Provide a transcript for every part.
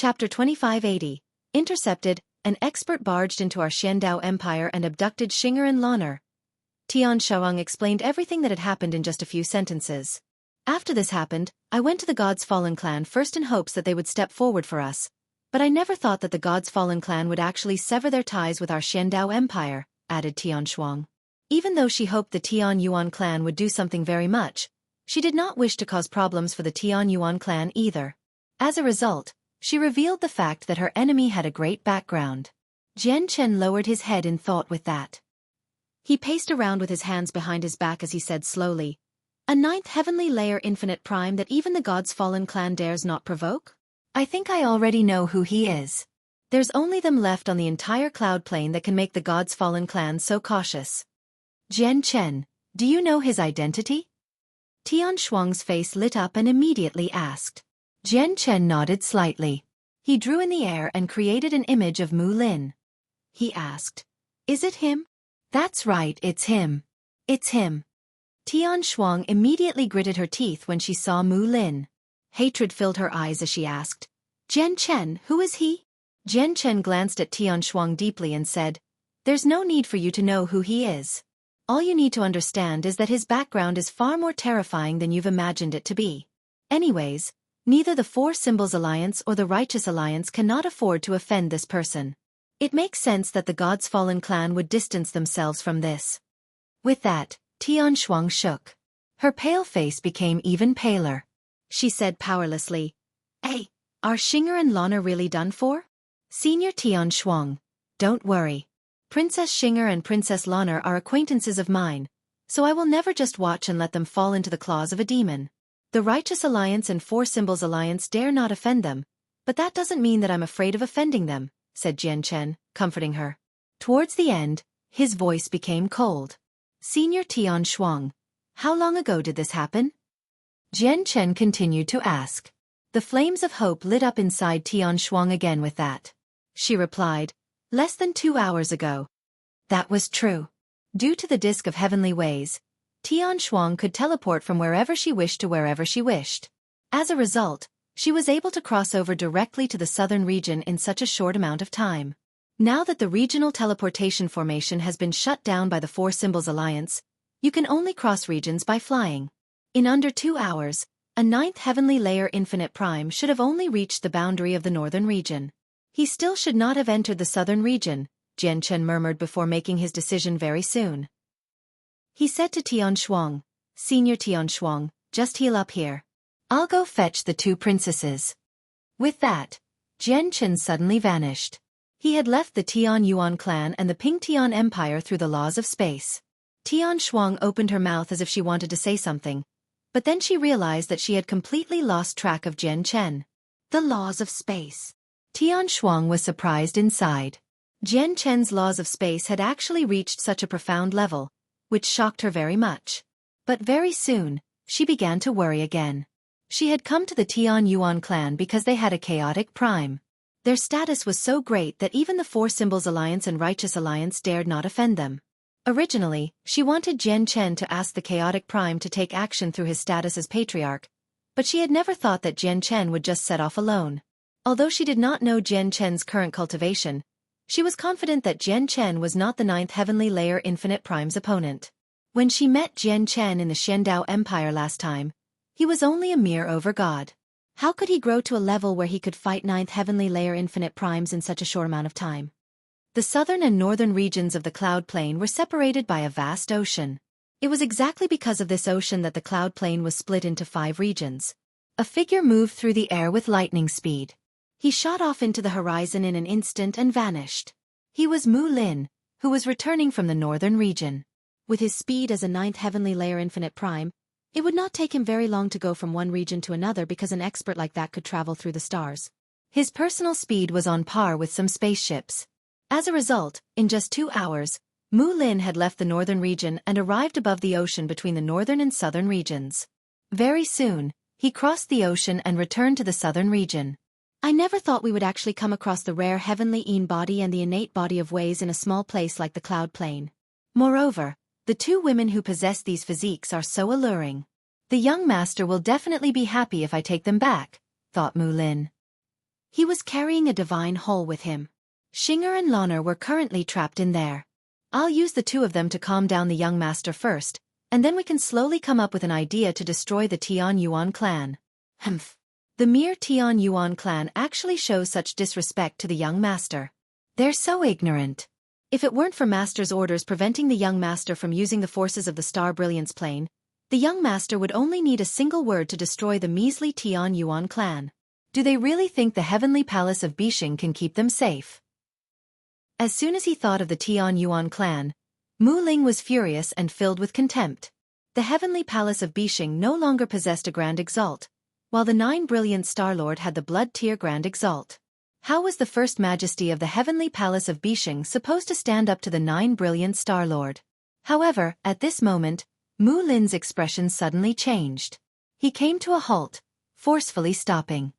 Chapter 2580. Intercepted, an expert barged into our Xiandao Empire and abducted Xinger and Loner. Tian Shuang explained everything that had happened in just a few sentences. After this happened, I went to the God's Fallen clan first in hopes that they would step forward for us. But I never thought that the God's Fallen clan would actually sever their ties with our Xiandao Empire, added Tian Shuang. Even though she hoped the Tian Yuan clan would do something very much, she did not wish to cause problems for the Tian Yuan clan either. As a result, she revealed the fact that her enemy had a great background. Jian Chen lowered his head in thought with that. He paced around with his hands behind his back as he said slowly, "A ninth heavenly layer infinite prime that even the God's Fallen clan dares not provoke? I think I already know who he is. There's only them left on the entire cloud plane that can make the God's Fallen clan so cautious." "Jian Chen, do you know his identity?" Tian Shuang's face lit up and immediately asked. Jian Chen nodded slightly. He drew in the air and created an image of Mu Lin. He asked, "Is it him?" "That's right, it's him. It's him." Tian Shuang immediately gritted her teeth when she saw Mu Lin. Hatred filled her eyes as she asked, "Jian Chen, who is he?" Jian Chen glanced at Tian Shuang deeply and said, "There's no need for you to know who he is. All you need to understand is that his background is far more terrifying than you've imagined it to be. Anyways, neither the Four Symbols Alliance or the Righteous Alliance cannot afford to offend this person. It makes sense that the God's Fallen clan would distance themselves from this." With that, Tian Shuang shook. Her pale face became even paler. She said powerlessly, "Hey, are Xinger and Lana really done for?" "Senior Tian Shuang, don't worry. Princess Xinger and Princess Lana are acquaintances of mine, so I will never just watch and let them fall into the claws of a demon. The Righteous Alliance and Four Symbols Alliance dare not offend them, but that doesn't mean that I'm afraid of offending them," said Jian Chen, comforting her. Towards the end, his voice became cold. "Senior Tian Shuang, how long ago did this happen?" Jian Chen continued to ask. The flames of hope lit up inside Tian Shuang again with that. She replied, "Less than 2 hours ago." That was true. Due to the Disk of Heavenly Ways, Tian Shuang could teleport from wherever she wished to wherever she wished. As a result, she was able to cross over directly to the southern region in such a short amount of time. Now that the regional teleportation formation has been shut down by the Four Symbols Alliance, you can only cross regions by flying. In under 2 hours, a ninth heavenly layer infinite prime should have only reached the boundary of the northern region. He still should not have entered the southern region, Jian Chen murmured before making his decision very soon. He said to Tian Shuang, "Senior Tian Shuang, just heal up here. I'll go fetch the 2 princesses." With that, Jian Chen suddenly vanished. He had left the Tian Yuan clan and the Ping Tian Empire through the laws of space. Tian Shuang opened her mouth as if she wanted to say something, but then she realized that she had completely lost track of Jian Chen. The laws of space. Tian Shuang was surprised inside. Jian Chen's laws of space had actually reached such a profound level, which shocked her very much. But very soon, she began to worry again. She had come to the Tian Yuan clan because they had a chaotic prime. Their status was so great that even the Four Symbols Alliance and Righteous Alliance dared not offend them. Originally, she wanted Jian Chen to ask the chaotic prime to take action through his status as patriarch, but she had never thought that Jian Chen would just set off alone. Although she did not know Jian Chen's current cultivation, she was confident that Jian Chen was not the ninth heavenly layer infinite prime's opponent. When she met Jian Chen in the Xiandao Empire last time, he was only a mere overgod. How could he grow to a level where he could fight ninth heavenly layer infinite primes in such a short amount of time? The southern and northern regions of the cloud plane were separated by a vast ocean. It was exactly because of this ocean that the cloud plane was split into 5 regions. A figure moved through the air with lightning speed. He shot off into the horizon in an instant and vanished. He was Mu Lin, who was returning from the northern region. With his speed as a ninth heavenly layer infinite prime, it would not take him very long to go from one region to another because an expert like that could travel through the stars. His personal speed was on par with some spaceships. As a result, in just 2 hours, Mu Lin had left the northern region and arrived above the ocean between the northern and southern regions. Very soon, he crossed the ocean and returned to the southern region. "I never thought we would actually come across the rare heavenly Yin body and the innate body of Ways in a small place like the cloud plane. Moreover, the 2 women who possess these physiques are so alluring. The young master will definitely be happy if I take them back," thought Mu Lin. He was carrying a divine hole with him. Xinger and Loner were currently trapped in there. I'll use the two of them to calm down the young master first, and then we can slowly come up with an idea to destroy the Tian Yuan clan. Humph. The mere Tian Yuan clan actually shows such disrespect to the young master. They're so ignorant. If it weren't for Master's orders preventing the young master from using the forces of the Star Brilliance plane, the young master would only need a single word to destroy the measly Tian Yuan clan. Do they really think the heavenly palace of Bixing can keep them safe? As soon as he thought of the Tian Yuan clan, Mu Ling was furious and filled with contempt. The heavenly palace of Bixing no longer possessed a Grand Exalt, while the 9 brilliant Star Lord had the Blood Tier Grand Exalt. How was the First Majesty of the heavenly palace of Bixing supposed to stand up to the 9 brilliant Star Lord? However, at this moment, Mu Lin's expression suddenly changed. He came to a halt, forcefully stopping.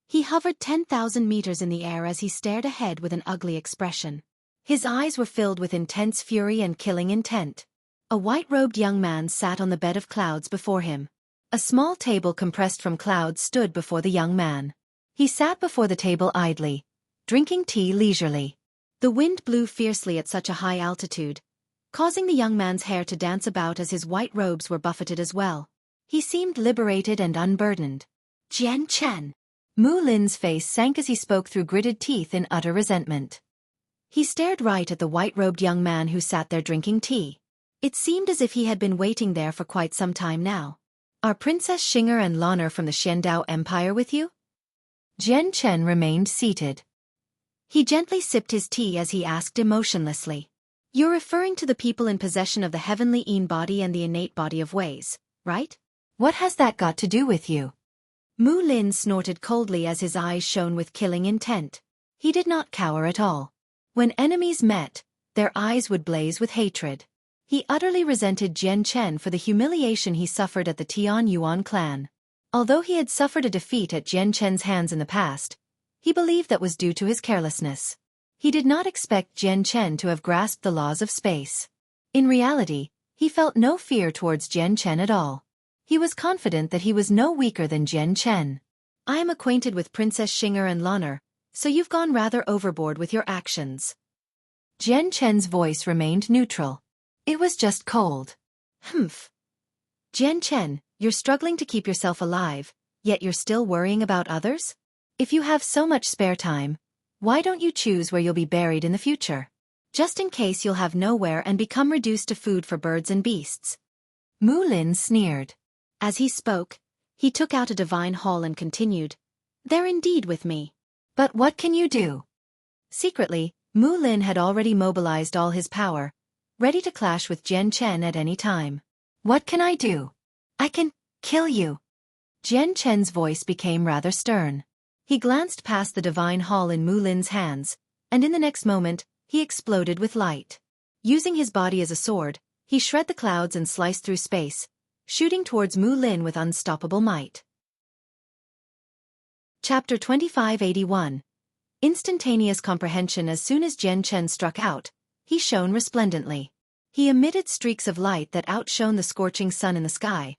He hovered 10,000 meters in the air as he stared ahead with an ugly expression. His eyes were filled with intense fury and killing intent. A white-robed young man sat on the bed of clouds before him. A small table compressed from clouds stood before the young man. He sat before the table idly, drinking tea leisurely. The wind blew fiercely at such a high altitude, causing the young man's hair to dance about as his white robes were buffeted as well. He seemed liberated and unburdened. Jian Chen. Mu Lin's face sank as he spoke through gritted teeth in utter resentment. He stared right at the white-robed young man who sat there drinking tea. It seemed as if he had been waiting there for quite some time now. Are Princess Xinger and Loner from the Xiandao Empire with you? Jian Chen remained seated. He gently sipped his tea as he asked emotionlessly. You're referring to the people in possession of the heavenly Yin body and the innate body of ways, right? What has that got to do with you? Mu Lin snorted coldly as his eyes shone with killing intent. He did not cower at all. When enemies met, their eyes would blaze with hatred. He utterly resented Jian Chen for the humiliation he suffered at the Tian Yuan clan. Although he had suffered a defeat at Jian Chen's hands in the past, he believed that was due to his carelessness. He did not expect Jian Chen to have grasped the laws of space. In reality, he felt no fear towards Jian Chen at all. He was confident that he was no weaker than Jian Chen. I am acquainted with Princess Xinger and Loner, so you've gone rather overboard with your actions. Jian Chen's voice remained neutral. It was just cold. Humph. Jian Chen, you're struggling to keep yourself alive, yet you're still worrying about others? If you have so much spare time, why don't you choose where you'll be buried in the future? Just in case you'll have nowhere and become reduced to food for birds and beasts. Mu Lin sneered. As he spoke, he took out a divine haul and continued, They're indeed with me. But what can you do? Secretly, Mu Lin had already mobilized all his power, ready to clash with Jian Chen at any time. What can I do? I can kill you. Jian Chen's voice became rather stern. He glanced past the divine haul in Mu Lin's hands, and in the next moment, he exploded with light. Using his body as a sword, he shred the clouds and sliced through space, shooting towards Mu Lin with unstoppable might. Chapter 2581. Instantaneous comprehension. As soon as Jian Chen struck out, he shone resplendently. He emitted streaks of light that outshone the scorching sun in the sky,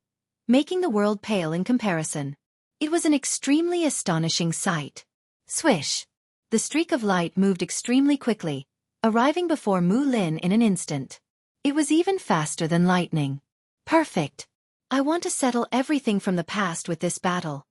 making the world pale in comparison. It was an extremely astonishing sight. Swish! The streak of light moved extremely quickly, arriving before Mu Lin in an instant. It was even faster than lightning. Perfect! I want to settle everything from the past with this battle.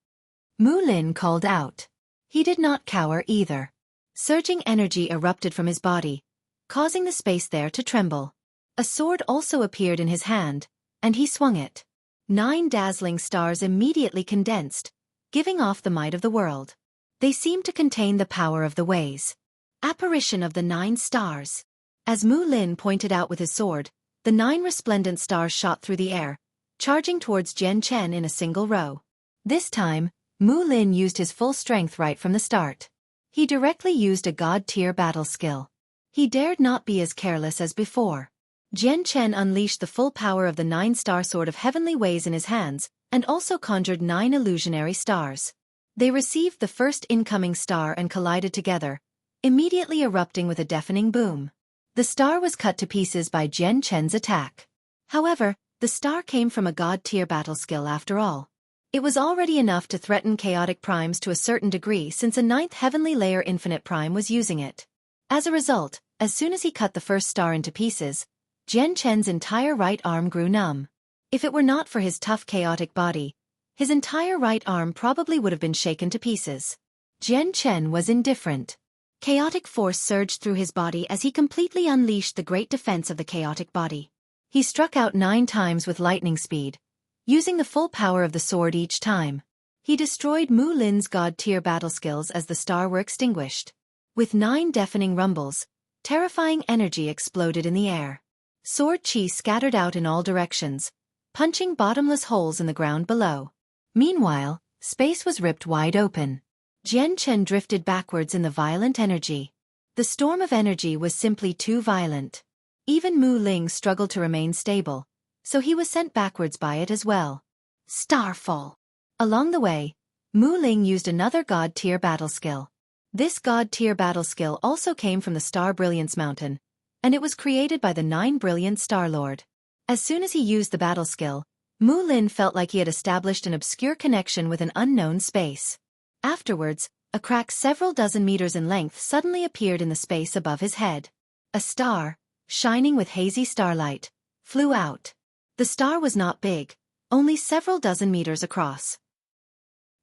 Mu Lin called out. He did not cower either. Surging energy erupted from his body, causing the space there to tremble. A sword also appeared in his hand, and he swung it. 9 dazzling stars immediately condensed, giving off the might of the world. They seemed to contain the power of the ways. Apparition of the 9 stars. As Mu Lin pointed out with his sword, the 9 resplendent stars shot through the air, charging towards Jian Chen in a single row. This time, Mu Lin used his full strength right from the start. He directly used a god-tier battle skill. He dared not be as careless as before. Jian Chen unleashed the full power of the 9-star sword of heavenly ways in his hands, and also conjured 9 illusionary stars. They received the first incoming star and collided together, immediately erupting with a deafening boom. The star was cut to pieces by Jian Chen's attack. However, the star came from a god-tier battle skill after all. It was already enough to threaten chaotic primes to a certain degree since a ninth heavenly layer infinite prime was using it. As a result, as soon as he cut the first star into pieces, Jian Chen's entire right arm grew numb. If it were not for his tough chaotic body, his entire right arm probably would have been shaken to pieces. Jian Chen was indifferent. Chaotic force surged through his body as he completely unleashed the great defense of the chaotic body. He struck out 9 times with lightning speed, using the full power of the sword each time. He destroyed Mu Lin's god-tier battle skills as the star were extinguished. With 9 deafening rumbles, terrifying energy exploded in the air. Sword chi scattered out in all directions, punching bottomless holes in the ground below. Meanwhile, space was ripped wide open. Jian Chen drifted backwards in the violent energy. The storm of energy was simply too violent. Even Mu Ling struggled to remain stable, so he was sent backwards by it as well. Starfall. Along the way, Mu Ling used another god-tier battle skill. This god-tier battle skill also came from the Star Brilliance Mountain, and it was created by the 9 Brilliant Star Lord. As soon as he used the battle skill, Mu Lin felt like he had established an obscure connection with an unknown space. Afterwards, a crack several dozen meters in length suddenly appeared in the space above his head. A star, shining with hazy starlight, flew out. The star was not big, only several dozen meters across.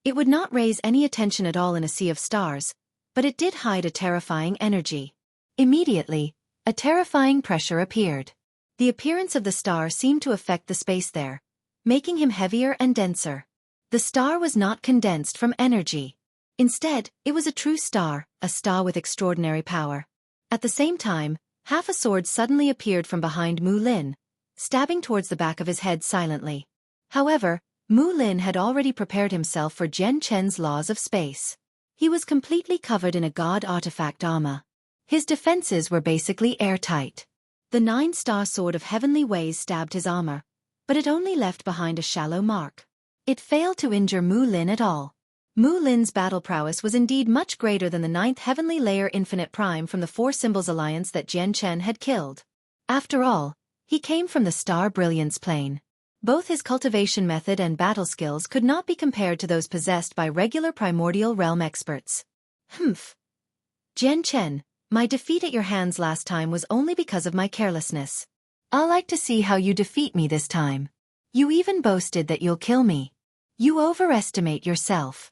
It would not raise any attention at all in a sea of stars, but it did hide a terrifying energy. Immediately, a terrifying pressure appeared. The appearance of the star seemed to affect the space there, making him heavier and denser. The star was not condensed from energy. Instead, it was a true star, a star with extraordinary power. At the same time, half a sword suddenly appeared from behind Mu Lin, stabbing towards the back of his head silently. However, Mu Lin had already prepared himself for Jian Chen's laws of space. He was completely covered in a god artifact armor. His defenses were basically airtight. The 9-star sword of heavenly ways stabbed his armor, but it only left behind a shallow mark. It failed to injure Mu Lin at all. Mu Lin's battle prowess was indeed much greater than the 9th heavenly layer infinite prime from the 4 Symbols alliance that Jian Chen had killed. After all, he came from the Star Brilliance plane. Both his cultivation method and battle skills could not be compared to those possessed by regular primordial realm experts. Humph. Jian Chen, my defeat at your hands last time was only because of my carelessness. I'll like to see how you defeat me this time. You even boasted that you'll kill me. You overestimate yourself.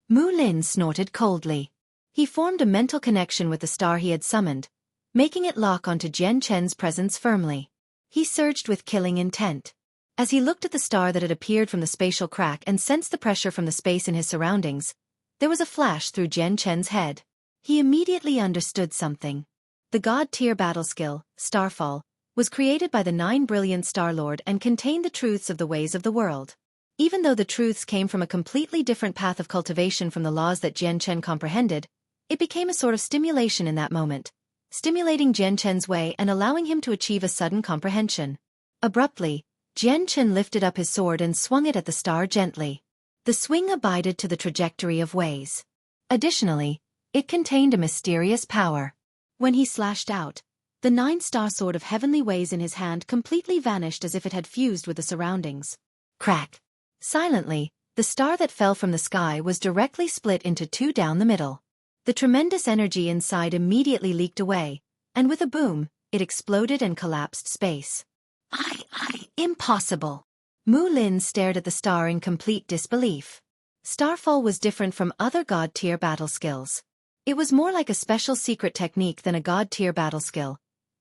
Mu Lin snorted coldly. He formed a mental connection with the star he had summoned, making it lock onto Jian Chen's presence firmly. He surged with killing intent. As he looked at the star that had appeared from the spatial crack and sensed the pressure from the space in his surroundings, there was a flash through Jian Chen's head. He immediately understood something. The god-tier battle skill, Starfall, was created by the 9 Brilliant Star Lord and contained the truths of the ways of the world. Even though the truths came from a completely different path of cultivation from the laws that Jian Chen comprehended, it became a sort of stimulation in that moment, stimulating Jian Chen's way and allowing him to achieve a sudden comprehension. Abruptly, Jian Chen lifted up his sword and swung it at the star gently. The swing abided to the trajectory of ways. Additionally, it contained a mysterious power. When he slashed out, the 9-star sword of heavenly ways in his hand completely vanished as if it had fused with the surroundings. Crack! Silently, the star that fell from the sky was directly split into 2 down the middle. The tremendous energy inside immediately leaked away, and with a boom, it exploded and collapsed space. Impossible! Mu Lin stared at the star in complete disbelief. Starfall was different from other god-tier battle skills. It was more like a special secret technique than a god-tier battle skill,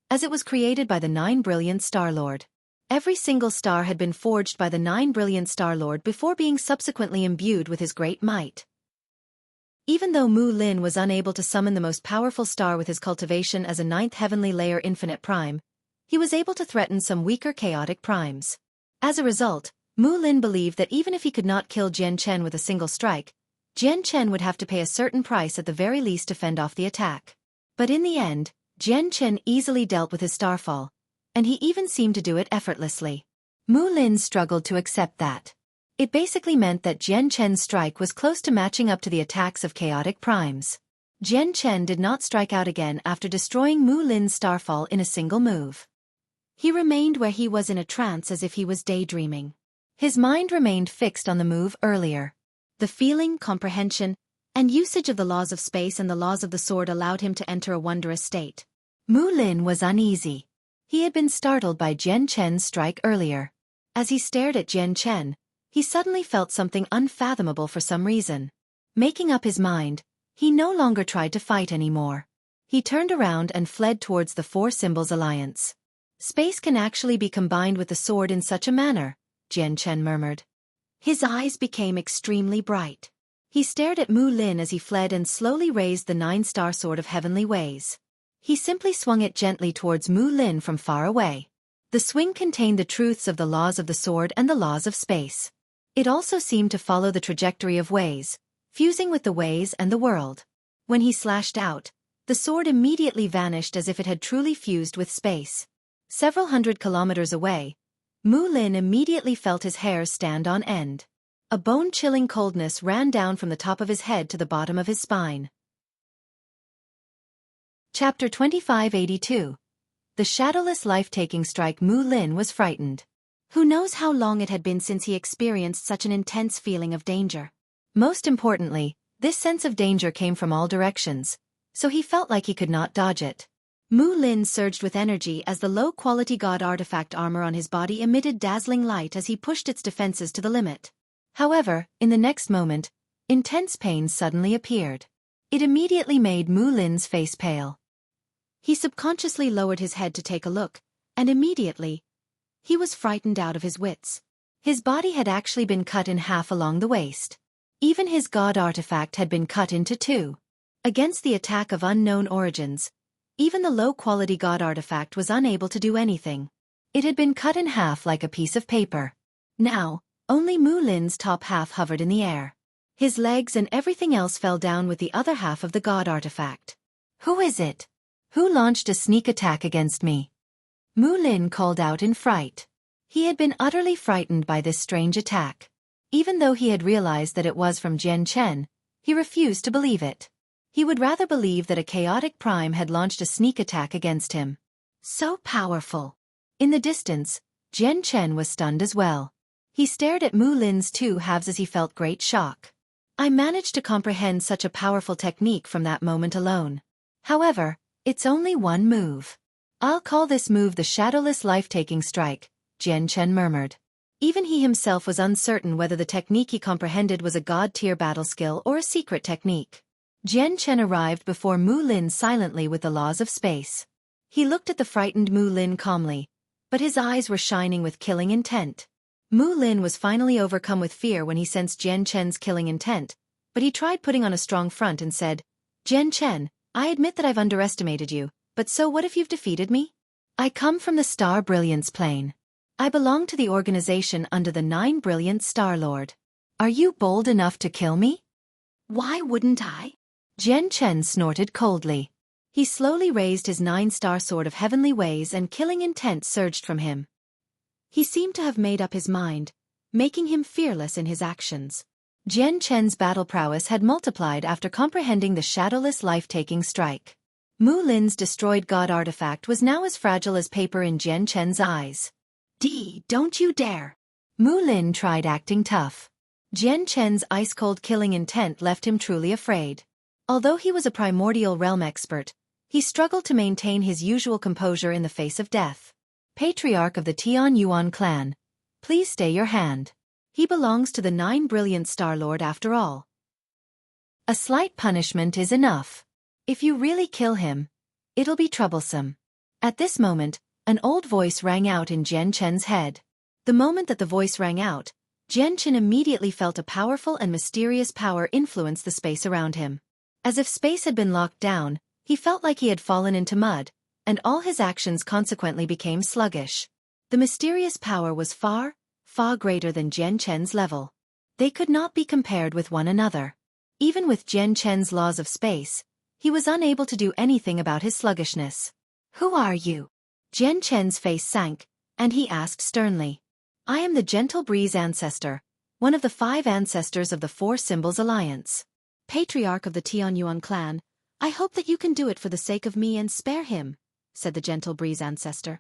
as it was created by the 9 Brilliant Star Lord. Every single star had been forged by the 9 Brilliant Star Lord before being subsequently imbued with his great might. Even though Mu Lin was unable to summon the most powerful star with his cultivation as a 9th heavenly layer infinite prime, he was able to threaten some weaker chaotic primes. As a result, Mu Lin believed that even if he could not kill Jian Chen with a single strike, Jian Chen would have to pay a certain price at the very least to fend off the attack. But in the end, Jian Chen easily dealt with his starfall, and he even seemed to do it effortlessly. Mu Lin struggled to accept that. It basically meant that Jian Chen's strike was close to matching up to the attacks of chaotic primes. Jian Chen did not strike out again after destroying Mu Lin's starfall in a single move. He remained where he was in a trance as if he was daydreaming. His mind remained fixed on the move earlier. The feeling, comprehension, and usage of the laws of space and the laws of the sword allowed him to enter a wondrous state. Mu Lin was uneasy. He had been startled by Jian Chen's strike earlier. As he stared at Jian Chen, he suddenly felt something unfathomable for some reason. Making up his mind, he no longer tried to fight anymore. He turned around and fled towards the Four Symbols Alliance. Space can actually be combined with the sword in such a manner, Jian Chen murmured. His eyes became extremely bright. He stared at Mu Lin as he fled and slowly raised the 9-star sword of heavenly ways. He simply swung it gently towards Mu Lin from far away. The swing contained the truths of the laws of the sword and the laws of space. It also seemed to follow the trajectory of ways, fusing with the ways and the world. When he slashed out, the sword immediately vanished as if it had truly fused with space. Several hundred kilometers away, Mu Lin immediately felt his hair stand on end. A bone-chilling coldness ran down from the top of his head to the bottom of his spine. Chapter 2582. The shadowless life-taking strike. Mu Lin was frightened. Who knows how long it had been since he experienced such an intense feeling of danger. Most importantly, this sense of danger came from all directions, so he felt like he could not dodge it. Mu Lin surged with energy as the low-quality god artifact armor on his body emitted dazzling light as he pushed its defenses to the limit. However, in the next moment, intense pain suddenly appeared. It immediately made Mu Lin's face pale. He subconsciously lowered his head to take a look, and immediately, he was frightened out of his wits. His body had actually been cut in half along the waist. Even his god artifact had been cut into two. Against the attack of unknown origins, even the low-quality god artifact was unable to do anything. It had been cut in half like a piece of paper. Now, only Mu Lin's top half hovered in the air. His legs and everything else fell down with the other half of the god artifact. Who is it? Who launched a sneak attack against me? Mu Lin called out in fright. He had been utterly frightened by this strange attack. Even though he had realized that it was from Jian Chen, he refused to believe it. He would rather believe that a chaotic prime had launched a sneak attack against him. So powerful. In the distance, Jian Chen was stunned as well. He stared at Mu Lin's two halves as he felt great shock. I managed to comprehend such a powerful technique from that moment alone. However, it's only one move. I'll call this move the shadowless life-taking strike, Jian Chen murmured. Even he himself was uncertain whether the technique he comprehended was a god-tier battle skill or a secret technique. Jian Chen arrived before Mu Lin silently with the laws of space. He looked at the frightened Mu Lin calmly, but his eyes were shining with killing intent. Mu Lin was finally overcome with fear when he sensed Jian Chen's killing intent, but he tried putting on a strong front and said, Jian Chen, I admit that I've underestimated you, but so what if you've defeated me? I come from the Star Brilliance plane. I belong to the organization under the 9 Brilliant Star Lord. Are you bold enough to kill me? Why wouldn't I? Jian Chen snorted coldly. He slowly raised his 9-star sword of heavenly ways and killing intent surged from him. He seemed to have made up his mind, making him fearless in his actions. Jian Chen's battle prowess had multiplied after comprehending the shadowless life-taking strike. Mu Lin's destroyed god artifact was now as fragile as paper in Jian Chen's eyes. Don't you dare! Mu Lin tried acting tough. Jian Chen's ice-cold killing intent left him truly afraid. Although he was a primordial realm expert, he struggled to maintain his usual composure in the face of death. Patriarch of the Tian Yuan clan, please stay your hand. He belongs to the 9 Brilliant Star Lord after all. A slight punishment is enough. If you really kill him, it'll be troublesome. At this moment, an old voice rang out in Jian Chen's head. The moment that the voice rang out, Jian Chen immediately felt a powerful and mysterious power influence the space around him. As if space had been locked down, he felt like he had fallen into mud, and all his actions consequently became sluggish. The mysterious power was far, far greater than Jian Chen's level. They could not be compared with one another. Even with Jian Chen's laws of space, he was unable to do anything about his sluggishness. Who are you? Jian Chen's face sank, and he asked sternly. I am the Gentle Breeze Ancestor, one of the 5 ancestors of the Four Symbols Alliance. Patriarch of the Tianyuan clan, I hope that you can do it for the sake of me and spare him, said the Gentle Breeze Ancestor.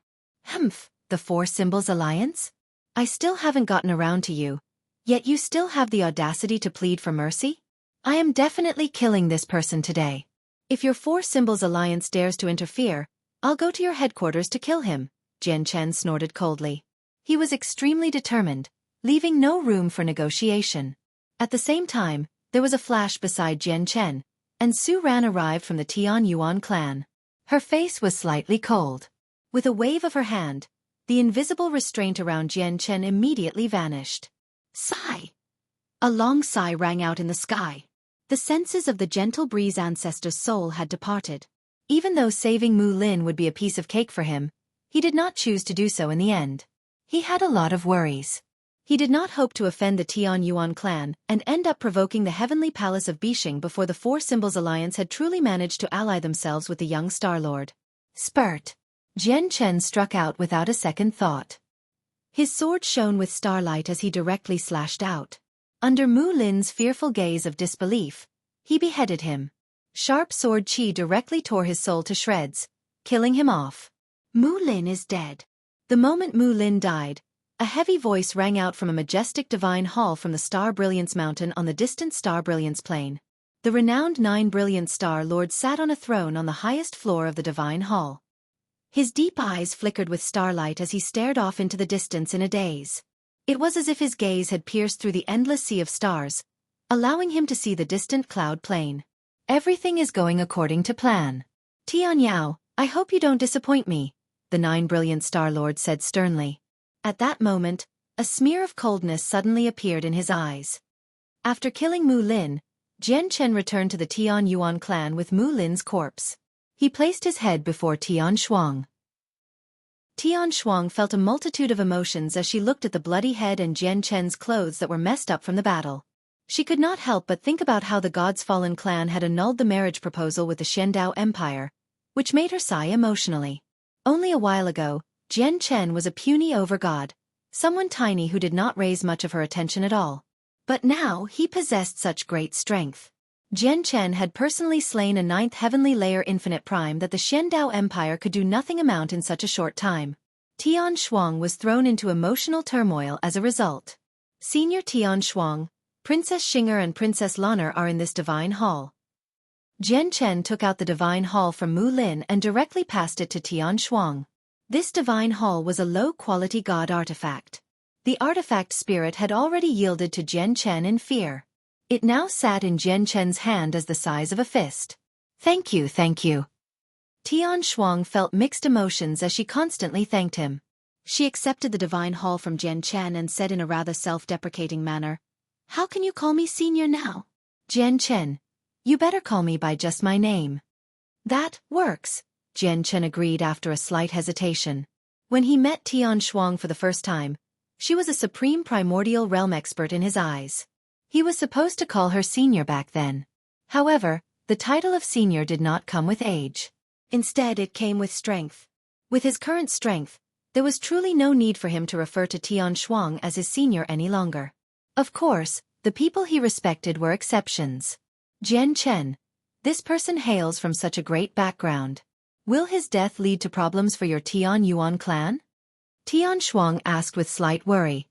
The Four Symbols Alliance? I still haven't gotten around to you. Yet you still have the audacity to plead for mercy? I am definitely killing this person today. If your Four Symbols Alliance dares to interfere, I'll go to your headquarters to kill him, Jian Chen snorted coldly. He was extremely determined, leaving no room for negotiation. At the same time, there was a flash beside Jian Chen, and Su Ran arrived from the Tian Yuan clan. Her face was slightly cold. With a wave of her hand, the invisible restraint around Jian Chen immediately vanished. Sigh! A long sigh rang out in the sky. The senses of the gentle breeze ancestor's soul had departed. Even though saving Mu Lin would be a piece of cake for him, he did not choose to do so in the end. He had a lot of worries. He did not hope to offend the Tian Yuan clan and end up provoking the heavenly palace of Bixing before the Four Symbols Alliance had truly managed to ally themselves with the young Star Lord. Spurt! Jian Chen struck out without a second thought. His sword shone with starlight as he directly slashed out. Under Mu Lin's fearful gaze of disbelief, he beheaded him. Sharp sword qi directly tore his soul to shreds, killing him off. Mu Lin is dead. The moment Mu Lin died, a heavy voice rang out from a majestic divine hall from the Star Brilliance Mountain on the distant Star Brilliance Plain. The renowned Nine Brilliant Star Lord sat on a throne on the highest floor of the divine hall. His deep eyes flickered with starlight as he stared off into the distance in a daze. It was as if his gaze had pierced through the endless sea of stars, allowing him to see the distant cloud plain. Everything is going according to plan. Tian Yao, I hope you don't disappoint me, the Nine Brilliant Star Lord said sternly. At that moment, a smear of coldness suddenly appeared in his eyes. After killing Mu Lin, Jian Chen returned to the Tian Yuan clan with Mu Lin's corpse. He placed his head before Tian Shuang. Tian Shuang felt a multitude of emotions as she looked at the bloody head and Jian Chen's clothes that were messed up from the battle. She could not help but think about how the God's Fallen clan had annulled the marriage proposal with the Xiandao Empire, which made her sigh emotionally. Only a while ago, Jian Chen was a puny overgod, someone tiny who did not raise much of her attention at all. But now he possessed such great strength. Jian Chen had personally slain a 9th heavenly layer infinite prime that the Xiandao Empire could do nothing amount in such a short time. Tian Shuang was thrown into emotional turmoil as a result. Senior Tian Shuang, Princess Xing'er and Princess Lan'er are in this divine hall. Jian Chen took out the divine hall from Mu Lin and directly passed it to Tian Shuang. This divine hall was a low-quality god artifact. The artifact spirit had already yielded to Jian Chen in fear. It now sat in Jian Chen's hand as the size of a fist. Thank you, thank you. Tian Shuang felt mixed emotions as she constantly thanked him. She accepted the divine hall from Jian Chen and said in a rather self-deprecating manner, How can you call me senior now? Jian Chen, you better call me by just my name. That works, Jian Chen agreed after a slight hesitation. When he met Tian Shuang for the first time, she was a supreme primordial realm expert in his eyes. He was supposed to call her senior back then. However, the title of senior did not come with age. Instead, it came with strength. With his current strength, there was truly no need for him to refer to Tian Shuang as his senior any longer. Of course, the people he respected were exceptions. Jian Chen. This person hails from such a great background. Will his death lead to problems for your Tian Yuan clan? Tian Shuang asked with slight worry.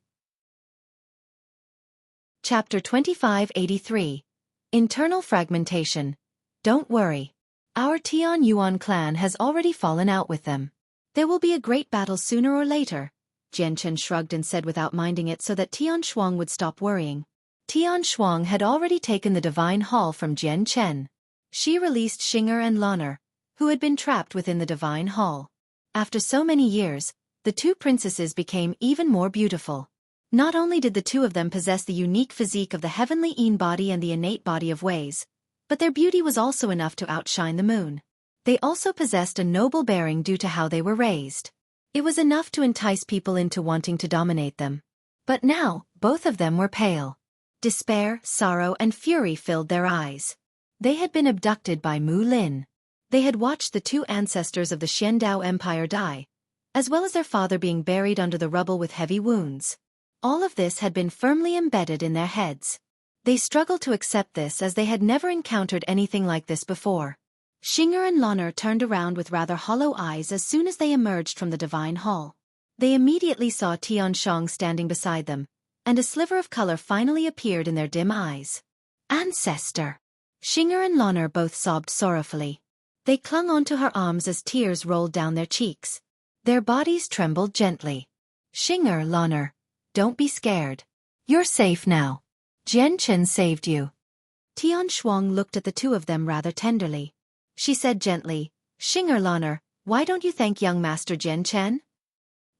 Chapter 2583. Internal Fragmentation. Don't worry. Our Tian Yuan clan has already fallen out with them. There will be a great battle sooner or later. Jian Chen shrugged and said without minding it so that Tian Shuang would stop worrying. Tian Shuang had already taken the divine hall from Jian Chen. She released Xing'er and Lan'er, who had been trapped within the divine hall. After so many years, the two princesses became even more beautiful. Not only did the two of them possess the unique physique of the heavenly Yin body and the innate body of Ways, but their beauty was also enough to outshine the moon. They also possessed a noble bearing due to how they were raised. It was enough to entice people into wanting to dominate them. But now, both of them were pale. Despair, sorrow, and fury filled their eyes. They had been abducted by Mu Lin. They had watched the two ancestors of the Xiandao Empire die, as well as their father being buried under the rubble with heavy wounds. All of this had been firmly embedded in their heads. They struggled to accept this as they had never encountered anything like this before. Xing'er and Lan'er turned around with rather hollow eyes as soon as they emerged from the divine hall. They immediately saw Tianshong standing beside them, and a sliver of color finally appeared in their dim eyes. Ancestor! Xinger and Loner both sobbed sorrowfully. They clung onto her arms as tears rolled down their cheeks. Their bodies trembled gently. Xinger, Loner, don't be scared. You're safe now. Jian Chen saved you. Tianshuang looked at the two of them rather tenderly. She said gently, Xinger, Loner, why don't you thank young Master Jian Chen?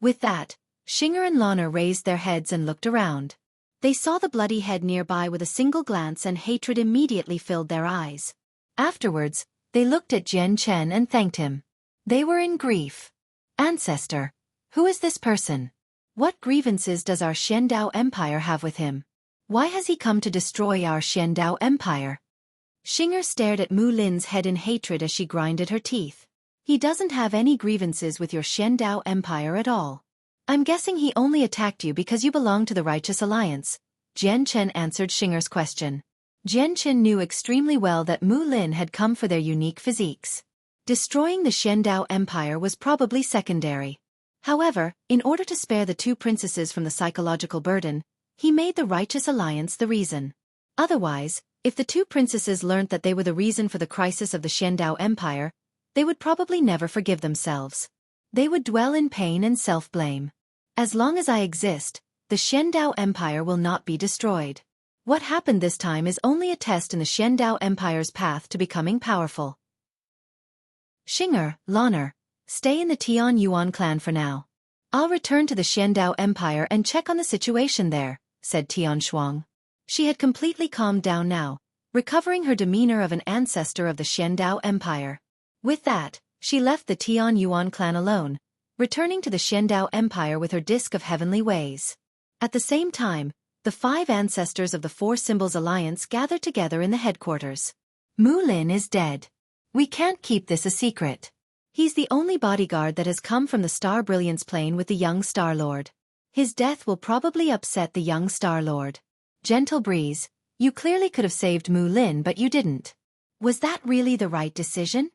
With that, Xinger and Loner raised their heads and looked around. They saw the bloody head nearby with a single glance, and hatred immediately filled their eyes. Afterwards, they looked at Jian Chen and thanked him. They were in grief. Ancestor, who is this person? What grievances does our Xiandao Empire have with him? Why has he come to destroy our Xiandao Empire? Xinger stared at Mu Lin's head in hatred as she grinded her teeth. He doesn't have any grievances with your Xiandao Empire at all. I'm guessing he only attacked you because you belong to the Righteous Alliance, Jian Chen answered Xinger's question. Jian Chen knew extremely well that Mu Lin had come for their unique physiques. Destroying the Xiandao Empire was probably secondary. However, in order to spare the two princesses from the psychological burden, he made the Righteous Alliance the reason. Otherwise, if the two princesses learnt that they were the reason for the crisis of the Xiandao Empire, they would probably never forgive themselves. They would dwell in pain and self-blame. As long as I exist, the Xiandao Empire will not be destroyed. What happened this time is only a test in the Xiandao Empire's path to becoming powerful. Xinger, Loner, stay in the Tian Yuan clan for now. I'll return to the Xiandao Empire and check on the situation there, said Tianshuang. She had completely calmed down now, recovering her demeanor of an ancestor of the Xiandao Empire. With that, she left the Tian Yuan clan alone, returning to the Xiandao Empire with her disc of heavenly ways. At the same time, the 5 ancestors of the Four Symbols Alliance gathered together in the headquarters. Mu Lin is dead. We can't keep this a secret. He's the only bodyguard that has come from the Star Brilliance plane with the young Star Lord. His death will probably upset the young Star Lord. Gentle Breeze, you clearly could have saved Mu Lin, but you didn't. Was that really the right decision?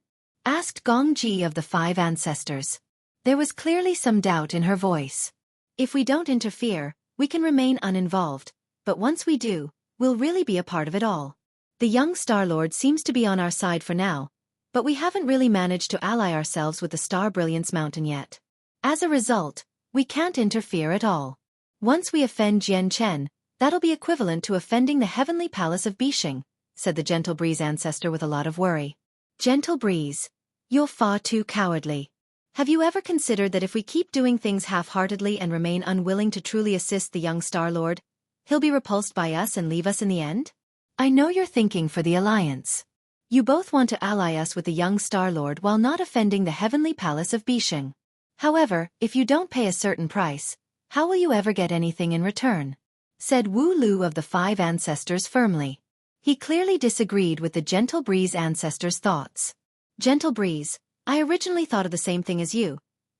Asked Gong Ji of the 5 ancestors. There was clearly some doubt in her voice. If we don't interfere, we can remain uninvolved, but once we do, we'll really be a part of it all. The young Star Lord seems to be on our side for now, but we haven't really managed to ally ourselves with the Star Brilliance Mountain yet. As a result, we can't interfere at all. Once we offend Jian Chen, that'll be equivalent to offending the Heavenly Palace of Bixing, said the Gentle Breeze ancestor with a lot of worry. Gentle Breeze, you're far too cowardly. Have you ever considered that if we keep doing things half-heartedly and remain unwilling to truly assist the young Star Lord, he'll be repulsed by us and leave us in the end? I know you're thinking for the Alliance. You both want to ally us with the young Star Lord while not offending the Heavenly Palace of Bixing. However, if you don't pay a certain price, how will you ever get anything in return? Said Wu Lu of the 5 ancestors firmly. He clearly disagreed with the Gentle Breeze ancestors' thoughts. Gentle Breeze, I originally thought of the same thing as you,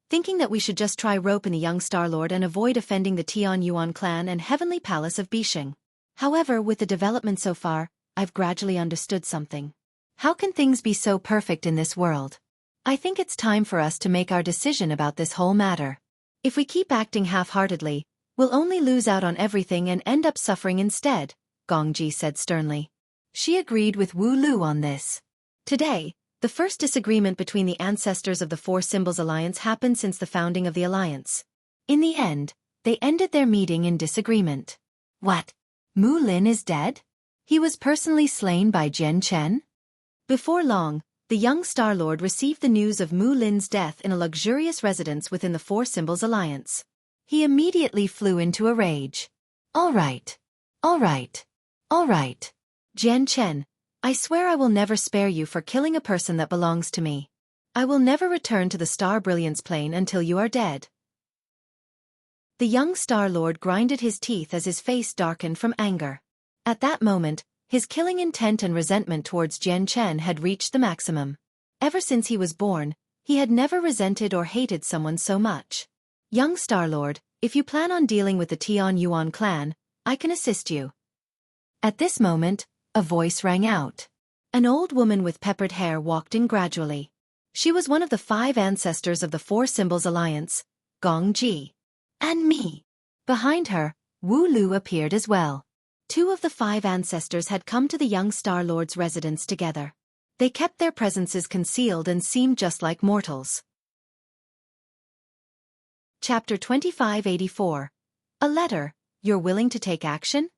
thinking that we should just try roping the young Star Lord and avoid offending the Tian Yuan clan and Heavenly Palace of Bixing. However, with the development so far, I've gradually understood something. How can things be so perfect in this world? I think it's time for us to make our decision about this whole matter. If we keep acting half-heartedly, we'll only lose out on everything and end up suffering instead, Gong Ji said sternly. She agreed with Wu Lu on this. Today, the first disagreement between the ancestors of the Four Symbols Alliance happened since the founding of the Alliance. In the end, they ended their meeting in disagreement. What? Mu Lin is dead? He was personally slain by Jian Chen? Before long, the young Star Lord received the news of Mu Lin's death in a luxurious residence within the Four Symbols Alliance. He immediately flew into a rage. All right. All right. All right. Jian Chen, I swear I will never spare you for killing a person that belongs to me. I will never return to the Star Brilliance plane until you are dead. The young Star Lord grinded his teeth as his face darkened from anger. At that moment, his killing intent and resentment towards Jian Chen had reached the maximum. Ever since he was born, he had never resented or hated someone so much. Young Star Lord, if you plan on dealing with the Tian Yuan clan, I can assist you. At this moment, a voice rang out. An old woman with peppered hair walked in gradually. She was one of the 5 ancestors of the Four Symbols Alliance, Gong Ji. And me. Behind her, Wu Lu appeared as well. 2 of the 5 ancestors had come to the young Star Lord's residence together. They kept their presences concealed and seemed just like mortals. Chapter 2584. A letter, you're willing to take action?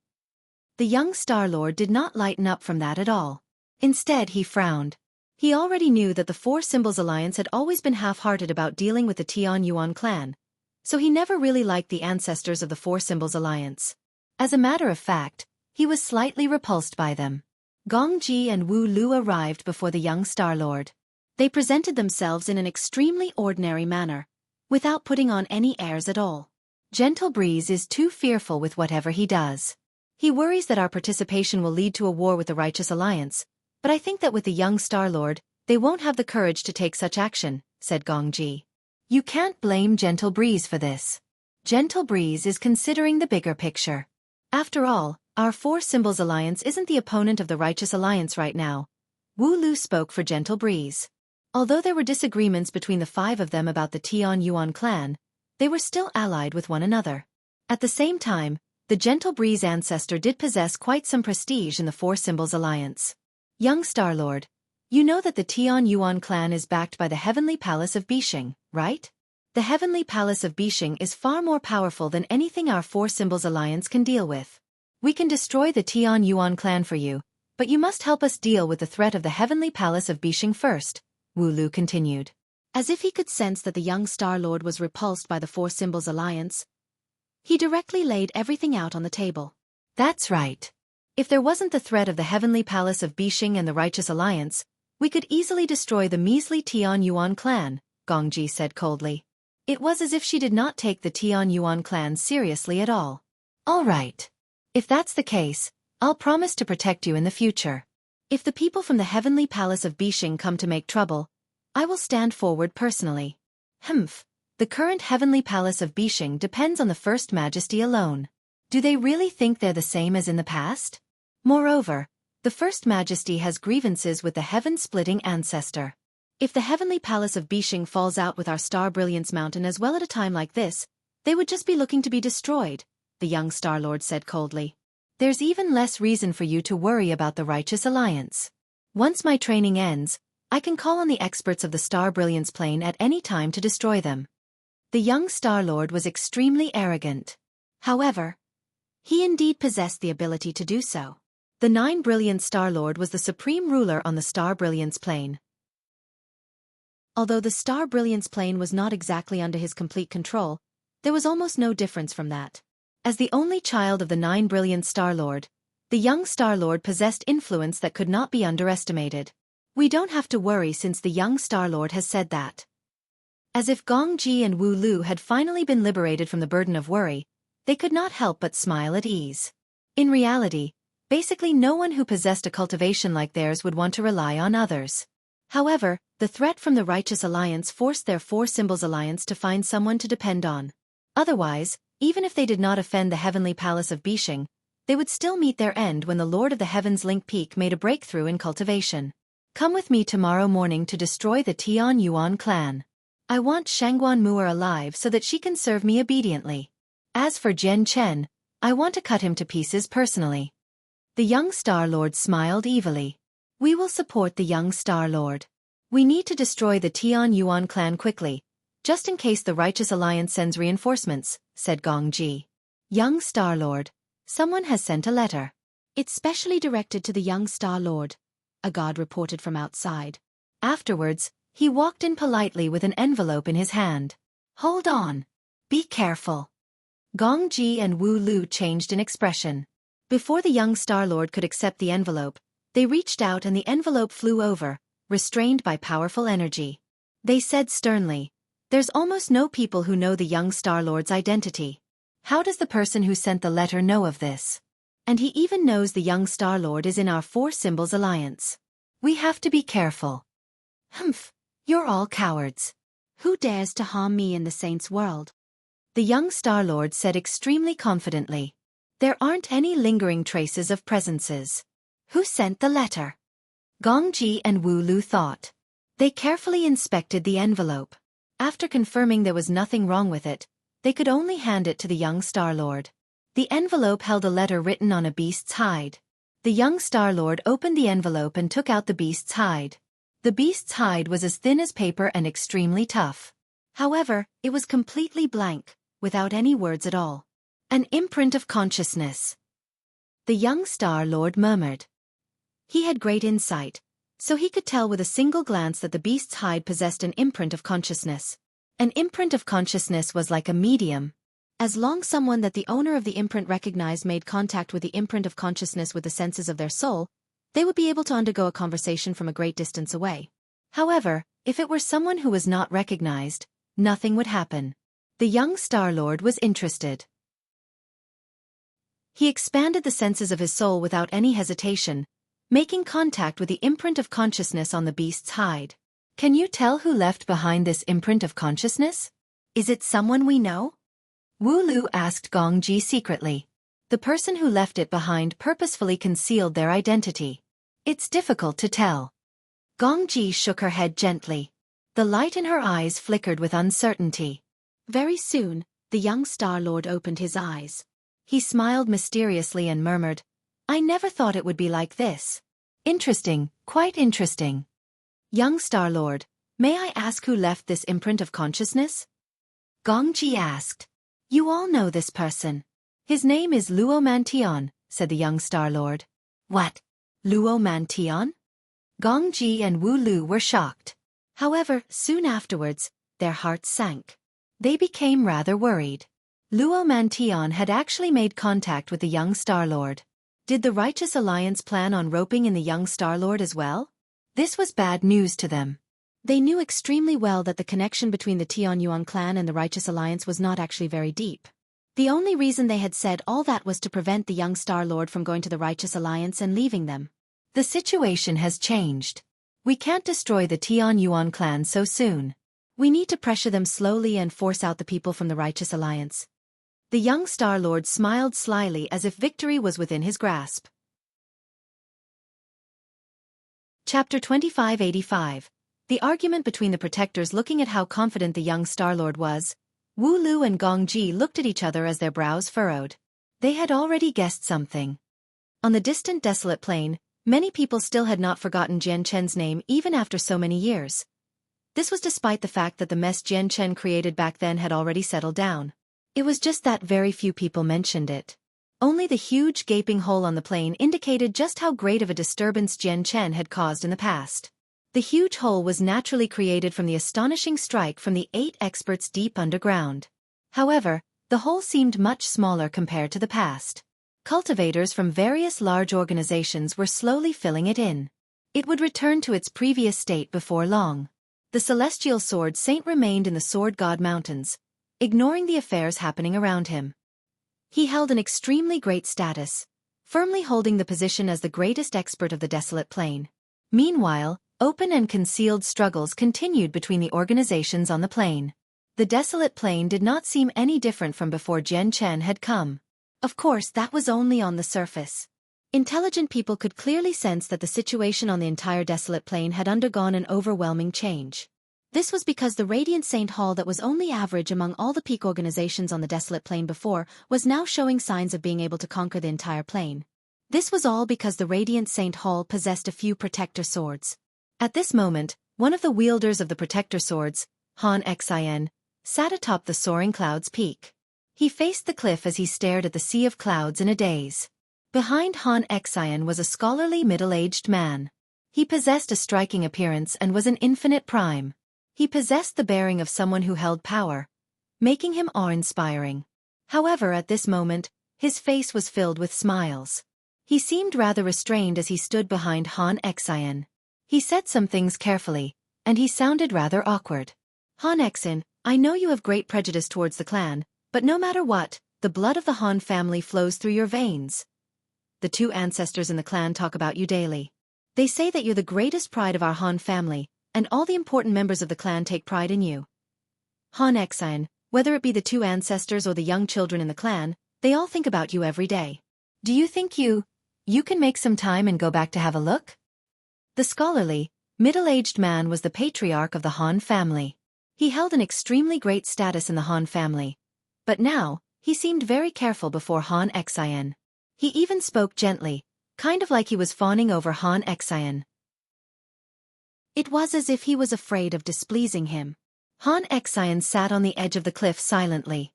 The young Star Lord did not lighten up from that at all. Instead, he frowned. He already knew that the Four Symbols Alliance had always been half-hearted about dealing with the Tian Yuan clan, so he never really liked the ancestors of the Four Symbols Alliance. As a matter of fact, he was slightly repulsed by them. Gong Ji and Wu Lu arrived before the young Star Lord. They presented themselves in an extremely ordinary manner, without putting on any airs at all. Gentle Breeze is too fearful with whatever he does. He worries that our participation will lead to a war with the Righteous Alliance, but I think that with the young Star Lord, they won't have the courage to take such action, said Gong Ji. You can't blame Gentle Breeze for this. Gentle Breeze is considering the bigger picture. After all, our Four Symbols Alliance isn't the opponent of the Righteous Alliance right now. Wu Lu spoke for Gentle Breeze. Although there were disagreements between the 5 of them about the Tian Yuan clan, they were still allied with one another. At the same time, the Gentle Breeze ancestor did possess quite some prestige in the Four Symbols Alliance. Young Star Lord, you know that the Tian Yuan clan is backed by the Heavenly Palace of Bishing, right? The Heavenly Palace of Bishing is far more powerful than anything our Four Symbols Alliance can deal with. We can destroy the Tian Yuan clan for you, but you must help us deal with the threat of the Heavenly Palace of Bishing first, Wu Lu continued. As if he could sense that the young Star Lord was repulsed by the Four Symbols Alliance, he directly laid everything out on the table. That's right. If there wasn't the threat of the Heavenly Palace of Bishing and the Righteous Alliance, we could easily destroy the measly Tian Yuan clan, Gong Ji said coldly. It was as if she did not take the Tian Yuan clan seriously at all. All right. If that's the case, I'll promise to protect you in the future. If the people from the Heavenly Palace of Bishing come to make trouble, I will stand forward personally. The current Heavenly Palace of Bishing depends on the First Majesty alone. Do they really think they're the same as in the past? Moreover, the First Majesty has grievances with the heaven-splitting ancestor. If the Heavenly Palace of Bishing falls out with our Star Brilliance Mountain as well at a time like this, they would just be looking to be destroyed, the young Star Lord said coldly. There's even less reason for you to worry about the Righteous Alliance. Once my training ends, I can call on the experts of the Star Brilliance Plane at any time to destroy them. The young Star Lord was extremely arrogant. However, he indeed possessed the ability to do so. The 9 Brilliant Star Lord was the supreme ruler on the Star Brilliance Plane. Although the Star Brilliance Plane was not exactly under his complete control, there was almost no difference from that. As the only child of the 9 Brilliant Star Lord, the young Star Lord possessed influence that could not be underestimated. We don't have to worry since the young Star Lord has said that. As if Gong Ji and Wu Lu had finally been liberated from the burden of worry, they could not help but smile at ease. In reality, basically no one who possessed a cultivation like theirs would want to rely on others. However, the threat from the Righteous Alliance forced their Four Symbols Alliance to find someone to depend on. Otherwise, even if they did not offend the Heavenly Palace of Bishing, they would still meet their end when the Lord of the Heavens Link Peak made a breakthrough in cultivation. Come with me tomorrow morning to destroy the Tian Yuan clan. I want Shangguan Mu'er alive so that she can serve me obediently. As for Jian Chen, I want to cut him to pieces personally. The young Star Lord smiled evilly. We will support the young Star Lord. We need to destroy the Tian Yuan clan quickly, just in case the Righteous Alliance sends reinforcements, said Gong Ji. Young Star Lord, someone has sent a letter. It's specially directed to the young Star Lord, a god reported from outside. Afterwards, he walked in politely with an envelope in his hand. Hold on. Be careful. Gong Ji and Wu Lu changed in expression. Before the young Star Lord could accept the envelope, they reached out and the envelope flew over, restrained by powerful energy. They said sternly, "There's almost no people who know the young Star Lord's identity. How does the person who sent the letter know of this? And he even knows the young Star Lord is in our Four Symbols Alliance. We have to be careful." You're all cowards. Who dares to harm me in the Saints' world? The young Star Lord said extremely confidently. There aren't any lingering traces of presences. Who sent the letter? Gong Ji and Wu Lu thought. They carefully inspected the envelope. After confirming there was nothing wrong with it, they could only hand it to the young Star-Lord. The envelope held a letter written on a beast's hide. The young Star-Lord opened the envelope and took out the beast's hide. The beast's hide was as thin as paper and extremely tough. However, it was completely blank, without any words at all. An imprint of consciousness. The young Star-Lord murmured. He had great insight, so he could tell with a single glance that the beast's hide possessed an imprint of consciousness. An imprint of consciousness was like a medium. As long as someone that the owner of the imprint recognized made contact with the imprint of consciousness with the senses of their soul, they would be able to undergo a conversation from a great distance away. However, if it were someone who was not recognized, nothing would happen. The young Star-Lord was interested. He expanded the senses of his soul without any hesitation, making contact with the imprint of consciousness on the beast's hide. Can you tell who left behind this imprint of consciousness? Is it someone we know? Wu Lu asked Gong Ji secretly. The person who left it behind purposefully concealed their identity. It's difficult to tell. Gong Ji shook her head gently. The light in her eyes flickered with uncertainty. Very soon, the young Star-Lord opened his eyes. He smiled mysteriously and murmured, I never thought it would be like this. Interesting, quite interesting. Young Star-Lord, may I ask who left this imprint of consciousness? Gong Ji asked. You all know this person. His name is Luo Mantion, said the young Star-Lord. What? Luo Mantion? Gong Ji and Wu Lu were shocked. However, soon afterwards, their hearts sank. They became rather worried. Luo Mantion had actually made contact with the young Star-Lord. Did the Righteous Alliance plan on roping in the young Star-Lord as well? This was bad news to them. They knew extremely well that the connection between the Tianyuan clan and the Righteous Alliance was not actually very deep. The only reason they had said all that was to prevent the young Star-Lord from going to the Righteous Alliance and leaving them. The situation has changed. We can't destroy the Tianyuan clan so soon. We need to pressure them slowly and force out the people from the Righteous Alliance. The young Star-Lord smiled slyly as if victory was within his grasp. Chapter 2585. The argument between the protectors. Looking at how confident the young Star-Lord was, Wu Lu and Gong Ji looked at each other as their brows furrowed. They had already guessed something. On the distant desolate plain, many people still had not forgotten Jian Chen's name even after so many years. This was despite the fact that the mess Jian Chen created back then had already settled down. It was just that very few people mentioned it. Only the huge gaping hole on the plain indicated just how great of a disturbance Jian Chen had caused in the past. The huge hole was naturally created from the astonishing strike from the 8 experts deep underground. However, the hole seemed much smaller compared to the past. Cultivators from various large organizations were slowly filling it in. It would return to its previous state before long. The celestial sword saint remained in the Sword God Mountains, ignoring the affairs happening around him. He held an extremely great status, firmly holding the position as the greatest expert of the desolate plain. Meanwhile, open and concealed struggles continued between the organizations on the plain. The desolate plain did not seem any different from before Jian Chen had come. Of course, that was only on the surface. Intelligent people could clearly sense that the situation on the entire desolate plain had undergone an overwhelming change. This was because the Radiant Saint Hall that was only average among all the peak organizations on the desolate plain before was now showing signs of being able to conquer the entire plain. This was all because the Radiant Saint Hall possessed a few protector swords. At this moment, one of the wielders of the protector swords, Han Xin, sat atop the soaring cloud's peak. He faced the cliff as he stared at the sea of clouds in a daze. Behind Han Xin was a scholarly middle-aged man. He possessed a striking appearance and was an infinite prime. He possessed the bearing of someone who held power, making him awe-inspiring. However, at this moment, his face was filled with smiles. He seemed rather restrained as he stood behind Han Xin. He said some things carefully, and he sounded rather awkward. Han Xin, I know you have great prejudice towards the clan, but no matter what, the blood of the Han family flows through your veins. The 2 ancestors in the clan talk about you daily. They say that you're the greatest pride of our Han family, and all the important members of the clan take pride in you. Han Xin, whether it be the 2 ancestors or the young children in the clan, they all think about you every day. Do you think you can make some time and go back to have a look? The scholarly, middle-aged man was the patriarch of the Han family. He held an extremely great status in the Han family, But now, he seemed very careful before Han Xian. He even spoke gently, kind of like he was fawning over Han Xian. It was as if he was afraid of displeasing him. Han Xian sat on the edge of the cliff silently.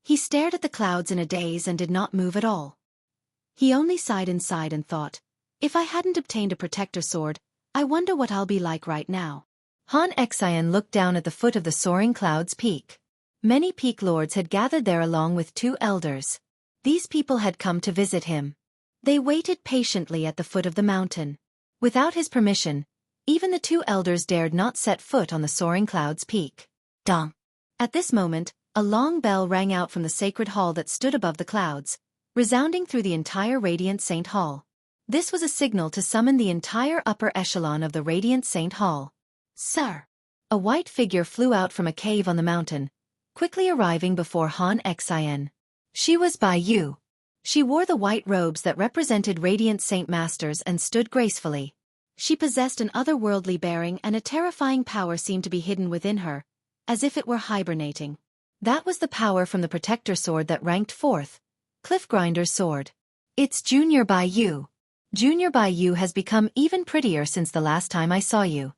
He stared at the clouds in a daze and did not move at all. He only sighed inside and thought, if I hadn't obtained a protector sword, I wonder what I'll be like right now. Han Xian looked down at the foot of the soaring clouds peak. Many peak lords had gathered there along with 2 elders. These people had come to visit him. They waited patiently at the foot of the mountain. Without his permission, even the 2 elders dared not set foot on the soaring clouds peak. Dong! At this moment, a long bell rang out from the sacred hall that stood above the clouds, resounding through the entire Radiant Saint Hall. This was a signal to summon the entire upper echelon of the Radiant Saint Hall. Sir! A white figure flew out from a cave on the mountain, quickly arriving before Han Xian. She was Bai Yu. She wore the white robes that represented Radiant Saint Masters and stood gracefully. She possessed an otherworldly bearing and a terrifying power seemed to be hidden within her, as if it were hibernating. That was the power from the protector sword that ranked 4th, Cliffgrinder's sword. It's Junior Bai Yu. Junior Bai Yu has become even prettier since the last time I saw you.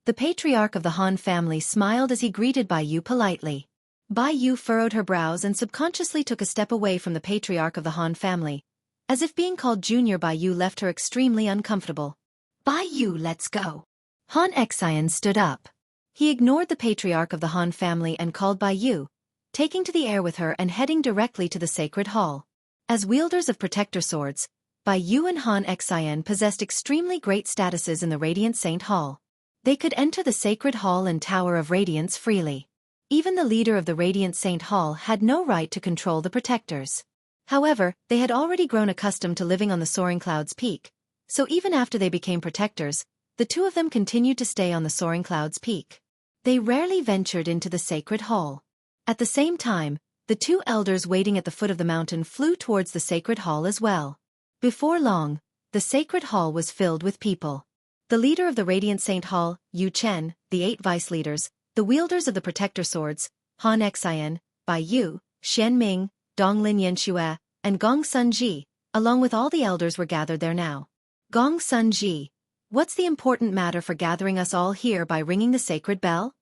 The patriarch of the Han family smiled as he greeted Bai Yu politely. Bai Yu furrowed her brows and subconsciously took a step away from the patriarch of the Han family, as if being called Junior Bai Yu left her extremely uncomfortable. Bai Yu, let's go. Han Xian stood up. He ignored the patriarch of the Han family and called Bai Yu, taking to the air with her and heading directly to the sacred hall. As wielders of protector swords, Bai Yu and Han Xian possessed extremely great statuses in the Radiant Saint Hall. They could enter the sacred hall and Tower of Radiance freely. Even the leader of the Radiant Saint Hall had no right to control the protectors. However, they had already grown accustomed to living on the soaring clouds peak, so even after they became protectors, the 2 of them continued to stay on the soaring clouds peak. They rarely ventured into the sacred hall. At the same time, the 2 elders waiting at the foot of the mountain flew towards the sacred hall as well. Before long, the sacred hall was filled with people. The leader of the Radiant Saint Hall, Yu Chen, the 8 vice leaders, the wielders of the protector swords, Han Xian, Bai Yu, Xian Ming, Donglin Yanxue, and Gong Sun Ji, along with all the elders were gathered there now. Gong Sun Ji, what's the important matter for gathering us all here by ringing the sacred bell?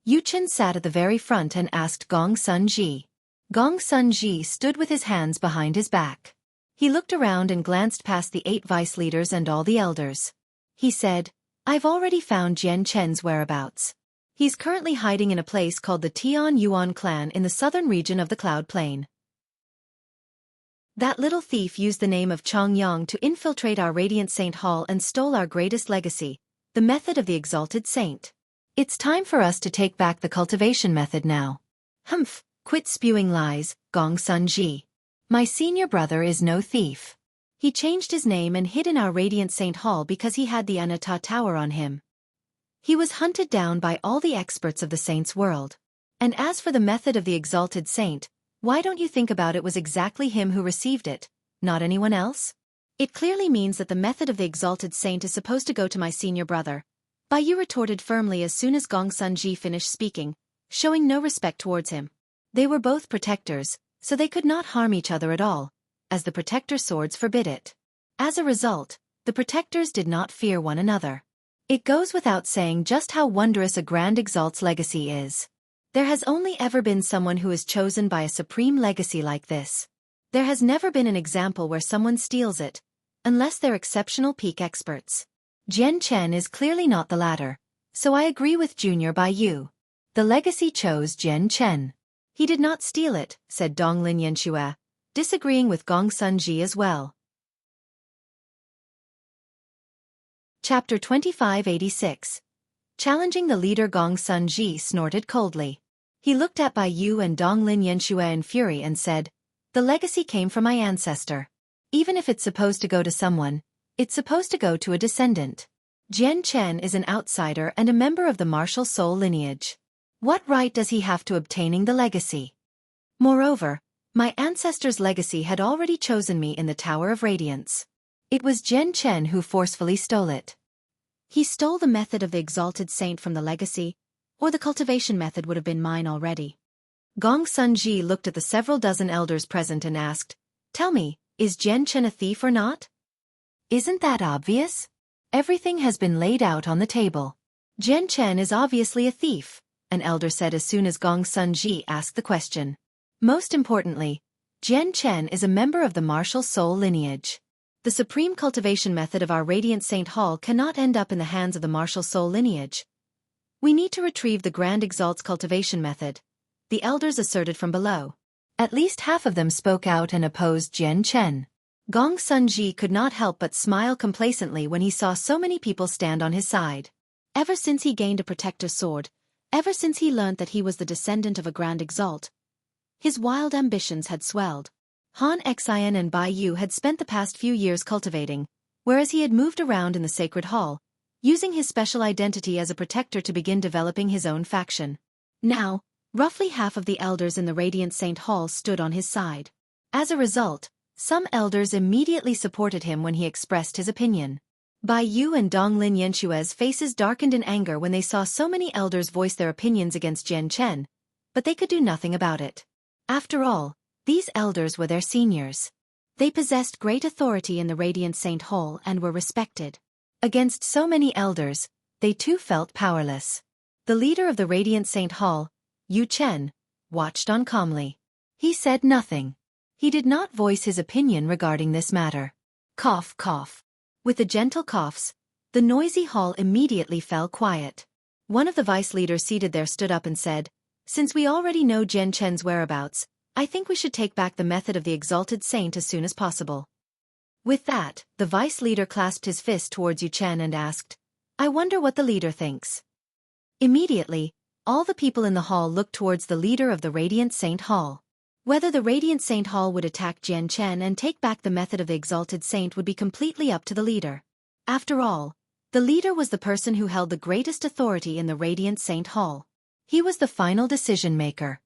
Yu Chen sat at the very front and asked Gong Sun Ji. Gong Sun Ji stood with his hands behind his back. He looked around and glanced past the 8 vice leaders and all the elders. He said, I've already found Jian Chen's whereabouts. He's currently hiding in a place called the Tian Yuan clan in the southern region of the Cloud Plain. That little thief used the name of Chong Yang to infiltrate our Radiant Saint Hall and stole our greatest legacy, the method of the Exalted Saint. It's time for us to take back the cultivation method now. Humph, quit spewing lies, Gong Sun Ji. My senior brother is no thief. He changed his name and hid in our Radiant Saint Hall because he had the Anata Tower on him. He was hunted down by all the experts of the Saint's world. And as for the method of the Exalted Saint, why don't you think about it was exactly him who received it, not anyone else? It clearly means that the method of the Exalted Saint is supposed to go to my senior brother. Bai Yu retorted firmly as soon as Gong Sun Ji finished speaking, showing no respect towards him. They were both protectors, so they could not harm each other at all, as the protector swords forbid it. As a result, the protectors did not fear one another. It goes without saying just how wondrous a Grand Exalt's legacy is. There has only ever been someone who is chosen by a supreme legacy like this. There has never been an example where someone steals it, unless they're exceptional peak experts. Jian Chen is clearly not the latter, so I agree with Junior Bai Yu. The legacy chose Jian Chen. He did not steal it, said Donglin Yanxue, disagreeing with Gong Sun Ji as well. Chapter 2586. Challenging the leader. Gong Sun Ji snorted coldly. He looked at Bai Yu and Donglin Yanxue in fury and said, The legacy came from my ancestor. Even if it's supposed to go to someone, it's supposed to go to a descendant. Jian Chen is an outsider and a member of the martial soul lineage. What right does he have to obtaining the legacy? Moreover, my ancestor's legacy had already chosen me in the Tower of Radiance. It was Jian Chen who forcefully stole it. He stole the method of the Exalted Saint from the legacy, or the cultivation method would have been mine already. Gong Sunji looked at the several dozen elders present and asked, "Tell me, is Jian Chen a thief or not?" "Isn't that obvious? Everything has been laid out on the table." "Jian Chen is obviously a thief," an elder said as soon as Gong Sunji asked the question. "Most importantly, Jian Chen is a member of the martial soul lineage. The supreme cultivation method of our Radiant Saint Hall cannot end up in the hands of the martial soul lineage. We need to retrieve the Grand Exalt's cultivation method," the elders asserted from below. At least half of them spoke out and opposed Jian Chen. Gong Sunji could not help but smile complacently when he saw so many people stand on his side. Ever since he gained a protector sword, ever since he learnt that he was the descendant of a Grand Exalt, his wild ambitions had swelled. Han Xian and Bai Yu had spent the past few years cultivating, whereas he had moved around in the Sacred Hall, using his special identity as a protector to begin developing his own faction. Now, roughly half of the elders in the Radiant Saint Hall stood on his side. As a result, some elders immediately supported him when he expressed his opinion. Bai Yu and Donglin Yenshue's faces darkened in anger when they saw so many elders voice their opinions against Jian Chen, but they could do nothing about it. After all, these elders were their seniors. They possessed great authority in the Radiant Saint Hall and were respected. Against so many elders, they too felt powerless. The leader of the Radiant Saint Hall, Yu Chen, watched on calmly. He said nothing. He did not voice his opinion regarding this matter. Cough, cough. With the gentle coughs, the noisy hall immediately fell quiet. One of the vice leaders seated there stood up and said, "Since we already know Jian Chen's whereabouts, I think we should take back the method of the Exalted Saint as soon as possible." With that, the vice leader clasped his fist towards Yu Chen and asked, "I wonder what the leader thinks." Immediately, all the people in the hall looked towards the leader of the Radiant Saint Hall. Whether the Radiant Saint Hall would attack Jian Chen and take back the method of the Exalted Saint would be completely up to the leader. After all, the leader was the person who held the greatest authority in the Radiant Saint Hall. He was the final decision-maker.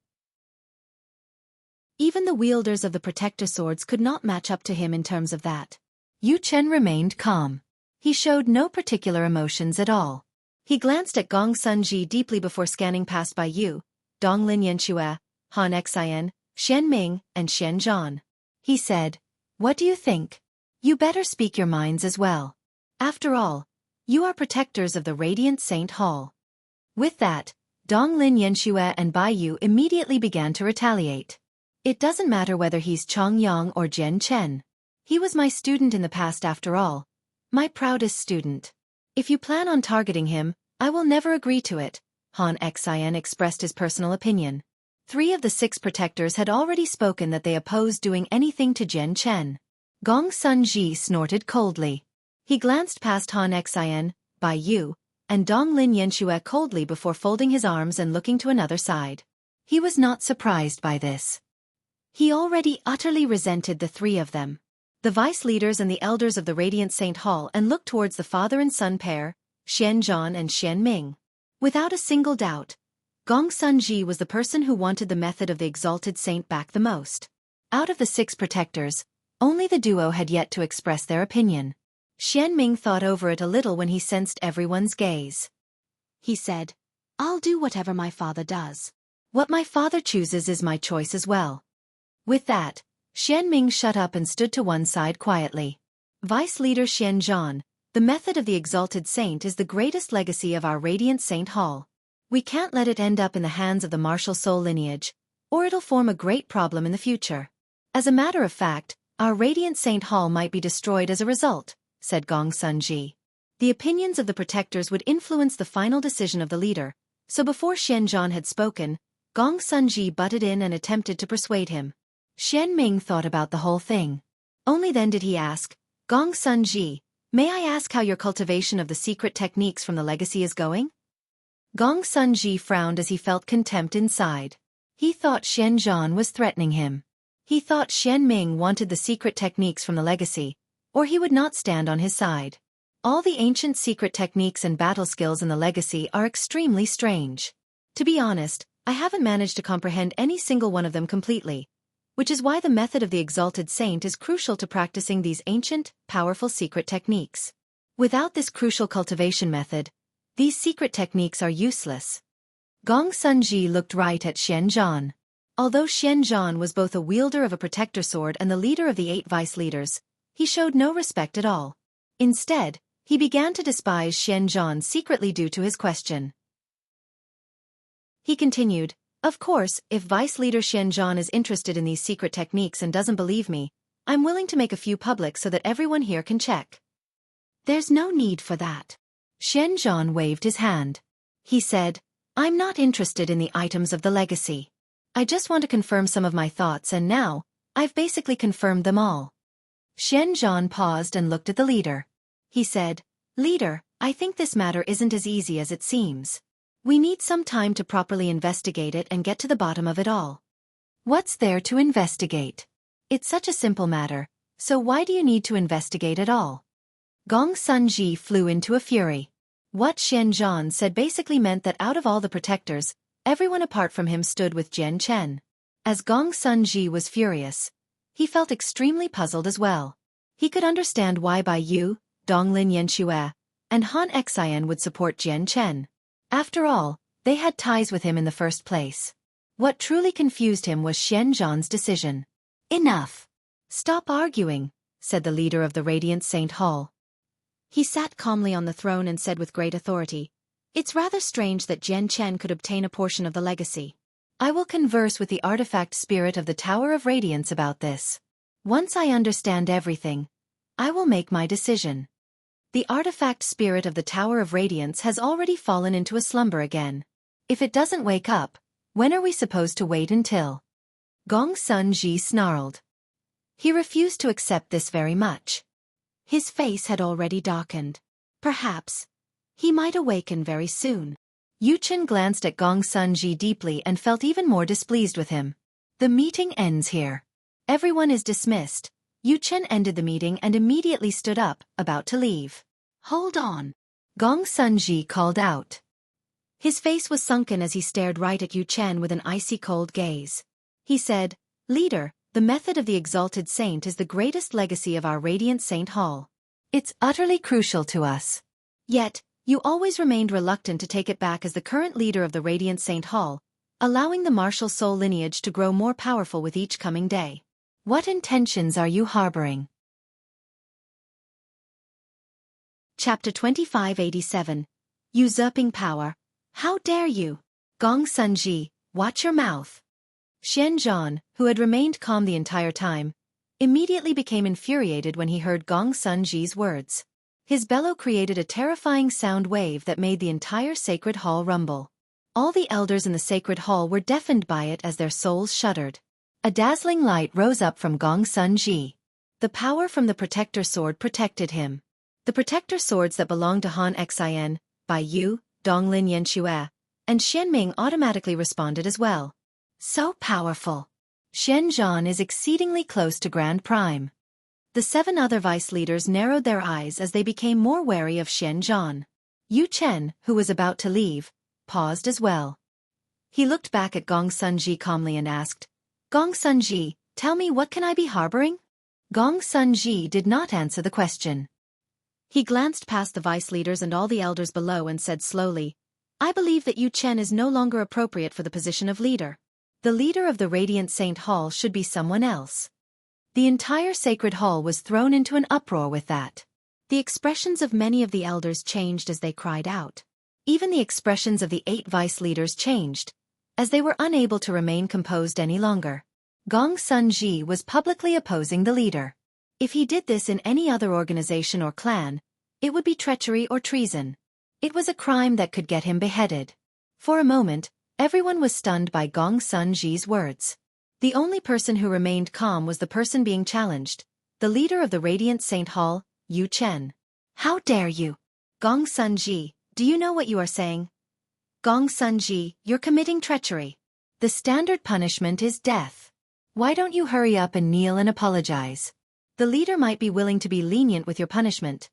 Even the wielders of the protector swords could not match up to him in terms of that. Yu Chen remained calm. He showed no particular emotions at all. He glanced at Gong Sunji deeply before scanning past Bai Yu, Donglin Yanxue, Han Xian, Xian Ming, and Xian Zhan. He said, "What do you think? You better speak your minds as well. After all, you are protectors of the Radiant Saint Hall." With that, Donglin Yanxue and Bai Yu immediately began to retaliate. "It doesn't matter whether he's Chong Yang or Jian Chen. He was my student in the past after all. My proudest student. If you plan on targeting him, I will never agree to it," Han Xian expressed his personal opinion. 3 of the 6 protectors had already spoken that they opposed doing anything to Jian Chen. Gong Sunji snorted coldly. He glanced past Han Xian, Bai Yu, and Donglin Yanxue coldly before folding his arms and looking to another side. He was not surprised by this. He already utterly resented the 3 of them. The vice leaders and the elders of the Radiant Saint Hall and looked towards the father and son pair, Xian Zhan and Xian Ming. Without a single doubt, Gong Sunji was the person who wanted the method of the Exalted Saint back the most. Out of the 6 protectors, only the duo had yet to express their opinion. Xian Ming thought over it a little when he sensed everyone's gaze. He said, "I'll do whatever my father does. What my father chooses is my choice as well." With that, Xian Ming shut up and stood to one side quietly. Vice Leader Xian Zhan, the method of the Exalted Saint is the greatest legacy of our Radiant Saint Hall. We can't let it end up in the hands of the martial soul lineage, or it'll form a great problem in the future. As a matter of fact, our Radiant Saint Hall might be destroyed as a result, said Gong Sunji. The opinions of the protectors would influence the final decision of the leader, so before Xian Zhan had spoken, Gong Sunji butted in and attempted to persuade him. Xian Ming thought about the whole thing. Only then did he ask, "Gong Sunji, may I ask how your cultivation of the secret techniques from the legacy is going?" Gong Sunji frowned as he felt contempt inside. He thought Xian Zhan was threatening him. He thought Xian Ming wanted the secret techniques from the legacy, or he would not stand on his side. All the ancient secret techniques and battle skills in the legacy are extremely strange. To be honest, I haven't managed to comprehend any single one of them completely, which is why the method of the Exalted Saint is crucial to practicing these ancient, powerful secret techniques. Without this crucial cultivation method, these secret techniques are useless. Gong Sunji looked right at Xian Zhan. Although Xian Zhan was both a wielder of a protector sword and the leader of the 8 vice leaders, he showed no respect at all. Instead, he began to despise Xian Zhan secretly due to his question. He continued, "Of course, if Vice Leader Xian Zhan is interested in these secret techniques and doesn't believe me, I'm willing to make a few public so that everyone here can check." "There's no need for that." Xian Zhan waved his hand. He said, "I'm not interested in the items of the legacy. I just want to confirm some of my thoughts and now, I've basically confirmed them all." Xian Zhan paused and looked at the leader. He said, "Leader, I think this matter isn't as easy as it seems. We need some time to properly investigate it and get to the bottom of it all." "What's there to investigate? It's such a simple matter, so why do you need to investigate at all?" Gong Sunji flew into a fury. What Xian Zhan said basically meant that out of all the protectors, everyone apart from him stood with Jian Chen. As Gong Sunji was furious, he felt extremely puzzled as well. He could understand why Bai Yu, Donglin Yanxue, and Han Xian would support Jian Chen. After all, they had ties with him in the first place. What truly confused him was Xian Zhan's decision. "Enough. Stop arguing," said the leader of the Radiant Saint Hall. He sat calmly on the throne and said with great authority, "It's rather strange that Jian Chen could obtain a portion of the legacy. I will converse with the artifact spirit of the Tower of Radiance about this. Once I understand everything, I will make my decision." The artifact spirit of the Tower of Radiance has already fallen into a slumber again. If it doesn't wake up, when are we supposed to wait until? Gong Sunji snarled. He refused to accept this very much. His face had already darkened. Perhaps he might awaken very soon. Yu Chen glanced at Gong Sunji deeply and felt even more displeased with him. "The meeting ends here. Everyone is dismissed." Yu Chen ended the meeting and immediately stood up, about to leave. "Hold on," Gong Sunji called out. His face was sunken as he stared right at Yu Chen with an icy cold gaze. He said, "Leader, the method of the Exalted Saint is the greatest legacy of our Radiant Saint Hall. It's utterly crucial to us. Yet, you always remained reluctant to take it back as the current leader of the Radiant Saint Hall, allowing the martial soul lineage to grow more powerful with each coming day. What intentions are you harboring?" Chapter 2587. Usurping Power. "How dare you? Gong Sunji, watch your mouth." Xian Zhan, who had remained calm the entire time, immediately became infuriated when he heard Gong Sunji's words. His bellow created a terrifying sound wave that made the entire sacred hall rumble. All the elders in the sacred hall were deafened by it as their souls shuddered. A dazzling light rose up from Gong Sunji. The power from the protector sword protected him. The protector swords that belonged to Han Xian, Bai Yu, Donglin Yanxue, and Xianming automatically responded as well. So powerful. Xian Zhan is exceedingly close to Grand Prime. The 7 other vice leaders narrowed their eyes as they became more wary of Xian Zhan. Yu Chen, who was about to leave, paused as well. He looked back at Gong Sunji calmly and asked, "Gong Sunji, tell me, what can I be harboring?" Gong Sunji did not answer the question. He glanced past the vice leaders and all the elders below and said slowly, "I believe that Yu Chen is no longer appropriate for the position of leader. The leader of the Radiant Saint Hall should be someone else." The entire sacred hall was thrown into an uproar with that. The expressions of many of the elders changed as they cried out. Even the expressions of the 8 vice leaders changed, as they were unable to remain composed any longer. Gong Sunji was publicly opposing the leader. If he did this in any other organization or clan, it would be treachery or treason. It was a crime that could get him beheaded. For a moment, everyone was stunned by Gong Sunji's words. The only person who remained calm was the person being challenged, the leader of the Radiant Saint Hall, Yu Chen. "How dare you? Gong Sunji, do you know what you are saying? Gong Sunji, you're committing treachery. The standard punishment is death. Why don't you hurry up and kneel and apologize? The leader might be willing to be lenient with your punishment."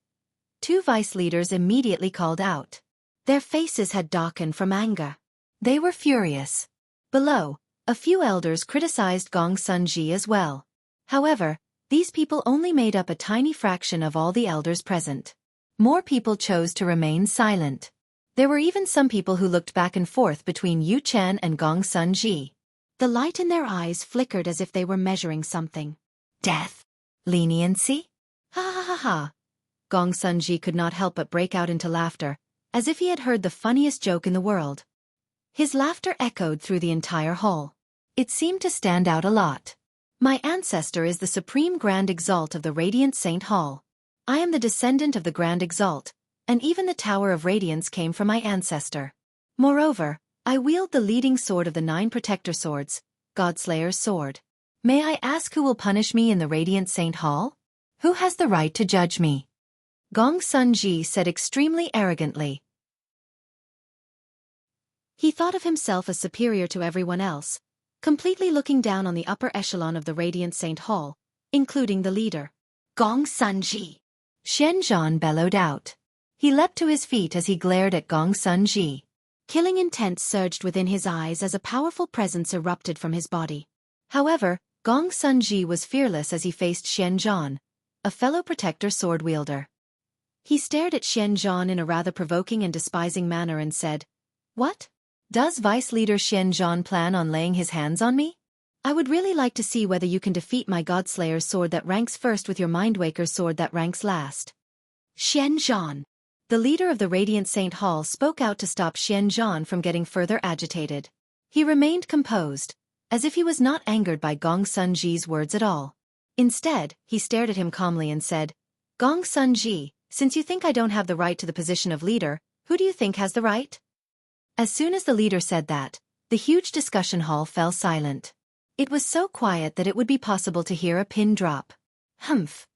2 vice leaders immediately called out. Their faces had darkened from anger. They were furious. Below, a few elders criticized Gong Sunji as well. However, these people only made up a tiny fraction of all the elders present. More people chose to remain silent. There were even some people who looked back and forth between Yu Chen and Gong Sunji. The light in their eyes flickered as if they were measuring something. Death? Leniency? Ha ha ha ha. Gong Sun-ji could not help but break out into laughter, as if he had heard the funniest joke in the world. His laughter echoed through the entire hall. It seemed to stand out a lot. My ancestor is the supreme Grand Exalt of the Radiant Saint Hall. I am the descendant of the Grand Exalt, and even the Tower of Radiance came from my ancestor. Moreover, I wield the leading sword of the 9 Protector Swords, Godslayer's Sword. May I ask who will punish me in the Radiant Saint Hall? Who has the right to judge me? Gong Sun-ji said extremely arrogantly. He thought of himself as superior to everyone else, completely looking down on the upper echelon of the Radiant Saint Hall, including the leader. Gong Sun-ji! Xianzhan bellowed out. He leapt to his feet as he glared at Gong Sun-ji. Killing intent surged within his eyes as a powerful presence erupted from his body. However, Gong Sun-ji was fearless as he faced Xianzhan, a fellow protector sword wielder. He stared at Xianzhan in a rather provoking and despising manner and said, "What? Does Vice Leader Xianzhan plan on laying his hands on me? I would really like to see whether you can defeat my Godslayer's sword that ranks first with your Mindwaker's sword that ranks last." Xianzhan, the leader of the Radiant Saint Hall, spoke out to stop Xianzhan from getting further agitated. He remained composed, as if he was not angered by Gong Sun-ji's words at all. Instead, he stared at him calmly and said, "Gong Sun-ji, since you think I don't have the right to the position of leader, who do you think has the right?" As soon as the leader said that, the huge discussion hall fell silent. It was so quiet that it would be possible to hear a pin drop. Humph.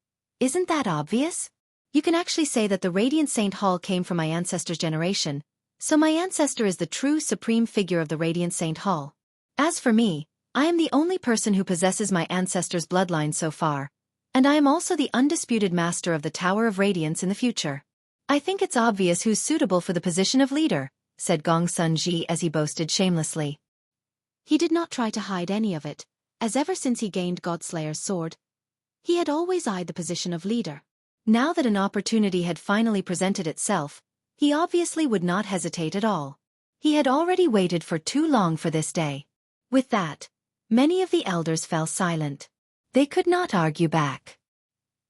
Isn't that obvious? You can actually say that the Radiant Saint Hall came from my ancestor's generation, so my ancestor is the true supreme figure of the Radiant Saint Hall. As for me, I am the only person who possesses my ancestor's bloodline so far, and I am also the undisputed master of the Tower of Radiance in the future. I think it's obvious who's suitable for the position of leader, said Gong Sun-ji as he boasted shamelessly. He did not try to hide any of it, as ever since he gained Godslayer's sword, he had always eyed the position of leader. Now that an opportunity had finally presented itself, he obviously would not hesitate at all. He had already waited for too long for this day. With that, many of the elders fell silent. They could not argue back.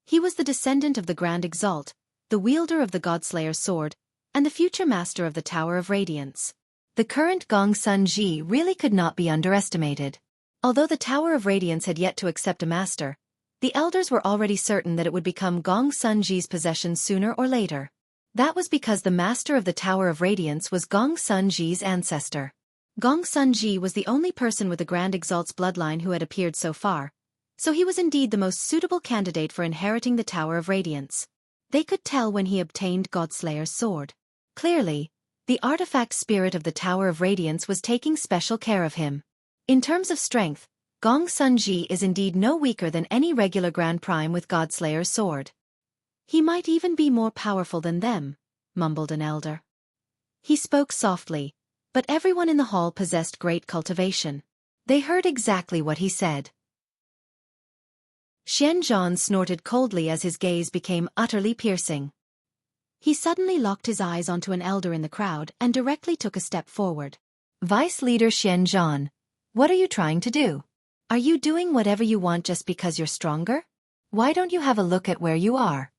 He was the descendant of the Grand Exalt, the wielder of the Godslayer's sword, and the future master of the Tower of Radiance. The current Gong Sun-ji really could not be underestimated. Although the Tower of Radiance had yet to accept a master, the elders were already certain that it would become Gong Sun-ji's possession sooner or later. That was because the master of the Tower of Radiance was Gong Sun-ji's ancestor. Gong Sun-ji was the only person with the Grand Exalt's bloodline who had appeared so far, so he was indeed the most suitable candidate for inheriting the Tower of Radiance. They could tell when he obtained Godslayer's sword. Clearly, the artifact spirit of the Tower of Radiance was taking special care of him. In terms of strength, Gong Sun-ji is indeed no weaker than any regular Grand Prime with Godslayer's sword. He might even be more powerful than them, mumbled an elder. He spoke softly, but everyone in the hall possessed great cultivation. They heard exactly what he said. Xianzhan snorted coldly as his gaze became utterly piercing. He suddenly locked his eyes onto an elder in the crowd and directly took a step forward. Vice Leader Xianzhan, what are you trying to do? Are you doing whatever you want just because you're stronger? Why don't you have a look at where you are?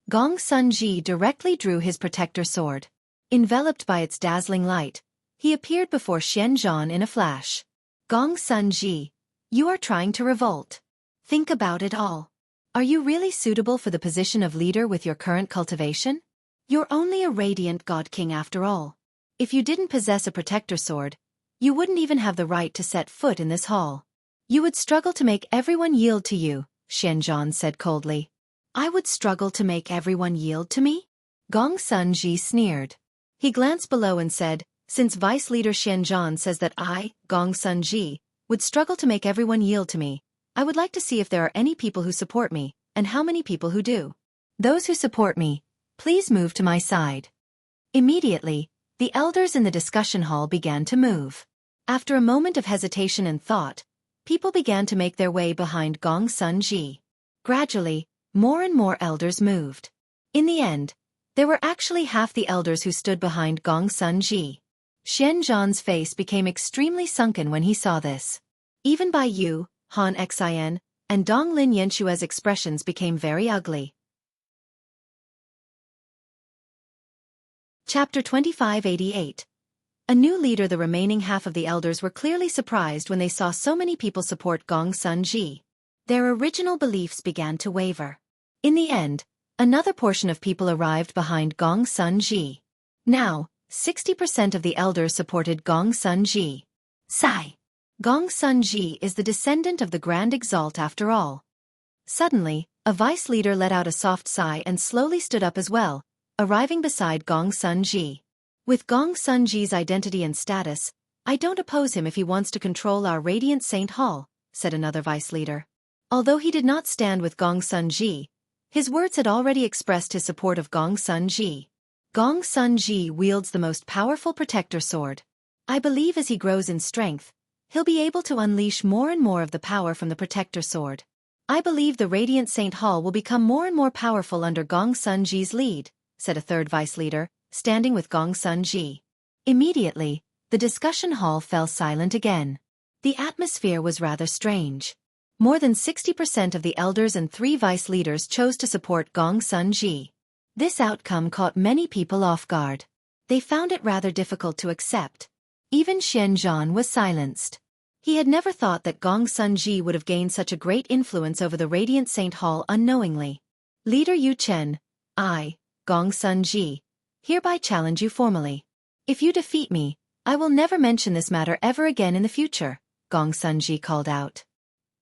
Gong Sun-ji directly drew his protector sword. Enveloped by its dazzling light, he appeared before Xianzhan in a flash. Gong Sun-ji, you are trying to revolt. Think about it all. Are you really suitable for the position of leader with your current cultivation? You're only a radiant god king after all. If you didn't possess a protector sword, you wouldn't even have the right to set foot in this hall. You would struggle to make everyone yield to you, Xianzhan said coldly. I would struggle to make everyone yield to me? Gong Sun-ji sneered. He glanced below and said, since Vice Leader Xianzhan says that I, Gong Sun-ji, would struggle to make everyone yield to me, I would like to see if there are any people who support me, and how many people who do. Those who support me, please move to my side. Immediately, the elders in the discussion hall began to move. After a moment of hesitation and thought, people began to make their way behind Gong Sun-ji. Gradually, more and more elders moved. In the end, there were actually half the elders who stood behind Gong Sun-ji. Xianzhan's face became extremely sunken when he saw this. Even Bai Yu, Han Xin, and Donglin Yenshue's expressions became very ugly. Chapter 2588. A new leader. The remaining half of the elders were clearly surprised when they saw so many people support Gong Sun Ji. Their original beliefs began to waver. In the end, another portion of people arrived behind Gong Sun Ji. Now, 60% of the elders supported Gong Sun Ji. Sigh. Gong Sun Ji is the descendant of the Grand Exalt after all. Suddenly, a vice leader let out a soft sigh and slowly stood up as well, arriving beside Gong Sun Ji. With Gong Sun Ji's identity and status, I don't oppose him if he wants to control our Radiant Saint Hall, said another vice leader. Although he did not stand with Gong Sun Ji, his words had already expressed his support of Gong Sun Ji. Gong Sun Ji wields the most powerful protector sword. I believe as he grows in strength, he'll be able to unleash more and more of the power from the protector sword. I believe the Radiant Saint Hall will become more and more powerful under Gong Sun Ji's lead, said a third vice leader, standing with Gong Sun Ji. Immediately, the discussion hall fell silent again. The atmosphere was rather strange. More than 60% of the elders and 3 vice leaders chose to support Gong Sun Ji. This outcome caught many people off guard. They found it rather difficult to accept. Even Xian Zhan was silenced. He had never thought that Gong Sun Ji would have gained such a great influence over the Radiant Saint Hall unknowingly. Leader Yu Chen, I, Gong Sun Ji, hereby challenge you formally. If you defeat me, I will never mention this matter ever again in the future, Gong Sun Ji called out.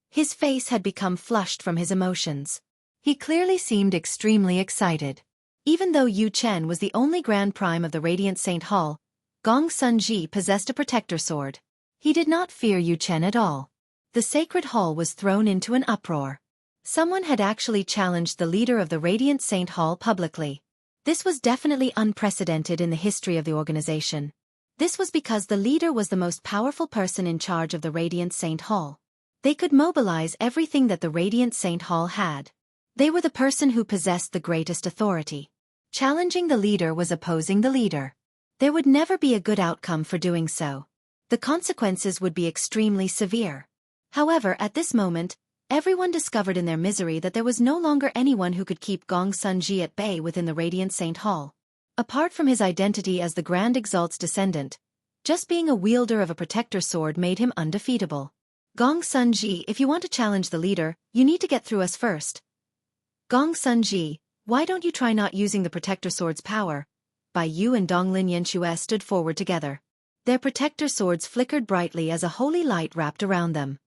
His face had become flushed from his emotions. He clearly seemed extremely excited. Even though Yu Chen was the only Grand Prime of the Radiant Saint Hall, Gong Sun Ji possessed a protector sword. He did not fear Yu Chen at all. The sacred hall was thrown into an uproar. Someone had actually challenged the leader of the Radiant Saint Hall publicly. This was definitely unprecedented in the history of the organization. This was because the leader was the most powerful person in charge of the Radiant Saint Hall. They could mobilize everything that the Radiant Saint Hall had. They were the person who possessed the greatest authority. Challenging the leader was opposing the leader. There would never be a good outcome for doing so. The consequences would be extremely severe. However, at this moment, everyone discovered in their misery that there was no longer anyone who could keep Gong Sun Ji at bay within the Radiant Saint Hall. Apart from his identity as the Grand Exalt's descendant, just being a wielder of a protector sword made him undefeatable. Gong Sun Ji, if you want to challenge the leader, you need to get through us first. Gong Sun Ji, why don't you try not using the protector sword's power? Bai Yu and Donglin Yanxue stood forward together. Their protector swords flickered brightly as a holy light wrapped around them.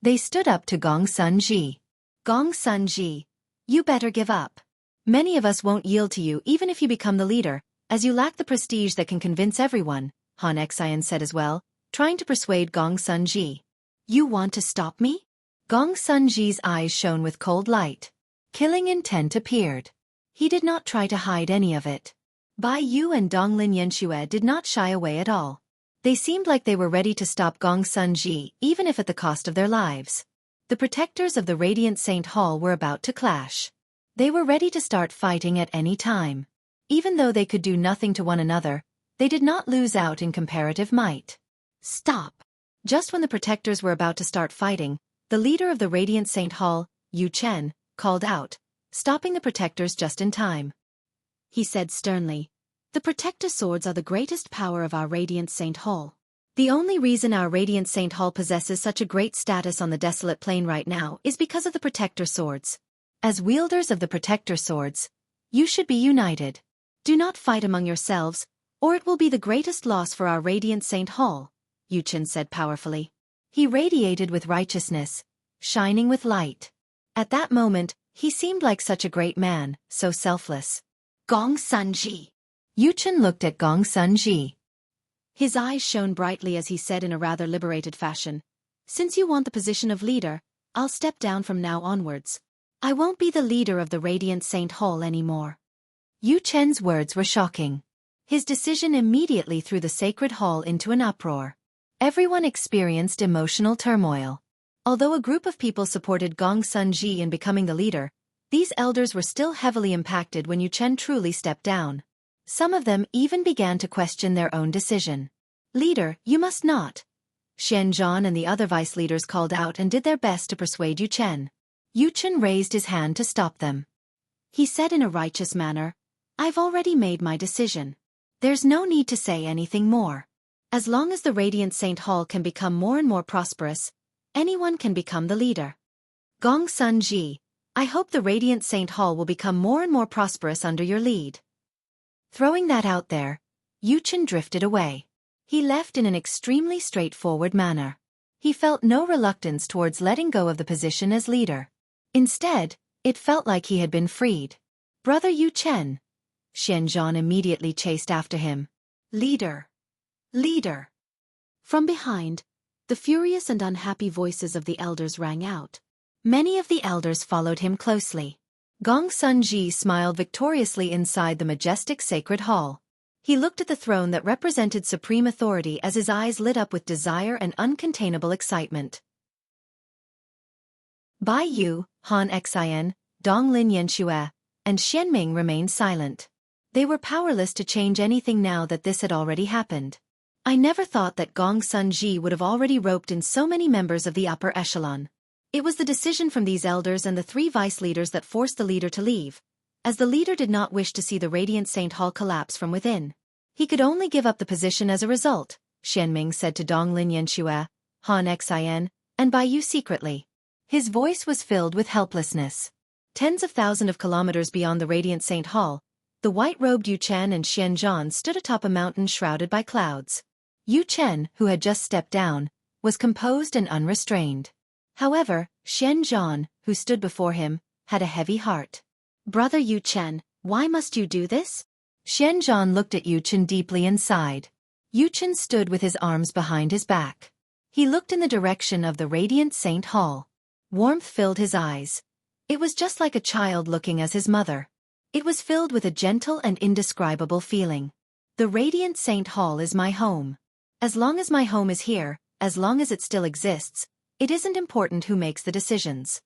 They stood up to Gong Sun Ji. Gong Sun Ji, you better give up. Many of us won't yield to you even if you become the leader, as you lack the prestige that can convince everyone, Han Xin said as well, trying to persuade Gong Sun Ji. You want to stop me? Gong Sun Ji's eyes shone with cold light. Killing intent appeared. He did not try to hide any of it. Bai Yu and Donglin Yanxue did not shy away at all. They seemed like they were ready to stop Gong Sun Ji even if at the cost of their lives. The protectors of the Radiant Saint Hall were about to clash. They were ready to start fighting at any time. Even though they could do nothing to one another, they did not lose out in comparative might. Stop! Just when the protectors were about to start fighting, the leader of the Radiant Saint Hall, Yu Chen, called out, stopping the protectors just in time. He said sternly, "The protector swords are the greatest power of our Radiant Saint Hall. The only reason our Radiant Saint Hall possesses such a great status on the desolate plain right now is because of the protector swords. As wielders of the protector swords, you should be united. Do not fight among yourselves, or it will be the greatest loss for our Radiant Saint Hall," Yu Chen said powerfully. He radiated with righteousness, shining with light. At that moment, he seemed like such a great man, so selfless. Gong Sun Ji. Yu Chen looked at Gong Sun Ji. His eyes shone brightly as he said in a rather liberated fashion, "Since you want the position of leader, I'll step down from now onwards. I won't be the leader of the Radiant Saint Hall anymore." Yu Chen's words were shocking. His decision immediately threw the sacred hall into an uproar. Everyone experienced emotional turmoil. Although a group of people supported Gong Sun Ji in becoming the leader, these elders were still heavily impacted when Yu Chen truly stepped down. Some of them even began to question their own decision. "Leader, you must not. Xianzhan and the other vice leaders called out and did their best to persuade Yu Chen. Yu Chen raised his hand to stop them. He said in a righteous manner, "I've already made my decision. There's no need to say anything more. As long as the Radiant Saint Hall can become more and more prosperous, anyone can become the leader. Gong Sun Ji, I hope the Radiant Saint Hall will become more and more prosperous under your lead." Throwing that out there, Yu Chen drifted away. He left in an extremely straightforward manner. He felt no reluctance towards letting go of the position as leader. Instead, it felt like he had been freed. "Brother Yu Chen." Xianzhan immediately chased after him. "Leader! Leader!" From behind, the furious and unhappy voices of the elders rang out. Many of the elders followed him closely. Gong Sun Ji smiled victoriously inside the majestic sacred hall. He looked at the throne that represented supreme authority as his eyes lit up with desire and uncontainable excitement. Bai Yu, Han Xian, Donglin Yanxue, and Xianming remained silent. They were powerless to change anything now that this had already happened. I never thought that Gong Sun Ji would have already roped in so many members of the upper echelon. It was the decision from these elders and the 3 vice leaders that forced the leader to leave, as the leader did not wish to see the Radiant Saint Hall collapse from within. He could only give up the position as a result, Xianming said to Donglin Yanxue, Han Xian, and Bai Yu secretly. His voice was filled with helplessness. Tens of thousands of kilometers beyond the Radiant Saint Hall, the white-robed Yu Chen and Xianzhan stood atop a mountain shrouded by clouds. Yu Chen, who had just stepped down, was composed and unrestrained. However, Xianzhan, who stood before him, had a heavy heart. "Brother Yu Chen, why must you do this?" Xianzhan looked at Yu Chen deeply and sighed. Yu Chen stood with his arms behind his back. He looked in the direction of the Radiant Saint Hall. Warmth filled his eyes. It was just like a child looking as his mother. It was filled with a gentle and indescribable feeling. "The Radiant Saint Hall is my home. As long as my home is here, as long as it still exists, it isn't important who makes the decisions."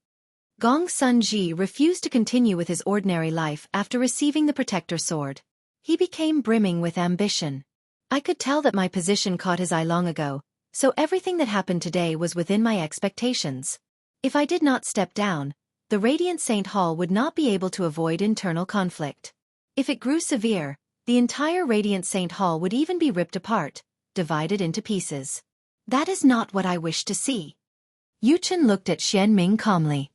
Gong Sun Ji refused to continue with his ordinary life after receiving the Protector Sword. He became brimming with ambition. I could tell that my position caught his eye long ago, so everything that happened today was within my expectations. If I did not step down, the Radiant Saint Hall would not be able to avoid internal conflict. If it grew severe, the entire Radiant Saint Hall would even be ripped apart, divided into pieces. That is not what I wish to see. Yu Chen looked at Xianming calmly.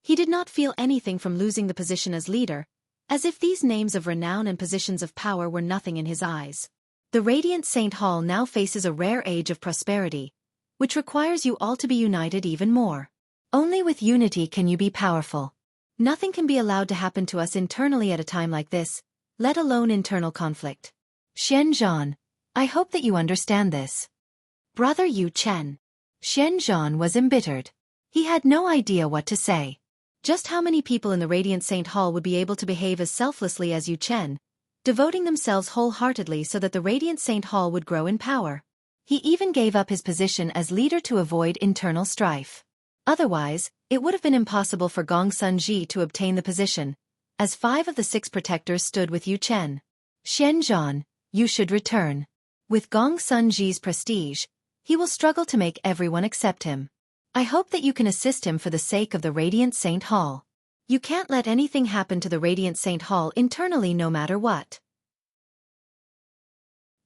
He did not feel anything from losing the position as leader, as if these names of renown and positions of power were nothing in his eyes. The Radiant Saint Hall now faces a rare age of prosperity, which requires you all to be united even more. Only with unity can you be powerful. Nothing can be allowed to happen to us internally at a time like this, let alone internal conflict. Xianzhan, I hope that you understand this. Brother Yu Chen. Xianzhan was embittered. He had no idea what to say. Just how many people in the Radiant Saint Hall would be able to behave as selflessly as Yu Chen, devoting themselves wholeheartedly so that the Radiant Saint Hall would grow in power? He even gave up his position as leader to avoid internal strife. Otherwise, it would have been impossible for Gong Sun Ji to obtain the position, as 5 of the 6 protectors stood with Yu Chen. Xianzhan, you should return. With Gong Sun Ji's prestige, he will struggle to make everyone accept him. I hope that you can assist him for the sake of the Radiant Saint Hall. You can't let anything happen to the Radiant Saint Hall internally no matter what.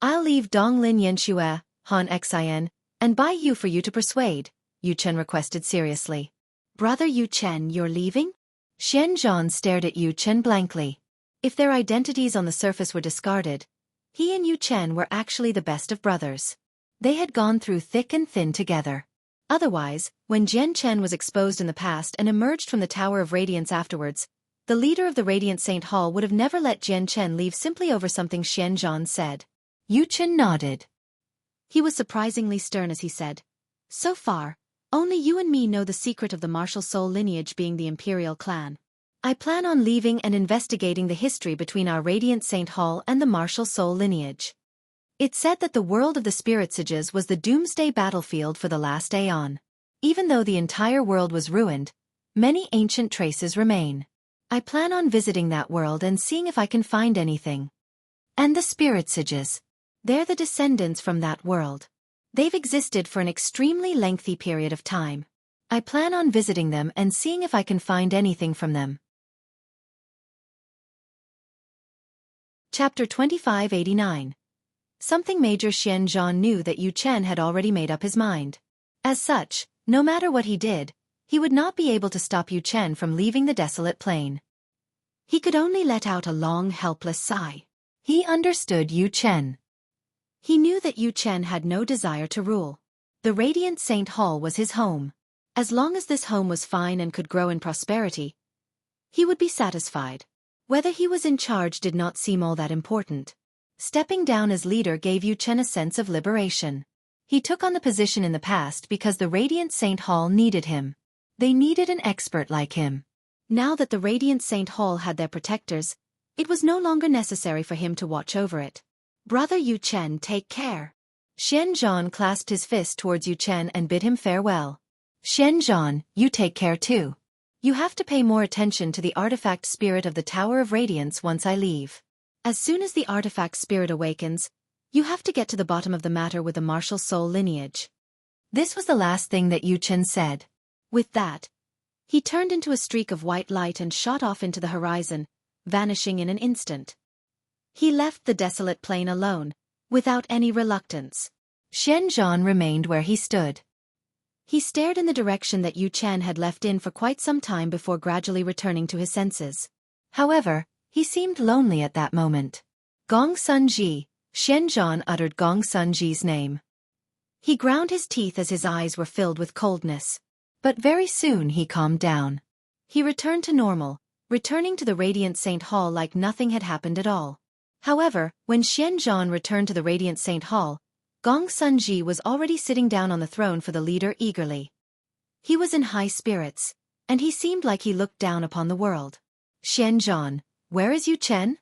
I'll leave Donglin Yanxue, Han Xian, and Bai Yu for you to persuade, Yu Chen requested seriously. Brother Yu Chen, you're leaving? Xianzhan stared at Yu Chen blankly. If their identities on the surface were discarded, he and Yu Chen were actually the best of brothers. They had gone through thick and thin together. Otherwise, when Jian Chen was exposed in the past and emerged from the Tower of Radiance afterwards, the leader of the Radiant Saint Hall would have never let Jian Chen leave simply over something Xianzhan said. Yu Chen nodded. He was surprisingly stern as he said, "So far, only you and me know the secret of the martial soul lineage being the imperial clan. I plan on leaving and investigating the history between our Radiant Saint Hall and the martial soul lineage." It said that the world of the spirit sages was the doomsday battlefield for the last aeon. Even though the entire world was ruined, many ancient traces remain. I plan on visiting that world and seeing if I can find anything. And the spirit sages. They're the descendants from that world. They've existed for an extremely lengthy period of time. I plan on visiting them and seeing if I can find anything from them. Chapter 2589. Something Major Xian Zhan knew that Yu Chen had already made up his mind. As such, no matter what he did, he would not be able to stop Yu Chen from leaving the desolate plain. He could only let out a long, helpless sigh. He understood Yu Chen. He knew that Yu Chen had no desire to rule. The Radiant Saint Hall was his home. As long as this home was fine and could grow in prosperity, he would be satisfied. Whether he was in charge did not seem all that important. Stepping down as leader gave Yu Chen a sense of liberation. He took on the position in the past because the Radiant Saint Hall needed him. They needed an expert like him. Now that the Radiant Saint Hall had their protectors, it was no longer necessary for him to watch over it. Brother Yu Chen, take care. Xian Zhan clasped his fist towards Yu Chen and bid him farewell. Xian Zhan, you take care too. You have to pay more attention to the artifact spirit of the Tower of Radiance once I leave. As soon as the artifact spirit awakens, you have to get to the bottom of the matter with the martial soul lineage. This was the last thing that Yu Chen said. With that, he turned into a streak of white light and shot off into the horizon, vanishing in an instant. He left the desolate plain alone, without any reluctance. Xian Zhan remained where he stood. He stared in the direction that Yu Chen had left in for quite some time before gradually returning to his senses. However, he seemed lonely at that moment. Gong Sun Ji, Xian Zhan uttered Gong Sun Ji's name. He ground his teeth as his eyes were filled with coldness. But very soon he calmed down. He returned to normal, returning to the Radiant Saint Hall like nothing had happened at all. However, when Xian Zhan returned to the Radiant Saint Hall, Gong Sun Ji was already sitting down on the throne for the leader eagerly. He was in high spirits, and he seemed like he looked down upon the world. Xian Zhan, where is Yu Chen?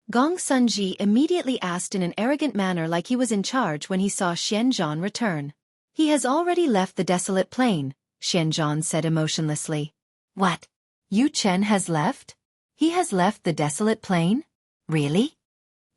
Gong Sun Ji immediately asked in an arrogant manner like he was in charge when he saw Xian Zhan return. He has already left the desolate plain, Xian Zhan said emotionlessly. What? Yu Chen has left? He has left the desolate plain? Really?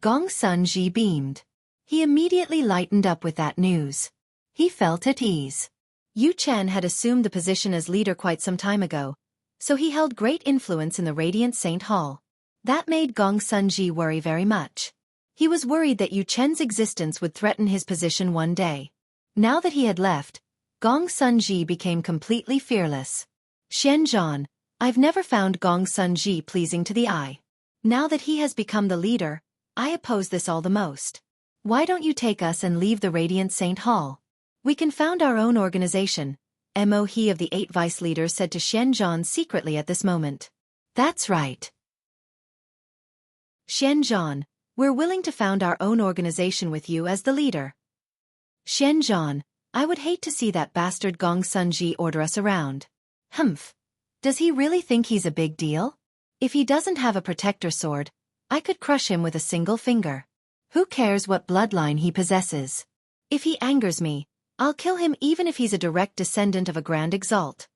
Gong Sun Ji beamed. He immediately lightened up with that news. He felt at ease. Yu Chen had assumed the position as leader quite some time ago, so he held great influence in the Radiant Saint Hall. That made Gong Sun Ji worry very much. He was worried that Yu Chen's existence would threaten his position one day. Now that he had left, Gong Sun Ji became completely fearless. Xian Zhan, I've never found Gong Sun Ji pleasing to the eye. Now that he has become the leader, I oppose this all the most. Why don't you take us and leave the Radiant Saint Hall? We can found our own organization, Mo He of the 8 vice leaders said to Xian Zhan secretly at this moment. That's right. Xian Zhan, we're willing to found our own organization with you as the leader. Xian Zhan, I would hate to see that bastard Gong Sun Ji order us around. Humph. Does he really think he's a big deal? If he doesn't have a protector sword, I could crush him with a single finger. Who cares what bloodline he possesses? If he angers me, I'll kill him even if he's a direct descendant of a Grand Exalt.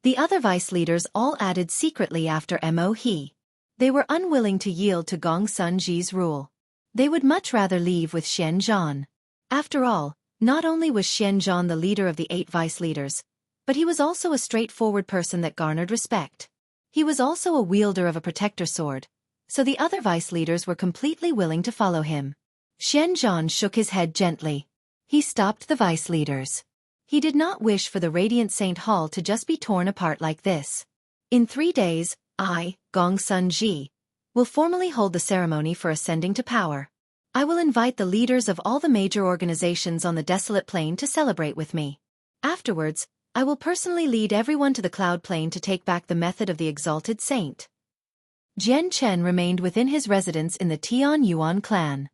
The other vice leaders all added secretly after Mo He. They were unwilling to yield to Gong Sun Ji's rule. They would much rather leave with Xian Zhan. After all, not only was Xian Zhan the leader of the 8 vice leaders, but he was also a straightforward person that garnered respect. He was also a wielder of a protector sword, so the other vice leaders were completely willing to follow him. Xian Zhan shook his head gently. He stopped the vice leaders. He did not wish for the Radiant Saint Hall to just be torn apart like this. In 3 days, I, Gong Sun Ji, will formally hold the ceremony for ascending to power. I will invite the leaders of all the major organizations on the desolate plain to celebrate with me. Afterwards, I will personally lead everyone to the cloud plain to take back the method of the exalted saint. Jian Chen remained within his residence in the Tian Yuan clan.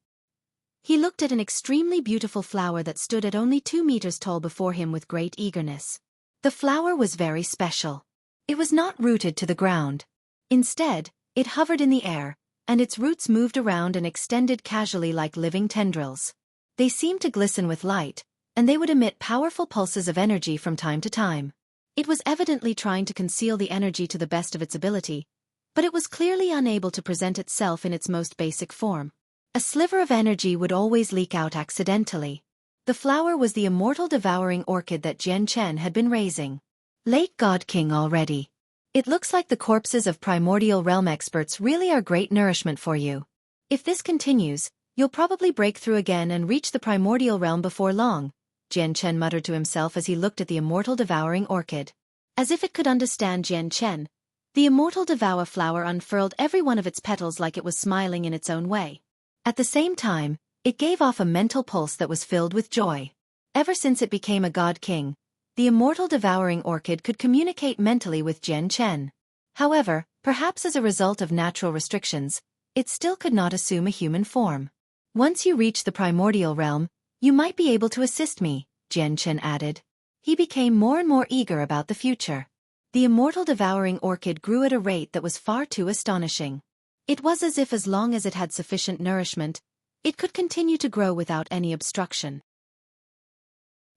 He looked at an extremely beautiful flower that stood at only 2 meters tall before him with great eagerness. The flower was very special. It was not rooted to the ground. Instead, it hovered in the air, and its roots moved around and extended casually like living tendrils. They seemed to glisten with light, and they would emit powerful pulses of energy from time to time. It was evidently trying to conceal the energy to the best of its ability, but it was clearly unable to present itself in its most basic form. A sliver of energy would always leak out accidentally. The flower was the immortal devouring orchid that Jian Chen had been raising. Late God King already. It looks like the corpses of primordial realm experts really are great nourishment for you. If this continues, you'll probably break through again and reach the primordial realm before long, Jian Chen muttered to himself as he looked at the immortal devouring orchid. As if it could understand Jian Chen, the immortal devour flower unfurled every one of its petals like it was smiling in its own way. At the same time, it gave off a mental pulse that was filled with joy. Ever since it became a god king, the immortal devouring orchid could communicate mentally with Jian Chen. However, perhaps as a result of natural restrictions, it still could not assume a human form. Once you reach the primordial realm, you might be able to assist me, Jian Chen added. He became more and more eager about the future. The immortal devouring orchid grew at a rate that was far too astonishing. It was as if as long as it had sufficient nourishment, it could continue to grow without any obstruction.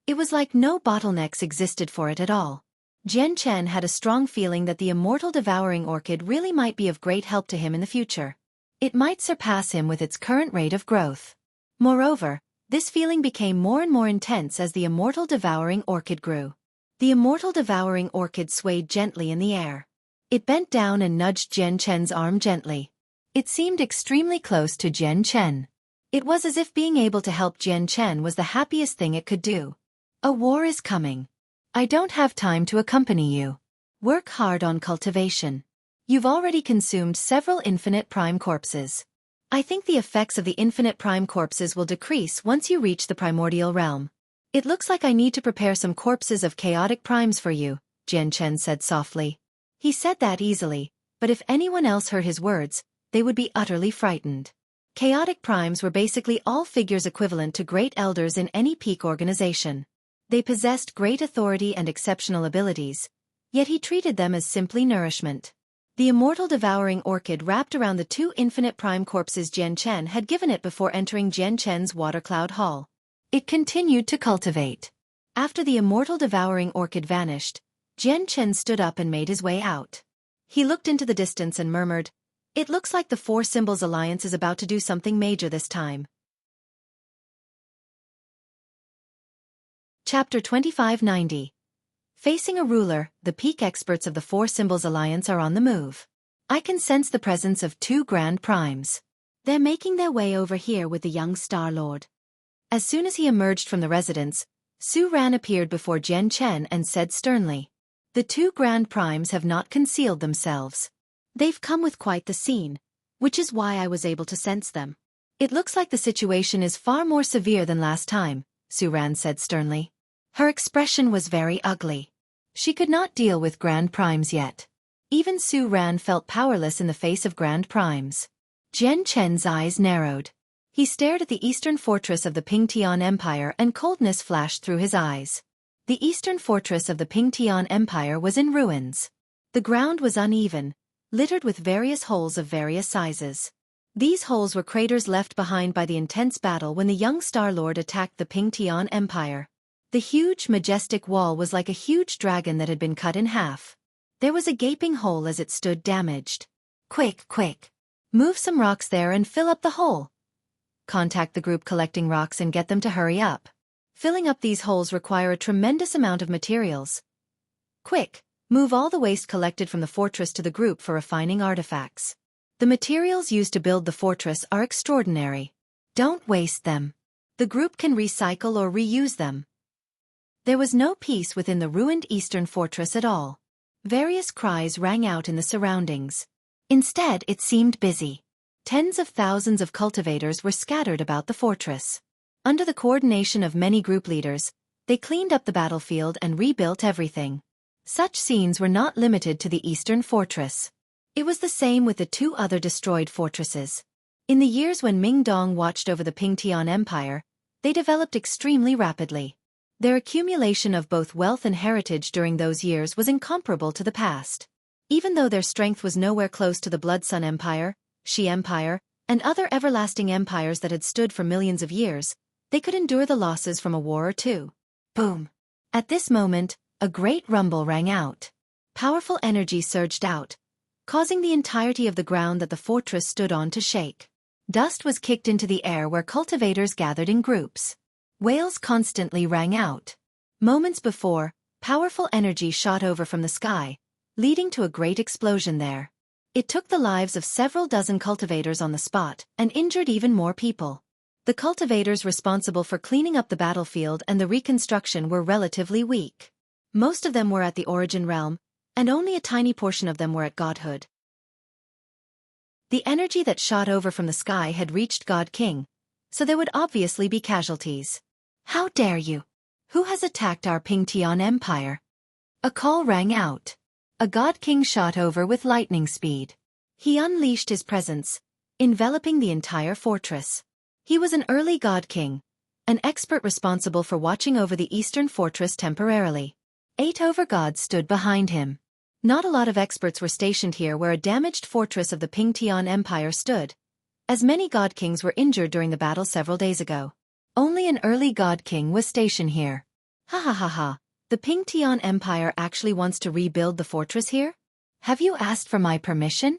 It was like no bottlenecks existed for it at all. Jian Chen had a strong feeling that the immortal devouring orchid really might be of great help to him in the future. It might surpass him with its current rate of growth. Moreover, this feeling became more and more intense as the immortal devouring orchid grew. The immortal devouring orchid swayed gently in the air. It bent down and nudged Jian Chen's arm gently. It seemed extremely close to Jian Chen. It was as if being able to help Jian Chen was the happiest thing it could do. A war is coming. I don't have time to accompany you. Work hard on cultivation. You've already consumed several infinite prime corpses. I think the effects of the infinite prime corpses will decrease once you reach the primordial realm. It looks like I need to prepare some corpses of chaotic primes for you, Jian Chen said softly. He said that easily, but if anyone else heard his words, they would be utterly frightened. Chaotic primes were basically all figures equivalent to great elders in any peak organization. They possessed great authority and exceptional abilities, yet he treated them as simply nourishment. The immortal devouring orchid wrapped around the two infinite prime corpses Jian Chen had given it before entering Jian Chen's water cloud hall. It continued to cultivate. After the immortal devouring orchid vanished, Jian Chen stood up and made his way out. He looked into the distance and murmured, "It looks like the Four Symbols Alliance is about to do something major this time." Chapter 2590. Facing a ruler, the peak experts of the Four Symbols Alliance are on the move. I can sense the presence of two grand primes. They're making their way over here with the young Star Lord. As soon as he emerged from the residence, Su Ran appeared before Jian Chen and said sternly, "The two grand primes have not concealed themselves. They've come with quite the scene, which is why I was able to sense them. It looks like the situation is far more severe than last time," Su Ran said sternly. Her expression was very ugly. She could not deal with grand primes yet. Even Su Ran felt powerless in the face of grand primes. Jian Chen's eyes narrowed. He stared at the eastern fortress of the Pingtian Empire and coldness flashed through his eyes. The eastern fortress of the Pingtian Empire was in ruins. The ground was uneven, littered with various holes of various sizes. These holes were craters left behind by the intense battle when the young Star Lord attacked the Pingtian Empire. The huge, majestic wall was like a huge dragon that had been cut in half. There was a gaping hole as it stood damaged. "Quick, quick! Move some rocks there and fill up the hole. Contact the group collecting rocks and get them to hurry up. Filling up these holes require a tremendous amount of materials. Quick, move all the waste collected from the fortress to the group for refining artifacts. The materials used to build the fortress are extraordinary. Don't waste them. The group can recycle or reuse them." There was no peace within the ruined eastern fortress at all. Various cries rang out in the surroundings. Instead, it seemed busy. Tens of thousands of cultivators were scattered about the fortress. Under the coordination of many group leaders, they cleaned up the battlefield and rebuilt everything. Such scenes were not limited to the eastern fortress. It was the same with the two other destroyed fortresses. In the years when Ming Dong watched over the Pingtian Empire, they developed extremely rapidly. Their accumulation of both wealth and heritage during those years was incomparable to the past. Even though their strength was nowhere close to the Blood Sun Empire, Shi Empire, and other everlasting empires that had stood for millions of years, they could endure the losses from a war or two. Boom! At this moment, a great rumble rang out. Powerful energy surged out, causing the entirety of the ground that the fortress stood on to shake. Dust was kicked into the air where cultivators gathered in groups. Wails constantly rang out. Moments before, powerful energy shot over from the sky, leading to a great explosion there. It took the lives of several dozen cultivators on the spot and injured even more people. The cultivators responsible for cleaning up the battlefield and the reconstruction were relatively weak. Most of them were at the origin realm, and only a tiny portion of them were at godhood. The energy that shot over from the sky had reached God King, so there would obviously be casualties. How dare you? Who has attacked our Pingtian Empire? A call rang out. A God King shot over with lightning speed. He unleashed his presence, enveloping the entire fortress. He was an early God King, an expert responsible for watching over the eastern fortress temporarily. 8 overgods stood behind him. Not a lot of experts were stationed here where a damaged fortress of the Pingtian Empire stood, as many God Kings were injured during the battle several days ago. Only an early God King was stationed here. Ha ha ha ha, the Pingtian Empire actually wants to rebuild the fortress here? Have you asked for my permission?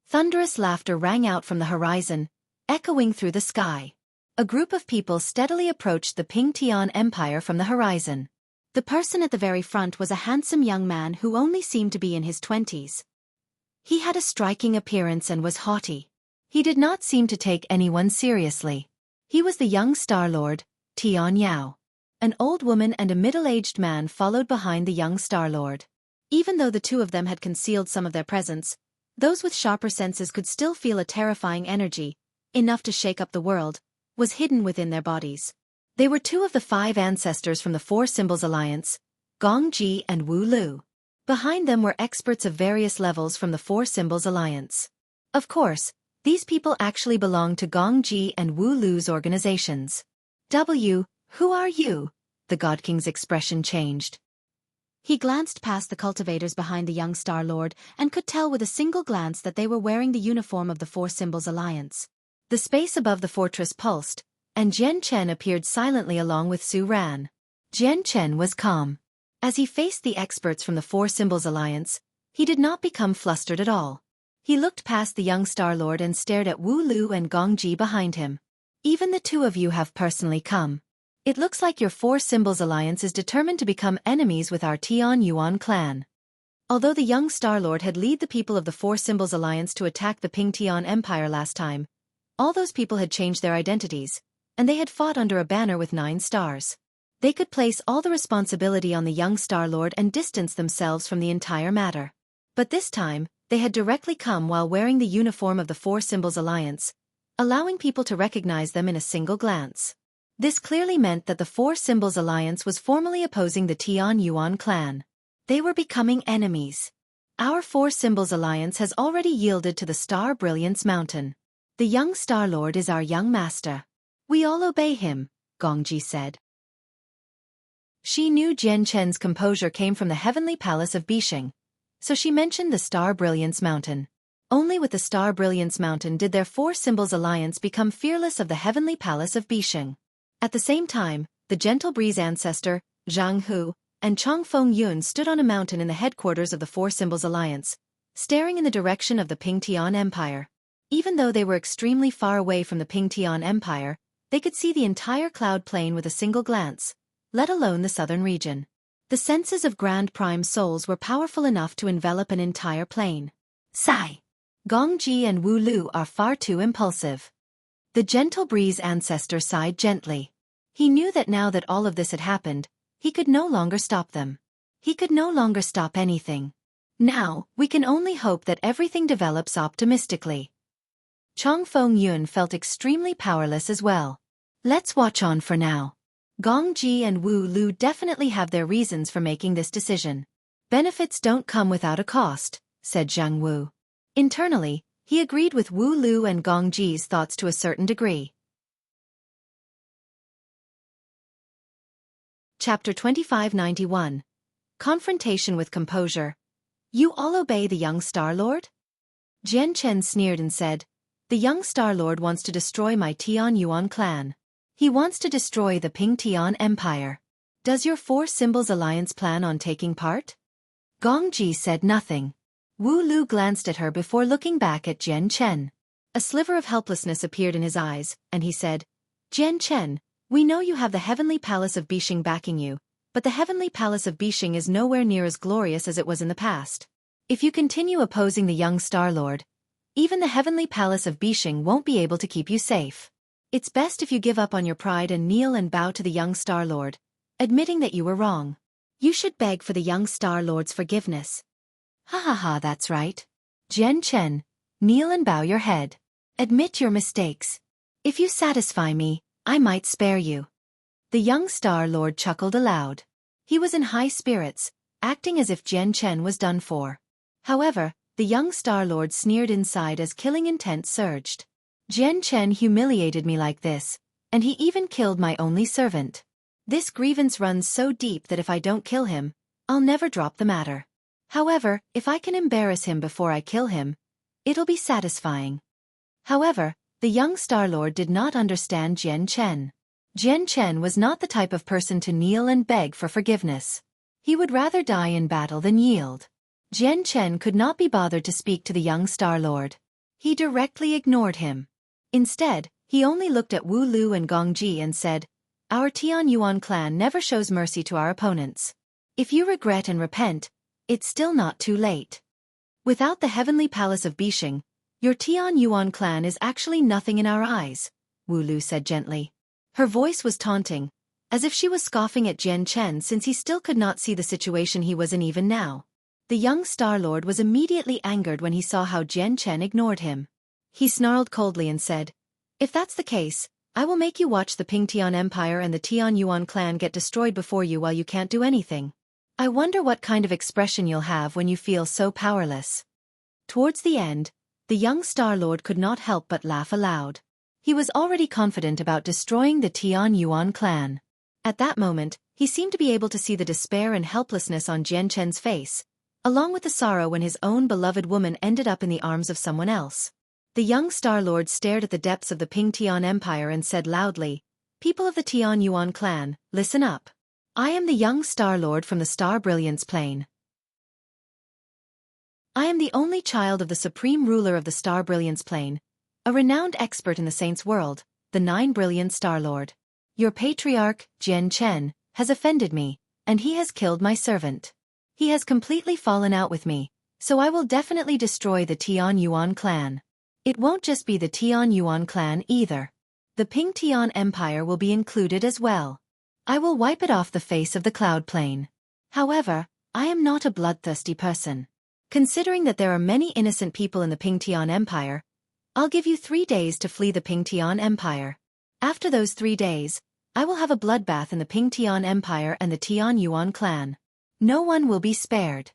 Thunderous laughter rang out from the horizon, echoing through the sky. A group of people steadily approached the Pingtian Empire from the horizon. The person at the very front was a handsome young man who only seemed to be in his 20s. He had a striking appearance and was haughty. He did not seem to take anyone seriously. He was the young Star Lord, Tian Yao. An old woman and a middle-aged man followed behind the young Star Lord. Even though the two of them had concealed some of their presence, those with sharper senses could still feel a terrifying energy, enough to shake up the world, was hidden within their bodies. They were 2 of the 5 ancestors from the Four Symbols Alliance, Gong Ji and Wu Lu. Behind them were experts of various levels from the Four Symbols Alliance. Of course, these people actually belonged to Gong Ji and Wu Lu's organizations. Who are you? The God King's expression changed. He glanced past the cultivators behind the young Star Lord and could tell with a single glance that they were wearing the uniform of the Four Symbols Alliance. The space above the fortress pulsed, and Jian Chen appeared silently along with Su Ran. Jian Chen was calm. As he faced the experts from the Four Symbols Alliance, he did not become flustered at all. He looked past the young Star Lord and stared at Wu Lu and Gong Ji behind him. Even the 2 of you have personally come. It looks like your Four Symbols Alliance is determined to become enemies with our Tian Yuan clan. Although the young Star Lord had led the people of the Four Symbols Alliance to attack the Pingtian Empire last time, all those people had changed their identities, and they had fought under a banner with 9 stars. They could place all the responsibility on the young Star Lord and distance themselves from the entire matter. But this time, they had directly come while wearing the uniform of the Four Symbols Alliance, allowing people to recognize them in a single glance. This clearly meant that the Four Symbols Alliance was formally opposing the Tian Yuan clan. They were becoming enemies. Our Four Symbols Alliance has already yielded to the Star Brilliance Mountain. The young Star Lord is our young master. We all obey him, Gongji said. She knew Jian Chen's composure came from the heavenly palace of Bisheng, so she mentioned the Star Brilliance Mountain. Only with the Star Brilliance Mountain did their Four Symbols Alliance become fearless of the heavenly palace of Bisheng. At the same time, the Gentle Breeze ancestor, Zhang Hu, and Chongfeng Yun stood on a mountain in the headquarters of the Four Symbols Alliance, staring in the direction of the Pingtian Empire. Even though they were extremely far away from the Pingtian Empire, they could see the entire cloud plain with a single glance, let alone the southern region. The senses of Grand Prime Souls were powerful enough to envelop an entire plain. Sigh. Gong Ji and Wu Lu are far too impulsive. The Gentle Breeze ancestor sighed gently. He knew that now that all of this had happened, he could no longer stop them. He could no longer stop anything. Now, we can only hope that everything develops optimistically. Chongfeng Yun felt extremely powerless as well. Let's watch on for now. Gong Ji and Wu Lu definitely have their reasons for making this decision. Benefits don't come without a cost, said Zhang Wu. Internally, he agreed with Wu Lu and Gong Ji's thoughts to a certain degree. Chapter 2591. Confrontation with Composure. You all obey the young Star Lord? Jian Chen sneered and said, the young Star Lord wants to destroy my Tian Yuan clan. He wants to destroy the Pingtian Empire. Does your Four Symbols Alliance plan on taking part? Gong Ji said nothing. Wu Lu glanced at her before looking back at Jian Chen. A sliver of helplessness appeared in his eyes, and he said, Jian Chen, We know you have the Heavenly Palace of Bishing backing you, but the Heavenly Palace of Bishing is nowhere near as glorious as it was in the past. If you continue opposing the young Star Lord, even the Heavenly Palace of Bishing won't be able to keep you safe. It's best if you give up on your pride and kneel and bow to the young Star Lord, admitting that you were wrong. You should beg for the young Star Lord's forgiveness. Ha ha ha, that's right. Jian Chen, kneel and bow your head. Admit your mistakes. If you satisfy me, I might spare you. The young Star Lord chuckled aloud. He was in high spirits, acting as if Jian Chen was done for. However, the young Star Lord sneered inside as killing intent surged. Jian Chen humiliated me like this, and he even killed my only servant. This grievance runs so deep that if I don't kill him, I'll never drop the matter. However, if I can embarrass him before I kill him, it'll be satisfying. However, the young Star Lord did not understand Jian Chen. Jian Chen was not the type of person to kneel and beg for forgiveness. He would rather die in battle than yield. Jian Chen could not be bothered to speak to the young Star Lord. He directly ignored him. Instead, he only looked at Wu Lu and Gong Ji and said, "Our Tian Yuan clan never shows mercy to our opponents. If you regret and repent, it's still not too late. Without the Heavenly Palace of Bishing, your Tian Yuan clan is actually nothing in our eyes," Wu Lu said gently. Her voice was taunting, as if she was scoffing at Jian Chen since he still could not see the situation he was in even now. The young Star Lord was immediately angered when he saw how Jian Chen ignored him. He snarled coldly and said, "If that's the case, I will make you watch the Ping Tian Empire and the Tian Yuan clan get destroyed before you while you can't do anything. I wonder what kind of expression you'll have when you feel so powerless." Towards the end, the young Star Lord could not help but laugh aloud. He was already confident about destroying the Tian Yuan clan. At that moment, he seemed to be able to see the despair and helplessness on Jian Chen's face, along with the sorrow when his own beloved woman ended up in the arms of someone else. The young Star Lord stared at the depths of the Ping Tian Empire and said loudly, "People of the Tian Yuan clan, listen up. I am the young Star Lord from the Star Brilliance Plane. I am the only child of the Supreme Ruler of the Star Brilliance Plane, a renowned expert in the Saints' world, the Nine Brilliant Star Lord. Your patriarch, Jian Chen, has offended me, and he has killed my servant. He has completely fallen out with me, so I will definitely destroy the Tian Yuan clan. It won't just be the Tian Yuan clan either. The Ping Tian Empire will be included as well. I will wipe it off the face of the cloud plane. However, I am not a bloodthirsty person. Considering that there are many innocent people in the Ping Tian Empire, I'll give you 3 days to flee the Ping Tian Empire. After those 3 days, I will have a bloodbath in the Ping Tian Empire and the Tian Yuan clan. No one will be spared."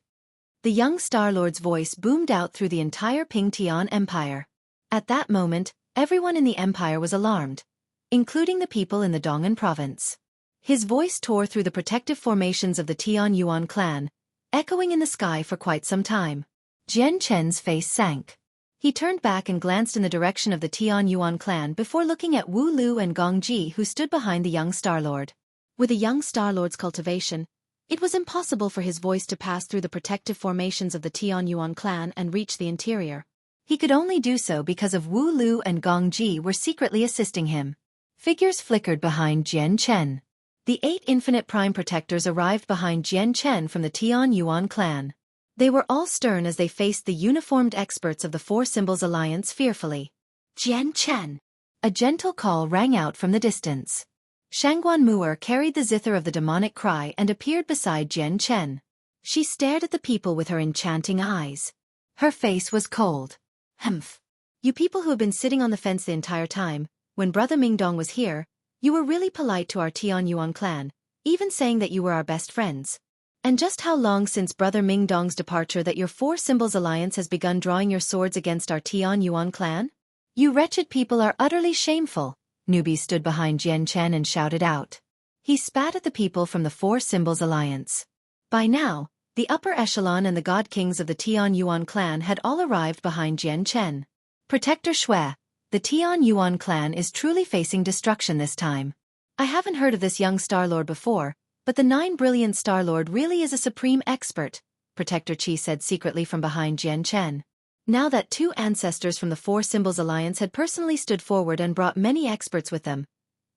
The young Star Lord's voice boomed out through the entire Ping Tian Empire. At that moment, everyone in the empire was alarmed, including the people in the Dong'an province. His voice tore through the protective formations of the Tian Yuan clan, echoing in the sky for quite some time. Jian Chen's face sank. He turned back and glanced in the direction of the Tian Yuan clan before looking at Wu Lu and Gong Ji who stood behind the young Star Lord. With the young Star Lord's cultivation, it was impossible for his voice to pass through the protective formations of the Tian Yuan clan and reach the interior. He could only do so because of Wu Lu and Gong Ji were secretly assisting him. Figures flickered behind Jian Chen. The 8 infinite prime protectors arrived behind Jian Chen from the Tian Yuan clan. They were all stern as they faced the uniformed experts of the Four Symbols Alliance fearfully. "Jian Chen!" A gentle call rang out from the distance. Shangguan Mu'er carried the zither of the demonic cry and appeared beside Jian Chen. She stared at the people with her enchanting eyes. Her face was cold. "Humph. You people who have been sitting on the fence the entire time, when Brother Mingdong was here, you were really polite to our Tian Yuan clan, even saying that you were our best friends. And just how long since Brother Mingdong's departure that your Four Symbols Alliance has begun drawing your swords against our Tian Yuan clan? You wretched people are utterly shameful." Newbie stood behind Jian Chen and shouted out. He spat at the people from the Four Symbols Alliance. By now, the upper echelon and the god kings of the Tian Yuan clan had all arrived behind Jian Chen. "Protector Xueqi, the Tian Yuan clan is truly facing destruction this time. I haven't heard of this young Star Lord before, but the 9 Brilliant Star Lord really is a supreme expert," Protector Qi said secretly from behind Jian Chen. Now that 2 ancestors from the Four Symbols Alliance had personally stood forward and brought many experts with them,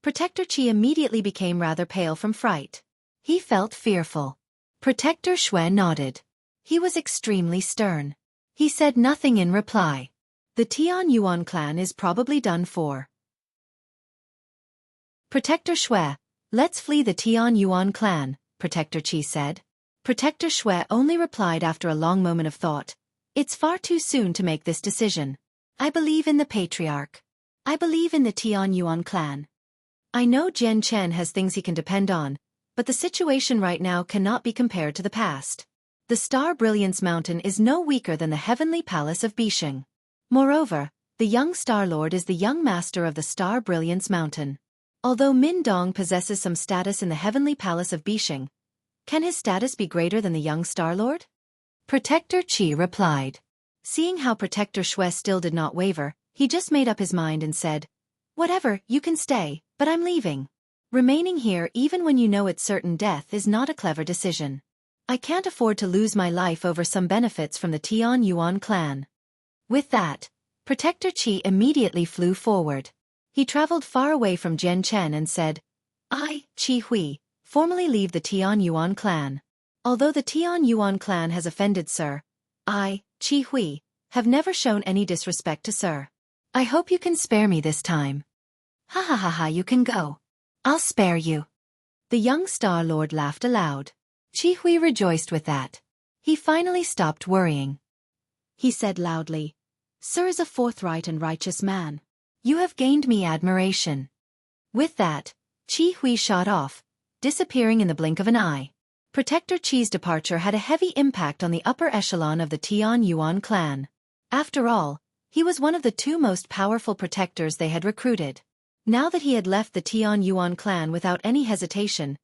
Protector Qi immediately became rather pale from fright. He felt fearful. Protector Xue nodded. He was extremely stern. He said nothing in reply. The Tian Yuan clan is probably done for. Protector Xue, let's flee the Tian Yuan clan, Protector Qi said. Protector Xue only replied after a long moment of thought. It's far too soon to make this decision. I believe in the patriarch. I believe in the Tian Yuan clan. I know Jian Chen has things he can depend on, but the situation right now cannot be compared to the past. The Star Brilliance Mountain is no weaker than the Heavenly Palace of Bisheng. Moreover, the young Star Lord is the young master of the Star Brilliance Mountain. Although Min Dong possesses some status in the Heavenly Palace of Bisheng, can his status be greater than the young Star Lord? Protector Qi replied. Seeing how Protector Xue still did not waver, he just made up his mind and said, Whatever, you can stay, but I'm leaving. Remaining here even when you know it's certain death is not a clever decision. I can't afford to lose my life over some benefits from the Tian Yuan clan. With that, Protector Qi immediately flew forward. He traveled far away from Jian Chen and said, I, Qi Hui, formally leave the Tian Yuan clan. Although the Tian Yuan clan has offended Sir, I, Qi Hui, have never shown any disrespect to Sir. I hope you can spare me this time. Ha ha ha ha, you can go. I'll spare you. The young Star Lord laughed aloud. Qi Hui rejoiced with that. He finally stopped worrying. He said loudly, Sir is a forthright and righteous man. You have gained me admiration. With that, Qi Hui shot off, disappearing in the blink of an eye. Protector Qi's departure had a heavy impact on the upper echelon of the Tian Yuan clan. After all, he was one of the two most powerful protectors they had recruited. Now that he had left the Tian Yuan clan without any hesitation,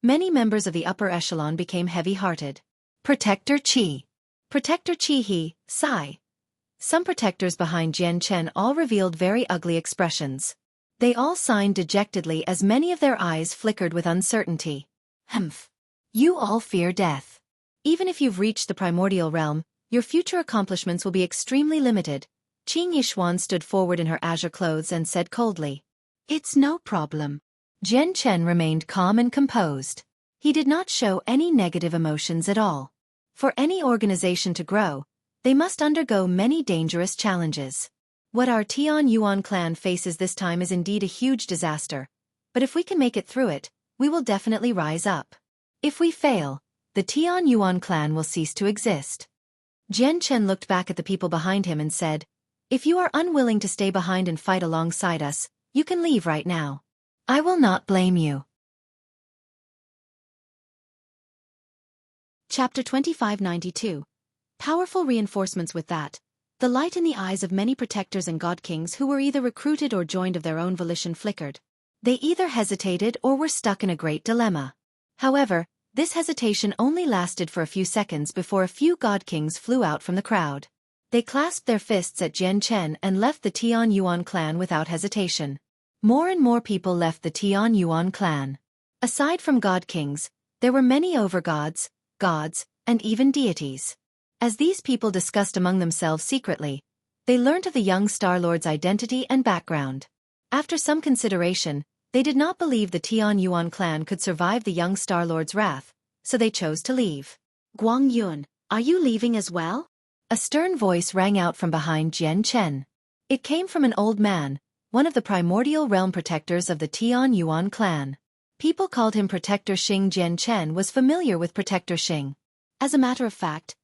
many members of the upper echelon became heavy-hearted. Protector Qi. Protector Qi he, sigh. Some protectors behind Jian Chen all revealed very ugly expressions. They all signed dejectedly as many of their eyes flickered with uncertainty. Humph. You all fear death. Even if you've reached the primordial realm, your future accomplishments will be extremely limited. Qing Yixuan stood forward in her azure clothes and said coldly. It's no problem. Jian Chen remained calm and composed. He did not show any negative emotions at all. For any organization to grow, they must undergo many dangerous challenges. What our Tian Yuan clan faces this time is indeed a huge disaster, but if we can make it through it, we will definitely rise up. If we fail, the Tian Yuan clan will cease to exist. Jian Chen looked back at the people behind him and said, If you are unwilling to stay behind and fight alongside us, you can leave right now. I will not blame you. Chapter 2592. Powerful reinforcements. With that, the light in the eyes of many protectors and god kings who were either recruited or joined of their own volition flickered. They either hesitated or were stuck in a great dilemma. However, this hesitation only lasted for a few seconds before a few god kings flew out from the crowd. They clasped their fists at Jian Chen and left the Tian Yuan clan without hesitation. More and more people left the Tian Yuan clan. Aside from god kings, there were many overgods, gods, and even deities. As these people discussed among themselves secretly, they learnt of the young Star Lord's identity and background. After some consideration, they did not believe the Tian Yuan clan could survive the young Star Lord's wrath, so they chose to leave. Guang Yun, are you leaving as well? A stern voice rang out from behind Jian Chen. It came from an old man, one of the primordial realm protectors of the Tian Yuan clan. People called him Protector Xing. Jian Chen was familiar with Protector Xing. As a matter of fact,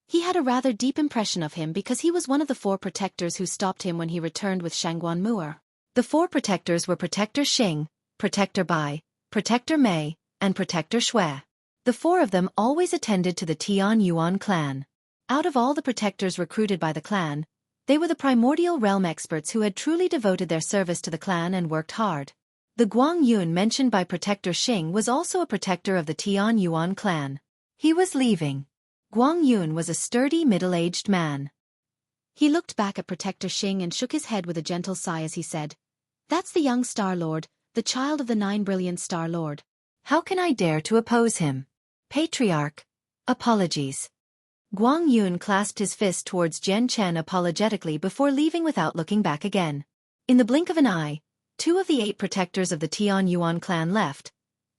he had a rather deep impression of him because he was one of the 4 protectors who stopped him when he returned with Shangguan Mu'er. The 4 protectors were Protector Xing, Protector Bai, Protector Mei, and Protector Xue. The 4 of them always attended to the Tian Yuan clan. Out of all the protectors recruited by the clan, they were the primordial realm experts who had truly devoted their service to the clan and worked hard. The Guang Yun mentioned by Protector Xing was also a protector of the Tian Yuan clan. He was leaving. Guang Yun was a sturdy middle-aged man. He looked back at Protector Xing and shook his head with a gentle sigh as he said, That's the young Star Lord, the child of the 9 brilliant Star Lord. How can I dare to oppose him? Patriarch. Apologies. Guang Yun clasped his fist towards Jian Chen apologetically before leaving without looking back again. In the blink of an eye, 2 of the 8 protectors of the Tian Yuan clan left,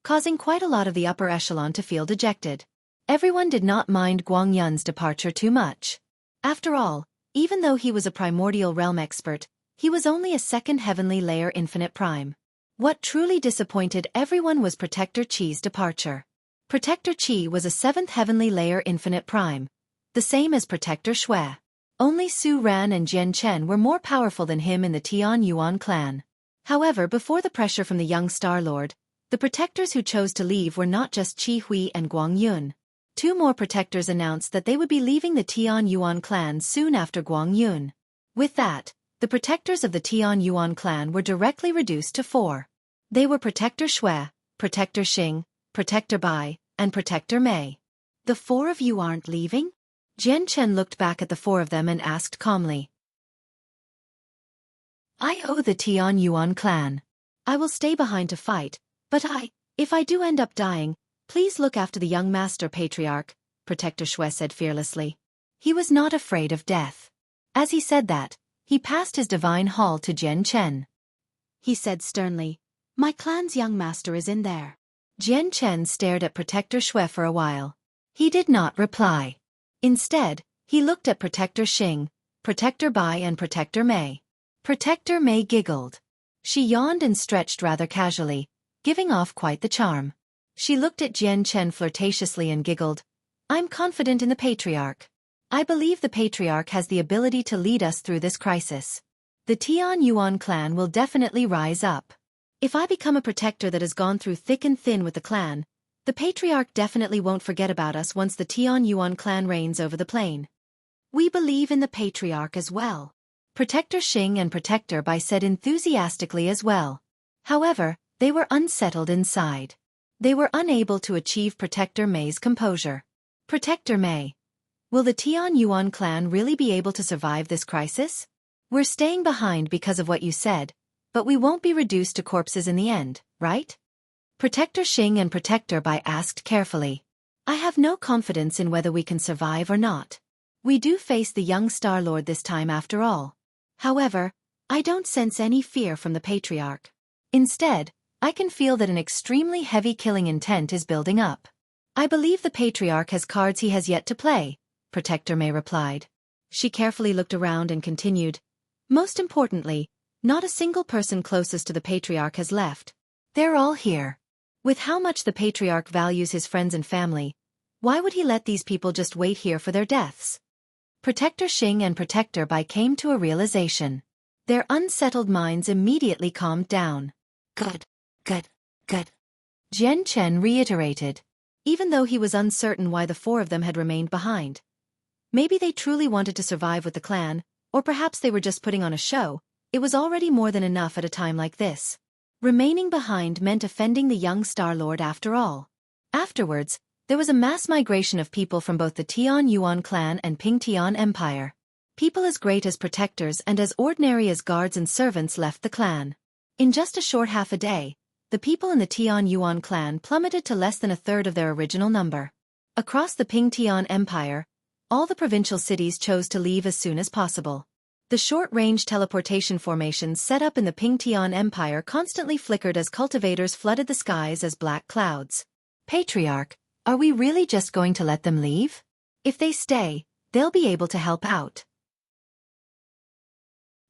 causing quite a lot of the upper echelon to feel dejected. Everyone did not mind Guang Yun's departure too much. After all, even though he was a primordial realm expert, he was only a second heavenly layer infinite prime. What truly disappointed everyone was Protector Qi's departure. Protector Qi was a 7th heavenly layer infinite prime, the same as Protector Xue. Only Su Ran and Jian Chen were more powerful than him in the Tian Yuan clan. However, before the pressure from the young Star Lord, the protectors who chose to leave were not just Qi Hui and Guang Yun. 2 more protectors announced that they would be leaving the Tian Yuan clan soon after Guang Yun. With that, the protectors of the Tian Yuan clan were directly reduced to 4. They were Protector Xue, Protector Xing, Protector Bai, and Protector Mei. The 4 of you aren't leaving? Jian Chen looked back at the 4 of them and asked calmly. I owe the Tian Yuan clan. I will stay behind to fight, but if I do end up dying, please look after the young master patriarch, Protector Xue said fearlessly. He was not afraid of death. As he said that, he passed his divine hall to Jian Chen. He said sternly, my clan's young master is in there. Jian Chen stared at Protector Xue for a while. He did not reply. Instead, he looked at Protector Xing, Protector Bai and Protector Mei. Protector Mei giggled. She yawned and stretched rather casually, giving off quite the charm. She looked at Jian Chen flirtatiously and giggled. I'm confident in the Patriarch. I believe the Patriarch has the ability to lead us through this crisis. The Tian Yuan clan will definitely rise up. If I become a protector that has gone through thick and thin with the clan, the Patriarch definitely won't forget about us once the Tian Yuan clan reigns over the plain. We believe in the Patriarch as well. Protector Xing and Protector Bai said enthusiastically as well. However, they were unsettled inside. They were unable to achieve Protector Mei's composure. Protector Mei, will the Tian Yuan clan really be able to survive this crisis? We're staying behind because of what you said, but we won't be reduced to corpses in the end, right? Protector Xing and Protector Bai asked carefully. I have no confidence in whether we can survive or not. We do face the young Star Lord this time after all. However, I don't sense any fear from the Patriarch. Instead, I can feel that an extremely heavy killing intent is building up. I believe the Patriarch has cards he has yet to play, Protector Mei replied. She carefully looked around and continued. Most importantly, not a single person closest to the Patriarch has left. They're all here. With how much the Patriarch values his friends and family, why would he let these people just wait here for their deaths? Protector Xing and Protector Bai came to a realization. Their unsettled minds immediately calmed down. Good. Jian Chen reiterated. Even though he was uncertain why the 4 of them had remained behind. Maybe they truly wanted to survive with the clan, or perhaps they were just putting on a show. It was already more than enough at a time like this. Remaining behind meant offending the young Star Lord after all. Afterwards, there was a mass migration of people from both the Tian Yuan clan and Ping Tian Empire. People as great as protectors and as ordinary as guards and servants left the clan. In just a short half a day, the people in the Tian Yuan clan plummeted to less than a third of their original number. Across the Ping Tian Empire, all the provincial cities chose to leave as soon as possible. The short-range teleportation formations set up in the Ping Tian Empire constantly flickered as cultivators flooded the skies as black clouds. Patriarch, are we really just going to let them leave? If they stay, they'll be able to help out.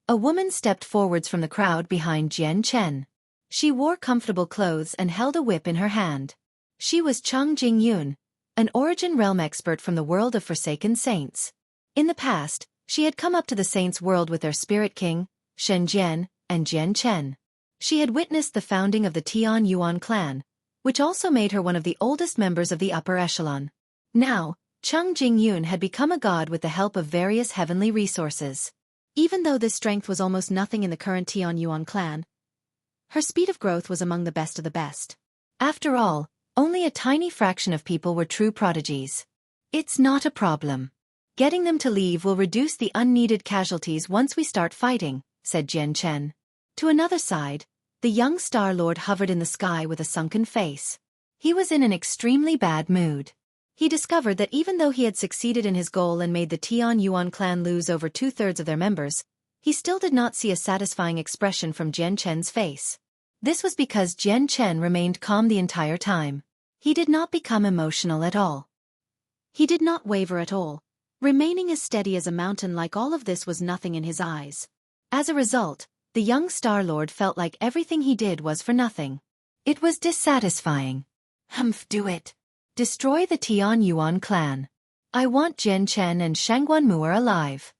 A woman stepped forwards from the crowd behind Jian Chen. She wore comfortable clothes and held a whip in her hand. She was Chang Jingyun, an Origin Realm expert from the world of Forsaken Saints. In the past, she had come up to the Saints' world with their Spirit King, Shen Jian, and Jian Chen. She had witnessed the founding of the Tian Yuan clan, which also made her one of the oldest members of the upper echelon. Now, Chang Jingyun had become a god with the help of various heavenly resources. Even though this strength was almost nothing in the current Tian Yuan clan, her speed of growth was among the best of the best. After all, only a tiny fraction of people were true prodigies. It's not a problem. Getting them to leave will reduce the unneeded casualties once we start fighting, said Jian Chen. To another side, the young Star Lord hovered in the sky with a sunken face. He was in an extremely bad mood. He discovered that even though he had succeeded in his goal and made the Tian Yuan clan lose over 2/3 of their members, he still did not see a satisfying expression from Jian Chen's face. This was because Jian Chen remained calm the entire time. He did not become emotional at all. He did not waver at all, remaining as steady as a mountain. Like all of this was nothing in his eyes. As a result, the young Star-Lord felt like everything he did was for nothing. It was dissatisfying. Do it. Destroy the Tian Yuan clan. I want Jian Chen and Shangguan Mu'er alive.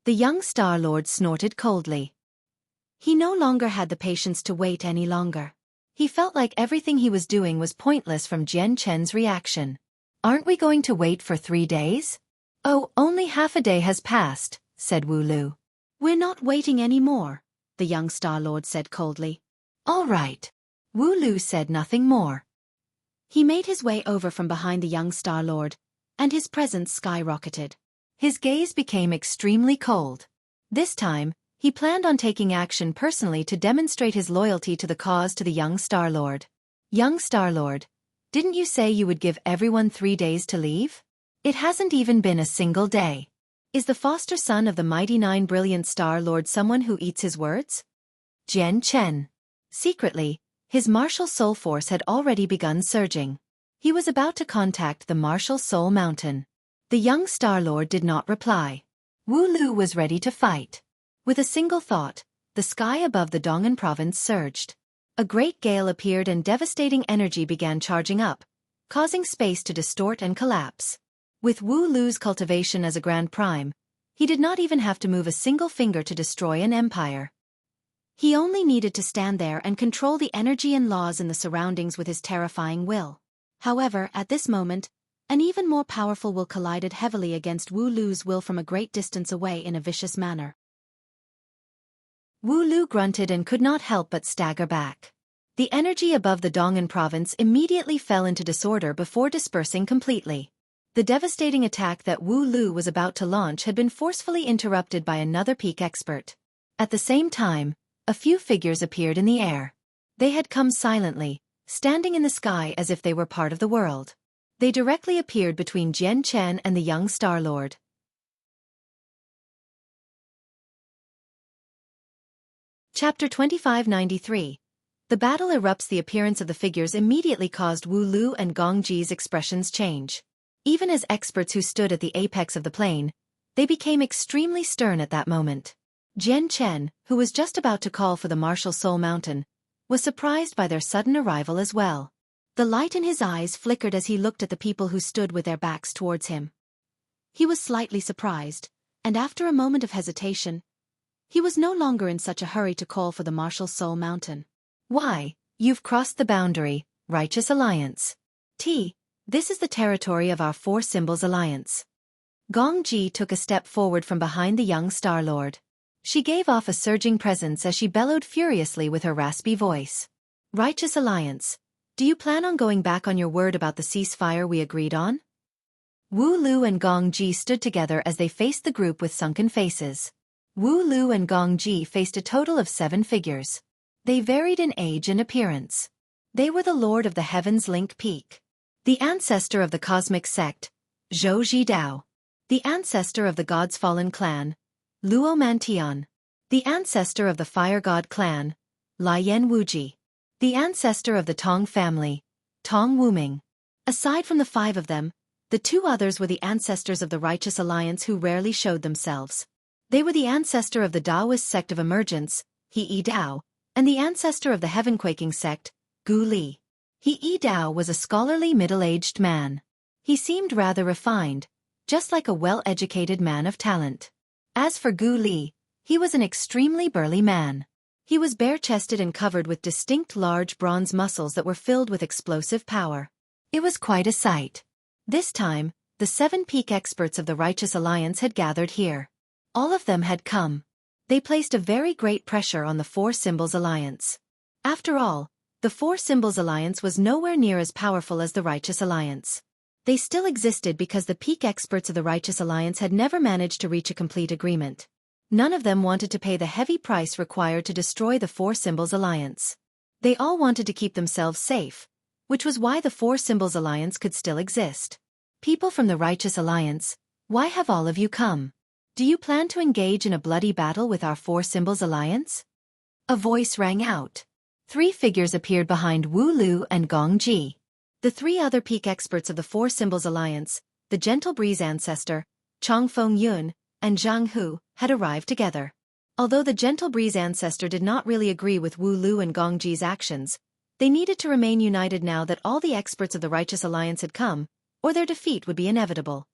The young Star-Lord snorted coldly. He no longer had the patience to wait any longer. He felt like everything he was doing was pointless from Jian Chen's reaction. Aren't we going to wait for 3 days? Oh, only half a day has passed, said Wu Lu. We're not waiting anymore, the young Star-Lord said coldly. All right. Wu Lu said nothing more. He made his way over from behind the young Star-Lord, and his presence skyrocketed. His gaze became extremely cold. This time, he planned on taking action personally to demonstrate his loyalty to the cause to the young Star-Lord. Young Star-Lord, didn't you say you would give everyone 3 days to leave? It hasn't even been a single day. Is the foster son of the mighty 9 brilliant Star-Lord someone who eats his words? Jian Chen. Secretly, his martial soul force had already begun surging. He was about to contact the martial soul mountain. The young Star-Lord did not reply. Wu Lu was ready to fight. With a single thought, the sky above the Dong'an province surged. A great gale appeared and devastating energy began charging up, causing space to distort and collapse. With Wu Lu's cultivation as a Grand Prime, he did not even have to move a single finger to destroy an empire. He only needed to stand there and control the energy and laws in the surroundings with his terrifying will. However, at this moment, an even more powerful will collided heavily against Wu Lu's will from a great distance away in a vicious manner. Wu Lu grunted and could not help but stagger back. The energy above the Dong'an province immediately fell into disorder before dispersing completely. The devastating attack that Wu Lu was about to launch had been forcefully interrupted by another peak expert. At the same time, a few figures appeared in the air. They had come silently, standing in the sky as if they were part of the world. They directly appeared between Jian Chen and the young Star-Lord. Chapter 2593. The battle erupts. The appearance of the figures immediately caused Wu Lu and Gong Ji's expressions change. Even as experts who stood at the apex of the plane, they became extremely stern at that moment. Jian Chen, who was just about to call for the martial soul mountain, was surprised by their sudden arrival as well. The light in his eyes flickered as he looked at the people who stood with their backs towards him. He was slightly surprised, and after a moment of hesitation, he was no longer in such a hurry to call for the martial soul mountain. Why, you've crossed the boundary, Righteous Alliance. This is the territory of our 4 Symbols Alliance. Gong Ji took a step forward from behind the young Star-Lord. She gave off a surging presence as she bellowed furiously with her raspy voice. Righteous Alliance. Do you plan on going back on your word about the ceasefire we agreed on? Wu Lu and Gong Ji stood together as they faced the group with sunken faces. Wu Lu and Gong Ji faced a total of 7 figures. They varied in age and appearance. They were the Lord of the Heavens Link Peak, the ancestor of the Cosmic Sect, Zhou Zhidao, the ancestor of the God's Fallen Clan, Luo Mantian, the ancestor of the Fire God Clan, Lian Wuji, the ancestor of the Tong family, Tong Wuming. Aside from the 5 of them, the 2 others were the ancestors of the Righteous Alliance who rarely showed themselves. They were the ancestor of the Taoist sect of emergence, He Dao, and the ancestor of the Heaven-quaking sect, Gu Li. He Dao was a scholarly middle-aged man. He seemed rather refined, just like a well-educated man of talent. As for Gu Li, he was an extremely burly man. He was bare-chested and covered with distinct large bronze muscles that were filled with explosive power. It was quite a sight. This time, the 7 peak experts of the Righteous Alliance had gathered here. All of them had come. They placed a very great pressure on the 4 Symbols Alliance. After all, the 4 Symbols Alliance was nowhere near as powerful as the Righteous Alliance. They still existed because the peak experts of the Righteous Alliance had never managed to reach a complete agreement. None of them wanted to pay the heavy price required to destroy the 4 Symbols Alliance. They all wanted to keep themselves safe, which was why the 4 Symbols Alliance could still exist. People from the Righteous Alliance, why have all of you come? Do you plan to engage in a bloody battle with our Four Symbols Alliance? A voice rang out. 3 figures appeared behind Wu Lu and Gong Ji. The 3 other peak experts of the Four Symbols Alliance, the Gentle Breeze Ancestor, Chong Feng Yun, and Zhang Hu, had arrived together. Although the Gentle Breeze Ancestor did not really agree with Wu Lu and Gong Ji's actions, they needed to remain united now that all the experts of the Righteous Alliance had come, or their defeat would be inevitable.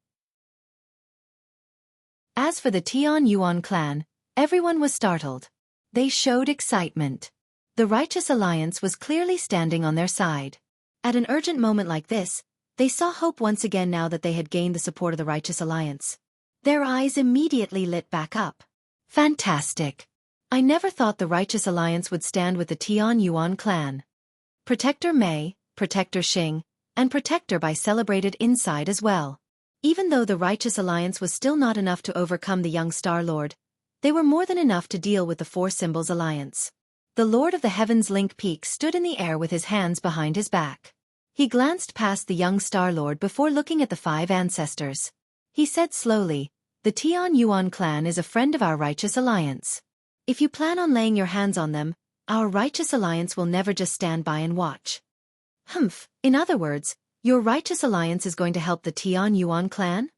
As for the Tian Yuan clan, everyone was startled. They showed excitement. The Righteous Alliance was clearly standing on their side. At an urgent moment like this, they saw hope once again now that they had gained the support of the Righteous Alliance. Their eyes immediately lit back up. Fantastic! I never thought the Righteous Alliance would stand with the Tian Yuan clan. Protector Mei, Protector Xing, and Protector Bai celebrated inside as well. Even though the Righteous Alliance was still not enough to overcome the young Star Lord, they were more than enough to deal with the Four Symbols Alliance. The Lord of the Heavens Link Peak stood in the air with his hands behind his back. He glanced past the young Star Lord before looking at the 5 ancestors. He said slowly, "The Tian Yuan clan is a friend of our Righteous Alliance. If you plan on laying your hands on them, our Righteous Alliance will never just stand by and watch." Humph, in other words, your Righteous Alliance is going to help the Tian Yuan clan?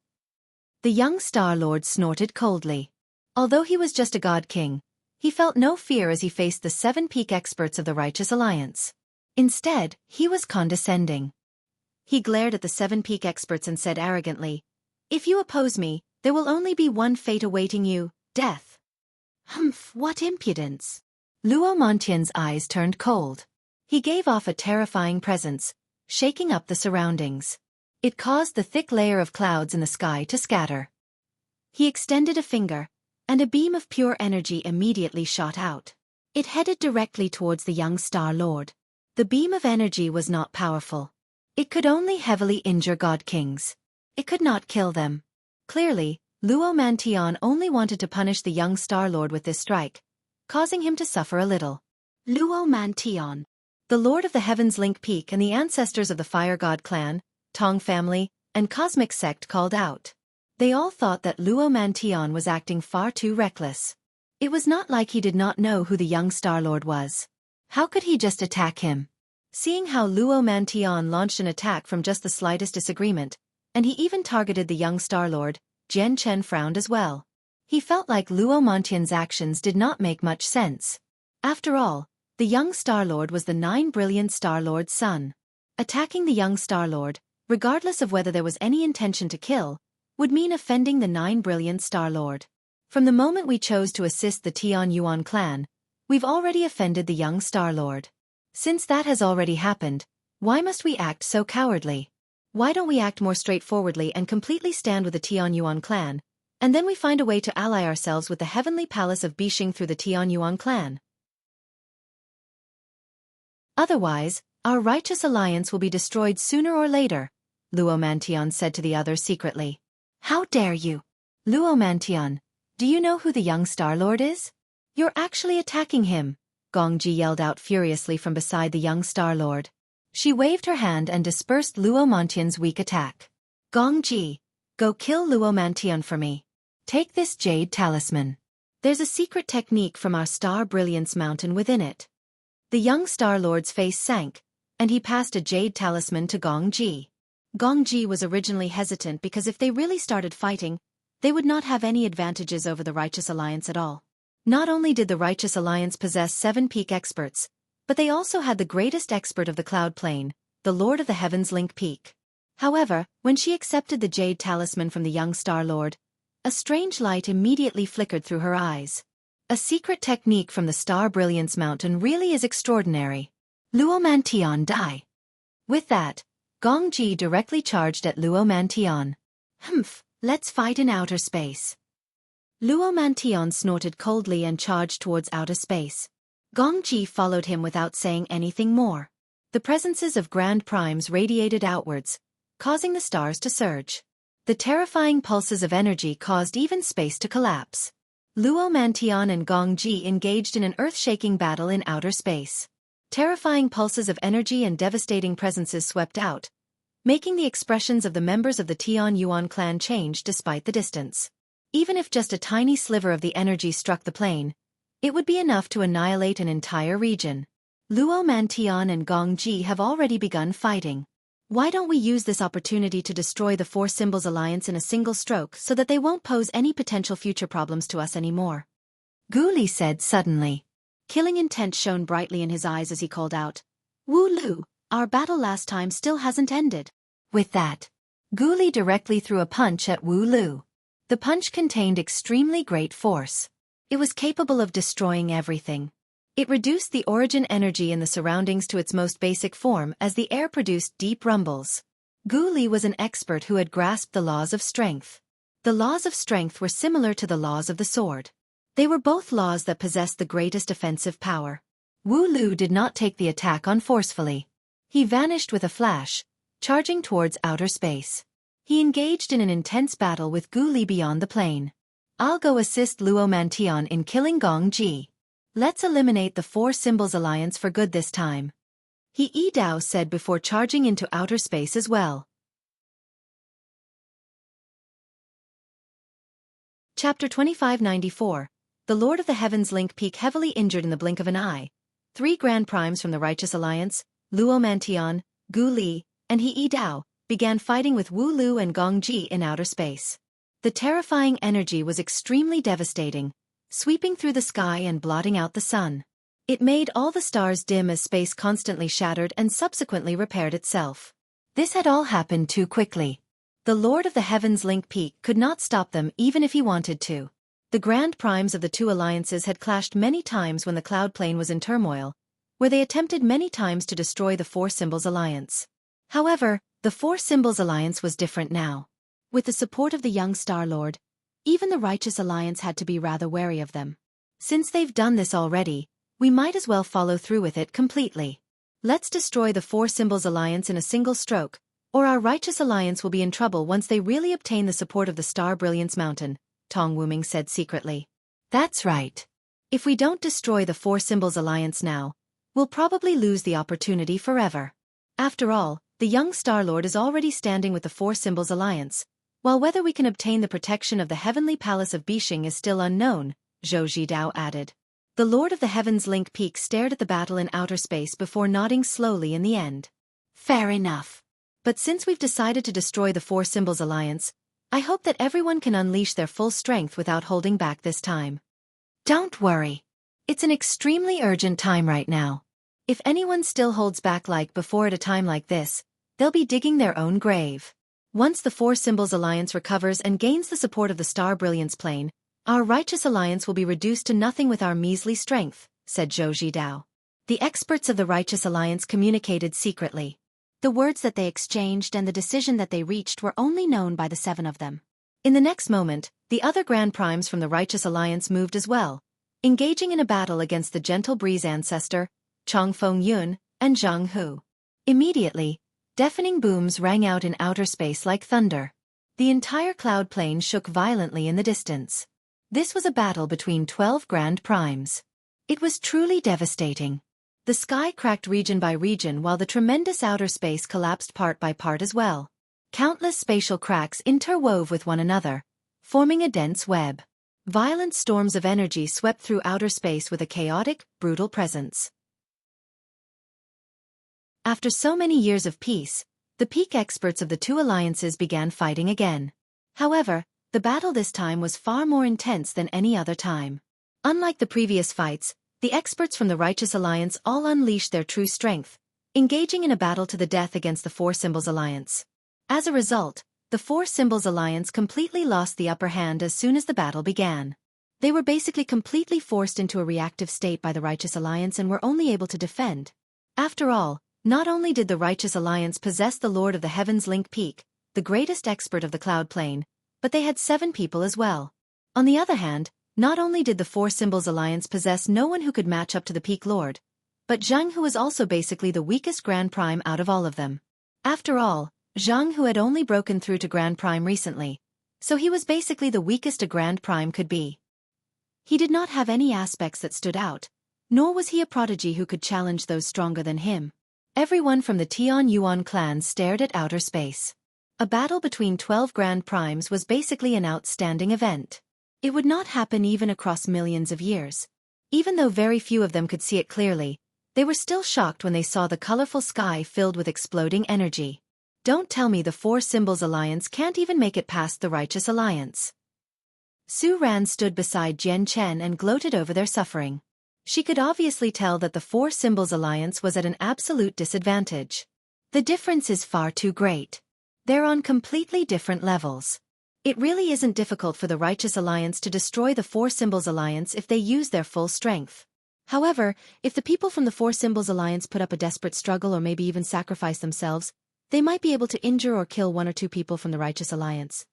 The young Star Lord snorted coldly. Although he was just a god king, he felt no fear as he faced the 7 peak experts of the Righteous Alliance. Instead, he was condescending. He glared at the 7 peak experts and said arrogantly, "If you oppose me, there will only be one fate awaiting you, death." Humph, what impudence! Luo Montian's eyes turned cold. He gave off a terrifying presence, shaking up the surroundings. It caused the thick layer of clouds in the sky to scatter. He extended a finger, and a beam of pure energy immediately shot out. It headed directly towards the young Star Lord. The beam of energy was not powerful. It could only heavily injure God Kings. It could not kill them. Clearly, Luo Mantian only wanted to punish the young Star Lord with this strike, causing him to suffer a little. Luo Mantian, the Lord of the Heavens Link Peak and the ancestors of the Fire God clan, Tong family, and Cosmic sect called out. They all thought that Luo Mantian was acting far too reckless. It was not like he did not know who the young Star Lord was. How could he just attack him? Seeing how Luo Mantian launched an attack from just the slightest disagreement, and he even targeted the young Star Lord, Jian Chen frowned as well. He felt like Luo Mantian's actions did not make much sense. After all, the young Star Lord was the 9 brilliant Star Lord's son. Attacking the young Star Lord, regardless of whether there was any intention to kill, would mean offending the 9 brilliant Star Lord. From the moment we chose to assist the Tian Yuan clan, we've already offended the young Star Lord. Since that has already happened, why must we act so cowardly? Why don't we act more straightforwardly and completely stand with the Tian Yuan clan, and then we find a way to ally ourselves with the heavenly palace of Bixing through the Tian Yuan clan? Otherwise, our Righteous Alliance will be destroyed sooner or later, Luo Mantian said to the others secretly. How dare you? Luo Mantian, do you know who the young Star Lord is? You're actually attacking him, Gong Ji yelled out furiously from beside the young Star Lord. She waved her hand and dispersed Luo Mantian's weak attack. Gong Ji, go kill Luo Mantian for me. Take this jade talisman. There's a secret technique from our Star Brilliance mountain within it. The young Star Lord's face sank, and he passed a jade talisman to Gong Ji. Gong Ji was originally hesitant because if they really started fighting, they would not have any advantages over the Righteous Alliance at all. Not only did the Righteous Alliance possess 7 peak experts, but they also had the greatest expert of the Cloud Plane, the Lord of the Heavens Link Peak. However, when she accepted the jade talisman from the young Star Lord, a strange light immediately flickered through her eyes. A secret technique from the Star Brilliance Mountain really is extraordinary. Luo Mantian die. With that, Gong Ji directly charged at Luo Mantian. Humph, let's fight in outer space. Luo Mantian snorted coldly and charged towards outer space. Gong Ji followed him without saying anything more. The presences of grand primes radiated outwards, causing the stars to surge. The terrifying pulses of energy caused even space to collapse. Luo Mantian and Gong Ji engaged in an earth-shaking battle in outer space. Terrifying pulses of energy and devastating presences swept out, making the expressions of the members of the Tian Yuan clan change despite the distance. Even if just a tiny sliver of the energy struck the plane, it would be enough to annihilate an entire region. Luo Mantian and Gong Ji have already begun fighting. Why don't we use this opportunity to destroy the Four Symbols Alliance in a single stroke so that they won't pose any potential future problems to us anymore? Gu Li said suddenly. Killing intent shone brightly in his eyes as he called out, "Wu Lu, our battle last time still hasn't ended." With that, Gu Li directly threw a punch at Wu Lu. The punch contained extremely great force. It was capable of destroying everything. It reduced the origin energy in the surroundings to its most basic form as the air produced deep rumbles. Gu Li was an expert who had grasped the laws of strength. The laws of strength were similar to the laws of the sword. They were both laws that possessed the greatest offensive power. Wu Lu did not take the attack on forcefully. He vanished with a flash, charging towards outer space. He engaged in an intense battle with Gu Li beyond the plane. "I'll go assist Luo Mantian in killing Gong Ji. Let's eliminate the Four Symbols Alliance for good this time," He Yi Dao said before charging into outer space as well. Chapter 2594. The Lord of the Heavens Link Peak heavily injured in the blink of an eye. 3 Grand Primes from the Righteous Alliance, Luo Mantian, Gu Li, and He Yi Dao, began fighting with Wu Lu and Gong Ji in outer space. The terrifying energy was extremely devastating, sweeping through the sky and blotting out the sun. It made all the stars dim as space constantly shattered and subsequently repaired itself. This had all happened too quickly. The Lord of the Heavens Link Peak could not stop them even if he wanted to. The Grand Primes of the two alliances had clashed many times when the Cloud Plane was in turmoil, where they attempted many times to destroy the Four Symbols Alliance. However, the Four Symbols Alliance was different now. With the support of the young Star Lord, even the Righteous Alliance had to be rather wary of them. Since they've done this already, we might as well follow through with it completely. Let's destroy the Four Symbols Alliance in a single stroke, or our Righteous Alliance will be in trouble once they really obtain the support of the Star Brilliance Mountain, Tong Wuming said secretly. That's right. If we don't destroy the Four Symbols Alliance now, we'll probably lose the opportunity forever. After all, the young Star-Lord is already standing with the Four Symbols Alliance, while whether we can obtain the protection of the Heavenly Palace of Bixing is still unknown, Zhou Zhidao added. The Lord of the Heavens Link Peak stared at the battle in outer space before nodding slowly in the end. Fair enough. But since we've decided to destroy the Four Symbols Alliance, I hope that everyone can unleash their full strength without holding back this time. Don't worry. It's an extremely urgent time right now. If anyone still holds back like before at a time like this, they'll be digging their own grave. Once the Four Symbols Alliance recovers and gains the support of the Star Brilliance Plane, our Righteous Alliance will be reduced to nothing with our measly strength, said Zhou Zhidao. The experts of the Righteous Alliance communicated secretly. The words that they exchanged and the decision that they reached were only known by the 7 of them. In the next moment, the other Grand Primes from the Righteous Alliance moved as well, engaging in a battle against the Gentle Breeze Ancestor, Chong Feng Yun, and Zhang Hu. Immediately, deafening booms rang out in outer space like thunder. The entire cloud plane shook violently in the distance. This was a battle between 12 Grand Primes. It was truly devastating. The sky cracked region by region while the tremendous outer space collapsed part by part as well. Countless spatial cracks interwove with one another, forming a dense web. Violent storms of energy swept through outer space with a chaotic, brutal presence. After so many years of peace, the peak experts of the two alliances began fighting again. However, the battle this time was far more intense than any other time. Unlike the previous fights, the experts from the Righteous Alliance all unleashed their true strength, engaging in a battle to the death against the Four Symbols Alliance. As a result, the Four Symbols Alliance completely lost the upper hand as soon as the battle began. They were basically completely forced into a reactive state by the Righteous Alliance and were only able to defend. After all, not only did the Righteous Alliance possess the Lord of the Heavens Link Peak, the greatest expert of the Cloud Plane, but they had 7 people as well. On the other hand, not only did the Four Symbols Alliance possess no one who could match up to the Peak Lord, but Zhang Hu was also basically the weakest Grand Prime out of all of them. After all, Zhang Hu had only broken through to Grand Prime recently, so he was basically the weakest a Grand Prime could be. He did not have any aspects that stood out, nor was he a prodigy who could challenge those stronger than him. Everyone from the Tian Yuan clan stared at outer space. A battle between 12 Grand Primes was basically an outstanding event. It would not happen even across millions of years. Even though very few of them could see it clearly, they were still shocked when they saw the colorful sky filled with exploding energy. Don't tell me the Four Symbols Alliance can't even make it past the Righteous Alliance. Su Ran stood beside Jian Chen and gloated over their suffering. She could obviously tell that the Four Symbols Alliance was at an absolute disadvantage. The difference is far too great. They're on completely different levels. It really isn't difficult for the Righteous Alliance to destroy the Four Symbols Alliance if they use their full strength. However, if the people from the Four Symbols Alliance put up a desperate struggle or maybe even sacrifice themselves, they might be able to injure or kill one or two people from the Righteous Alliance.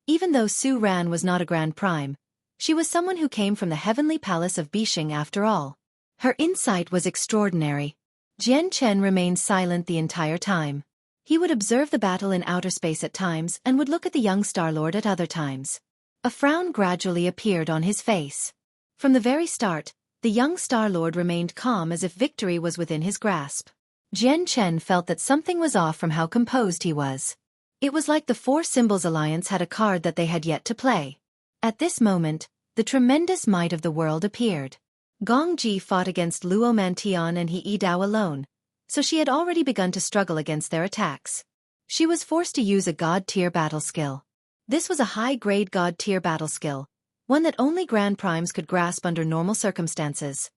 Even though Su Ran was not a Grand Prime, she was someone who came from the heavenly palace of Bishing after all. Her insight was extraordinary. Jian Chen remained silent the entire time. He would observe the battle in outer space at times and would look at the young Star-Lord at other times. A frown gradually appeared on his face. From the very start, the young Star-Lord remained calm as if victory was within his grasp. Jian Chen felt that something was off from how composed he was. It was like the Four Symbols Alliance had a card that they had yet to play. At this moment, the tremendous might of the world appeared. Gong Ji fought against Luo Mantian and He Dao alone, so she had already begun to struggle against their attacks. She was forced to use a God-tier battle skill. This was a high-grade God-tier battle skill, one that only Grand Primes could grasp under normal circumstances.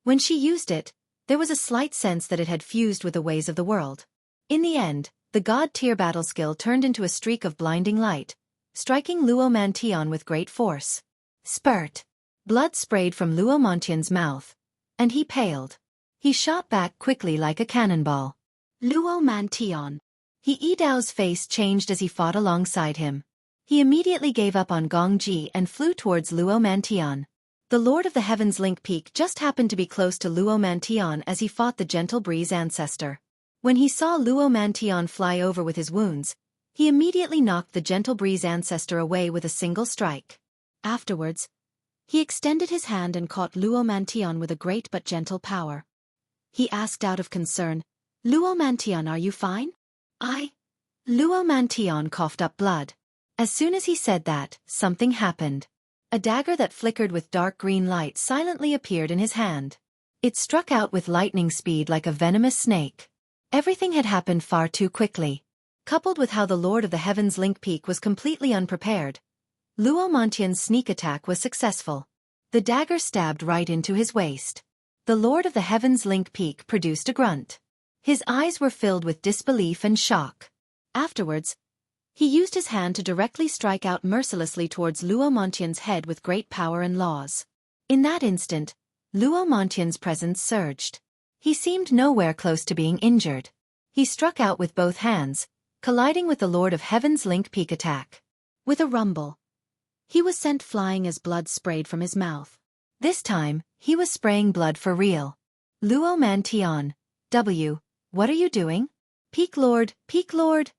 When she used it, there was a slight sense that it had fused with the ways of the world. In the end, the God-tier battle skill turned into a streak of blinding light, striking Luo Mantian with great force. Spurt! Blood sprayed from Luo Mantian's mouth, and he paled. He shot back quickly like a cannonball. Luo Mantian! He Dao's face changed as he fought alongside him. He immediately gave up on Gong Ji and flew towards Luo Mantian. The Lord of the Heavens Link Peak just happened to be close to Luo Mantian as he fought the Gentle Breeze ancestor. When he saw Luo Mantian fly over with his wounds, he immediately knocked the Gentle Breeze ancestor away with a single strike. Afterwards, he extended his hand and caught Luo Mantian with a great but gentle power. He asked out of concern, "Luo Mantian, are you fine?" Luo Mantian coughed up blood. As soon as he said that, something happened. A dagger that flickered with dark green light silently appeared in his hand. It struck out with lightning speed like a venomous snake. Everything had happened far too quickly. Coupled with how the Lord of the Heavens Link Peak was completely unprepared, Luo Mantian's sneak attack was successful. The dagger stabbed right into his waist. The Lord of the Heavens Link Peak produced a grunt. His eyes were filled with disbelief and shock. Afterwards, he used his hand to directly strike out mercilessly towards Luo Mantian's head with great power and laws. In that instant, Luo Mantian's presence surged. He seemed nowhere close to being injured. He struck out with both hands, colliding with the Lord of Heaven's Link Peak attack. With a rumble, he was sent flying as blood sprayed from his mouth. This time, he was spraying blood for real. Luo Mantian, what are you doing? Peak Lord, Peak Lord!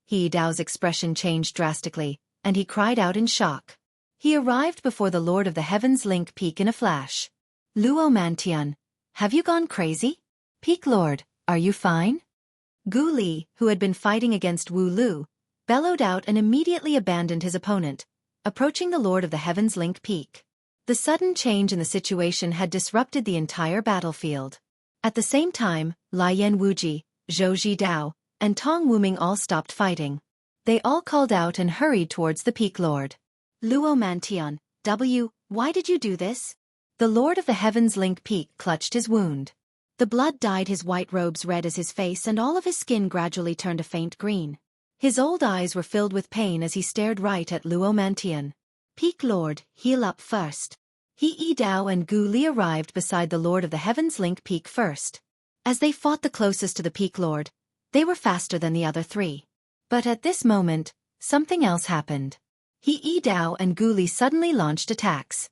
He Dao's expression changed drastically, and he cried out in shock. He arrived before the Lord of the Heavens Link Peak in a flash. Luo Mantian, have you gone crazy? Peak Lord, are you fine? Gu Li, who had been fighting against Wu Lu, bellowed out and immediately abandoned his opponent, approaching the Lord of the Heavens Link Peak. The sudden change in the situation had disrupted the entire battlefield. At the same time, Lian Wuji, Zhou Zhidao, and Tong Wuming all stopped fighting. They all called out and hurried towards the Peak Lord. Luo Mantian, why did you do this? The Lord of the Heavens Link Peak clutched his wound. The blood dyed his white robes red as his face and all of his skin gradually turned a faint green. His old eyes were filled with pain as he stared right at Luo Mantian. Peak Lord, heal up first. He Dao and Gu Li arrived beside the Lord of the Heavens Link Peak first. As they fought the closest to the Peak Lord, they were faster than the other three. But at this moment, something else happened. He Dao and Gu Li suddenly launched attacks.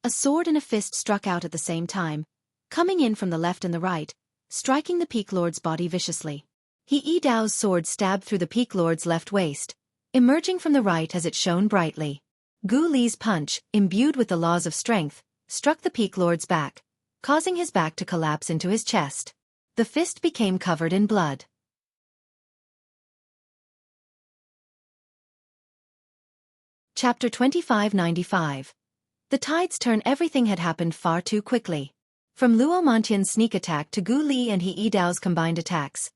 A sword and a fist struck out at the same time, coming in from the left and the right, striking the Peak Lord's body viciously. He Dao's sword stabbed through the Peak Lord's left waist, emerging from the right as it shone brightly. Gu Li's punch, imbued with the laws of strength, struck the Peak Lord's back, causing his back to collapse into his chest. The fist became covered in blood. Chapter 2595. The tides turn. Everything had happened far too quickly. From Luo Mantian's sneak attack to Gu Li and He Yidao's combined attacks,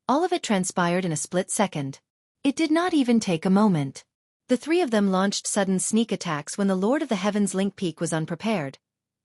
all of it transpired in a split second. It did not even take a moment. The three of them launched sudden sneak attacks when the Lord of the Heavens Link Peak was unprepared,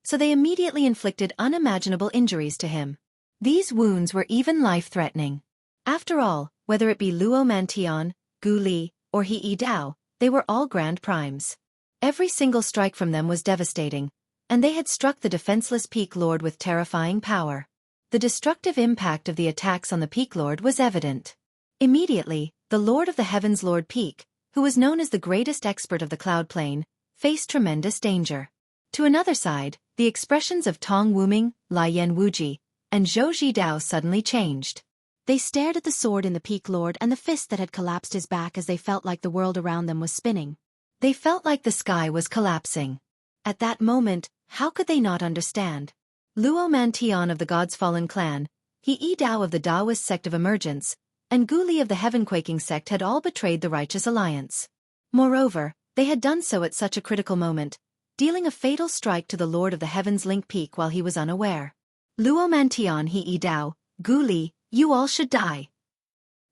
so they immediately inflicted unimaginable injuries to him. These wounds were even life-threatening. After all, whether it be Luo Mantian, Gu Li, or He Yidao, they were all grand primes. Every single strike from them was devastating, and they had struck the defenseless Peak Lord with terrifying power. The destructive impact of the attacks on the Peak Lord was evident. Immediately, the Lord of the Heavens Lord Peak, who was known as the greatest expert of the Cloud Plane, faced tremendous danger. To another side, the expressions of Tong Wuming, Lian Wuji, and Zhou Zhidao suddenly changed. They stared at the sword in the Peak Lord and the fist that had collapsed his back as they felt like the world around them was spinning. They felt like the sky was collapsing. At that moment, how could they not understand? Luo Mantian of the God's Fallen Clan, He Yidao of the Daoist sect of Emergence, and Gu Li of the Heaven-Quaking sect had all betrayed the Righteous Alliance. Moreover, they had done so at such a critical moment, dealing a fatal strike to the Lord of the Heavens Link Peak while he was unaware. Luo Mantian, He Yidao, Gu Li, you all should die.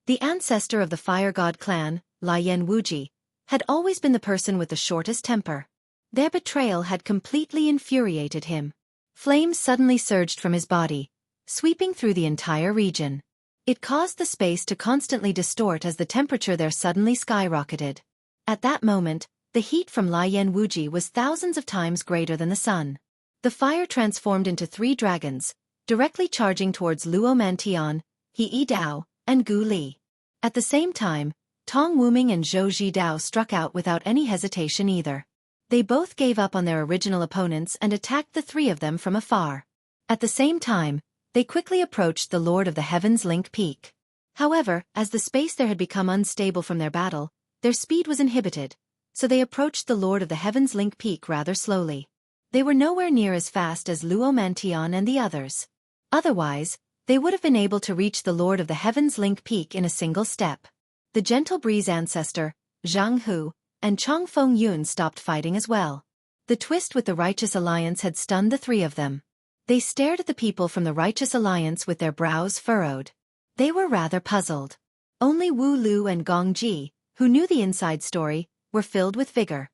The ancestor of the Fire God clan, Lian Wuji, had always been the person with the shortest temper. Their betrayal had completely infuriated him. Flames suddenly surged from his body, sweeping through the entire region. It caused the space to constantly distort as the temperature there suddenly skyrocketed. At that moment, the heat from Lian Wuji was thousands of times greater than the sun. The fire transformed into 3 dragons, directly charging towards Luo Mantian, He Yidao, and Gu Li. At the same time, Tong Wuming and Zhou Zhidao struck out without any hesitation either. They both gave up on their original opponents and attacked the 3 of them from afar. At the same time, they quickly approached the Lord of the Heavens Link Peak. However, as the space there had become unstable from their battle, their speed was inhibited, so they approached the Lord of the Heavens Link Peak rather slowly. They were nowhere near as fast as Luo Mantian and the others. Otherwise, they would have been able to reach the Lord of the Heavens Link Peak in a single step. The Gentle Breeze ancestor, Zhang Hu, and Chong Feng Yun stopped fighting as well. The twist with the Righteous Alliance had stunned the 3 of them. They stared at the people from the Righteous Alliance with their brows furrowed. They were rather puzzled. Only Wu Lu and Gong Ji, who knew the inside story, were filled with vigor.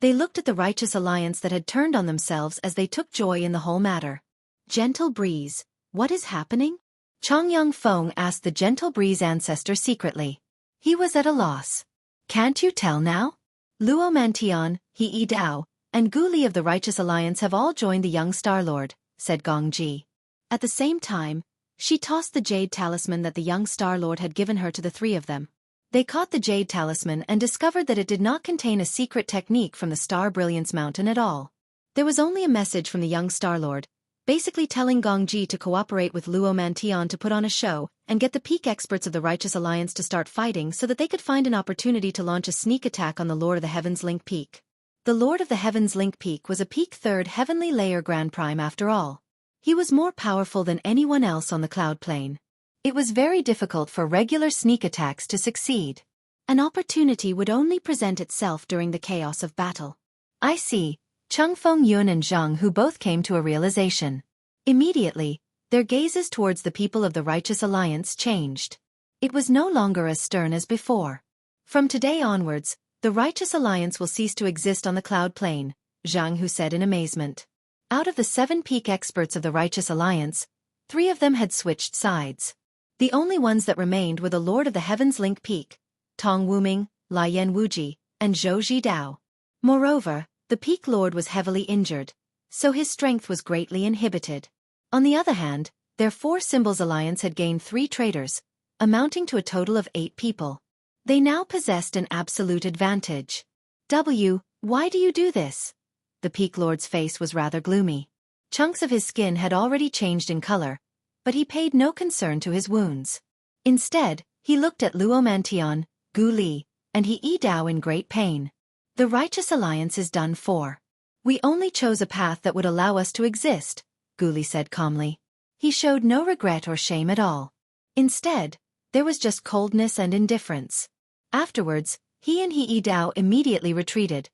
They looked at the Righteous Alliance that had turned on themselves as they took joy in the whole matter. Gentle Breeze, what is happening? Chongyang Feng asked the Gentle Breeze ancestor secretly. He was at a loss. Can't you tell now? Luo Mantian, He Yidao, and Gu Li of the Righteous Alliance have all joined the young Star Lord, said Gong Ji. At the same time, she tossed the jade talisman that the young Star Lord had given her to the 3 of them. They caught the jade talisman and discovered that it did not contain a secret technique from the Star Brilliance Mountain at all. There was only a message from the young Star Lord, basically telling Gong Ji to cooperate with Luo Mantian to put on a show and get the peak experts of the Righteous Alliance to start fighting so that they could find an opportunity to launch a sneak attack on the Lord of the Heavens Link Peak. The Lord of the Heavens Link Peak was a Peak 3rd Heavenly Layer Grand Prime after all. He was more powerful than anyone else on the Cloud Plane. It was very difficult for regular sneak attacks to succeed. An opportunity would only present itself during the chaos of battle. I see, Chong Feng Yun and Zhang Hu both came to a realization. Immediately, their gazes towards the people of the Righteous Alliance changed. It was no longer as stern as before. From today onwards, the Righteous Alliance will cease to exist on the Cloud Plane, Zhang Hu said in amazement. Out of the 7 peak experts of the Righteous Alliance, 3 of them had switched sides. The only ones that remained were the Lord of the Heavens Link Peak, Tong Wuming, Lian Wuji, and Zhou Zhidao. Moreover, the Peak Lord was heavily injured, so his strength was greatly inhibited. On the other hand, their 4 Symbols Alliance had gained 3 traitors, amounting to a total of 8 people. They now possessed an absolute advantage. Why do you do this? The Peak Lord's face was rather gloomy. Chunks of his skin had already changed in color, but he paid no concern to his wounds. Instead, he looked at Luo Mantian, Gu Li, and He Yidao in great pain. The Righteous Alliance is done for. We only chose a path that would allow us to exist, Gu Li said calmly. He showed no regret or shame at all. Instead, there was just coldness and indifference. Afterwards, He and He Dao immediately retreated,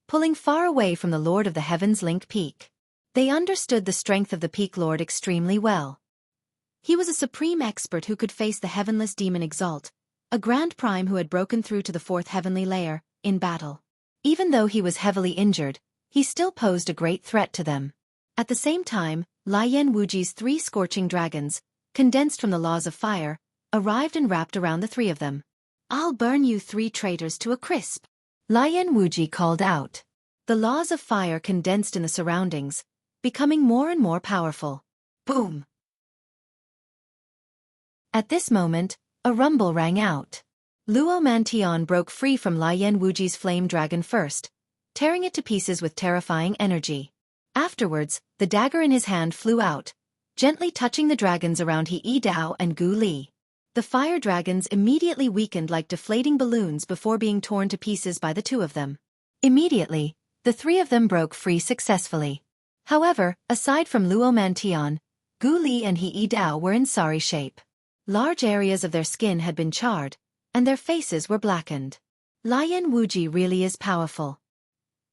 pulling far away from the Lord of the Heavens Link Peak. They understood the strength of the Peak Lord extremely well. He was a supreme expert who could face the heavenless demon Exalt, a grand prime who had broken through to the fourth heavenly layer, in battle. Even though he was heavily injured, he still posed a great threat to them. At the same time, Lian Wuji's 3 scorching dragons, condensed from the laws of fire, arrived and wrapped around the 3 of them. "I'll burn you 3 traitors to a crisp," Lian Wuji called out. The laws of fire condensed in the surroundings, becoming more and more powerful. Boom! At this moment, a rumble rang out. Luo Mantian broke free from Lian Wuji's flame dragon first, tearing it to pieces with terrifying energy. Afterwards, the dagger in his hand flew out, gently touching the dragons around He Dao and Gu Li. The fire dragons immediately weakened like deflating balloons before being torn to pieces by the 2 of them. Immediately, the 3 of them broke free successfully. However, aside from Luo Mantian, Gu Li and He Dao were in sorry shape. Large areas of their skin had been charred, and their faces were blackened. Lian Wuji really is powerful.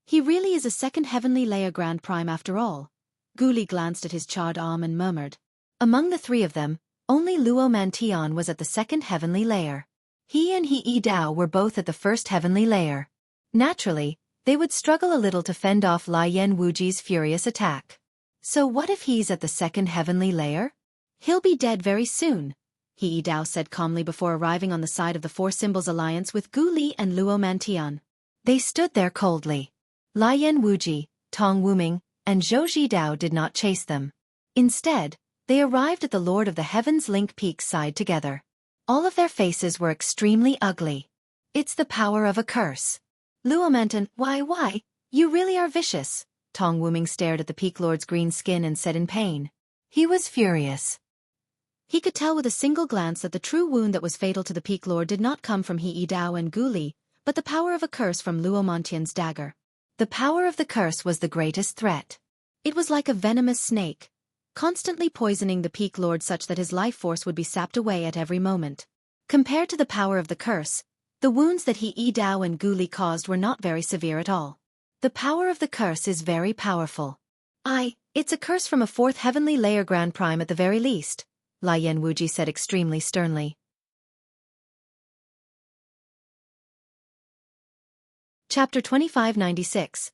He really is a second heavenly layer Grand Prime after all. Gu Li glanced at his charred arm and murmured. Among the 3 of them, only Luo Mantian was at the second heavenly layer. He and He Dao were both at the first heavenly layer. Naturally, they would struggle a little to fend off Lian Wuji's furious attack. So what if he's at the second heavenly layer? He'll be dead very soon, He Dao said calmly before arriving on the side of the 4 Symbols Alliance with Gu Li and Luo Mantian. They stood there coldly. Lian Wuji, Tong Wuming, and Zhou Zhidao did not chase them. Instead, they arrived at the Lord of the Heavens Link Peak's side together. All of their faces were extremely ugly. It's the power of a curse. Luo Mantian, why, you really are vicious. Tong Wuming stared at the Peak Lord's green skin and said in pain. He was furious. He could tell with a single glance that the true wound that was fatal to the Peak Lord did not come from He Dao and Gu Li, but the power of a curse from Luo Mantian's dagger. The power of the curse was the greatest threat. It was like a venomous snake, constantly poisoning the Peak Lord such that his life force would be sapped away at every moment. Compared to the power of the curse, the wounds that He Dao and Gu Li caused were not very severe at all. The power of the curse is very powerful. It's a curse from a 4th heavenly layer Grand Prime at the very least, Lian Wuji said extremely sternly. Chapter 2596.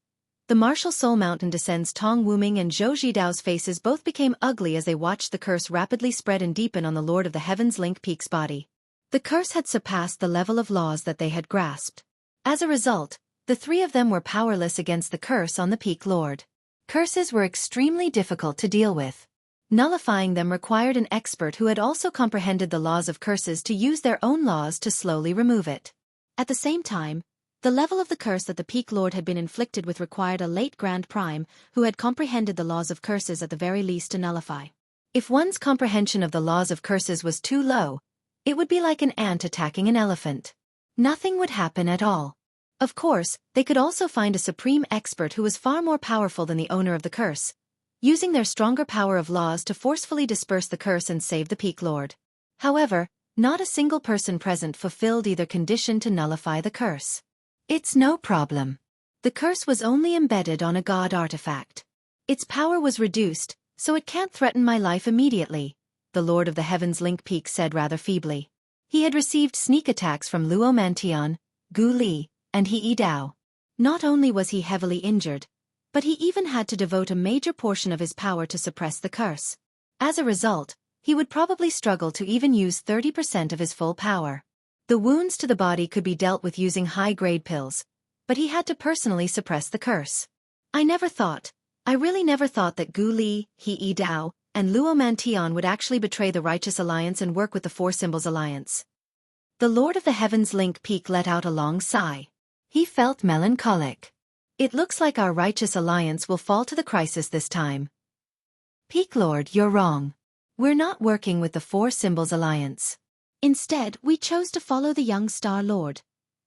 The Martial Soul Mountain descends. Tong Wuming and Zhou Zhidao's faces both became ugly as they watched the curse rapidly spread and deepen on the Lord of the Heavens Link Peak's body. The curse had surpassed the level of laws that they had grasped. As a result, the 3 of them were powerless against the curse on the Peak Lord. Curses were extremely difficult to deal with. Nullifying them required an expert who had also comprehended the laws of curses to use their own laws to slowly remove it. At the same time, the level of the curse that the Peak Lord had been inflicted with required a late Grand Prime who had comprehended the laws of curses at the very least to nullify. If one's comprehension of the laws of curses was too low, it would be like an ant attacking an elephant. Nothing would happen at all. Of course, they could also find a supreme expert who was far more powerful than the owner of the curse, using their stronger power of laws to forcefully disperse the curse and save the Peak Lord. However, not a single person present fulfilled either condition to nullify the curse. It's no problem. The curse was only embedded on a god artifact. Its power was reduced, so it can't threaten my life immediately, the Lord of the Heavens Link Peak said rather feebly. He had received sneak attacks from Luo Mantian, Gu Li, and He Dao. Not only was he heavily injured, but he even had to devote a major portion of his power to suppress the curse. As a result, he would probably struggle to even use 30% of his full power. The wounds to the body could be dealt with using high-grade pills, but he had to personally suppress the curse. I really never thought that Gu Li, He Dao, and Luo Mantian would actually betray the Righteous Alliance and work with the 4 Symbols Alliance. The Lord of the Heavens Link Peak let out a long sigh. He felt melancholic. It looks like our Righteous Alliance will fall to the crisis this time. Peak Lord, you're wrong. We're not working with the 4 Symbols Alliance. Instead, we chose to follow the young Star Lord,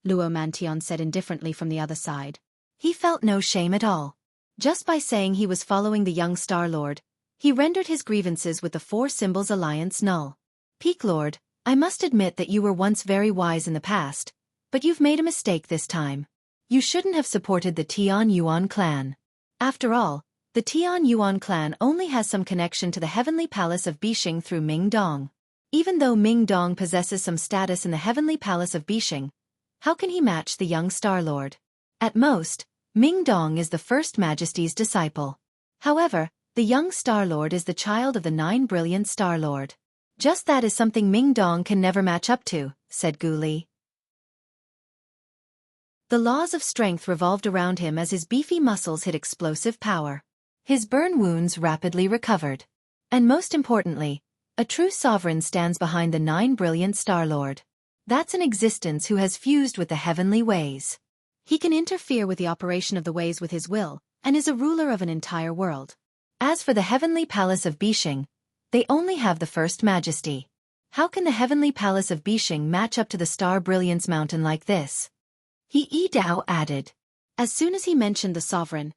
Luo Mantian said indifferently from the other side. He felt no shame at all. Just by saying he was following the young Star Lord, he rendered his grievances with the 4 Symbols Alliance null. Peak Lord, I must admit that you were once very wise in the past, But you've made a mistake this time. You shouldn't have supported the Tian Yuan clan. After all, the Tian Yuan clan only has some connection to the heavenly palace of Bixing through Ming Dong. Even though Ming Dong possesses some status in the heavenly palace of Bixing, how can he match the young Star Lord? At most, Ming Dong is the First Majesty's disciple. However, the young Star Lord is the child of the 9 brilliant Star Lord. Just that is something Ming Dong can never match up to, said Gu Li. The laws of strength revolved around him as his beefy muscles hit explosive power. His burn wounds rapidly recovered. And most importantly, a true sovereign stands behind the 9 brilliant Star Lord. That's an existence who has fused with the heavenly ways. He can interfere with the operation of the ways with his will, and is a ruler of an entire world. As for the heavenly palace of Bixing, they only have the First Majesty. How can the heavenly palace of Bixing match up to the Star Brilliance Mountain like this? He Yi Dao added. As soon as he mentioned the sovereign,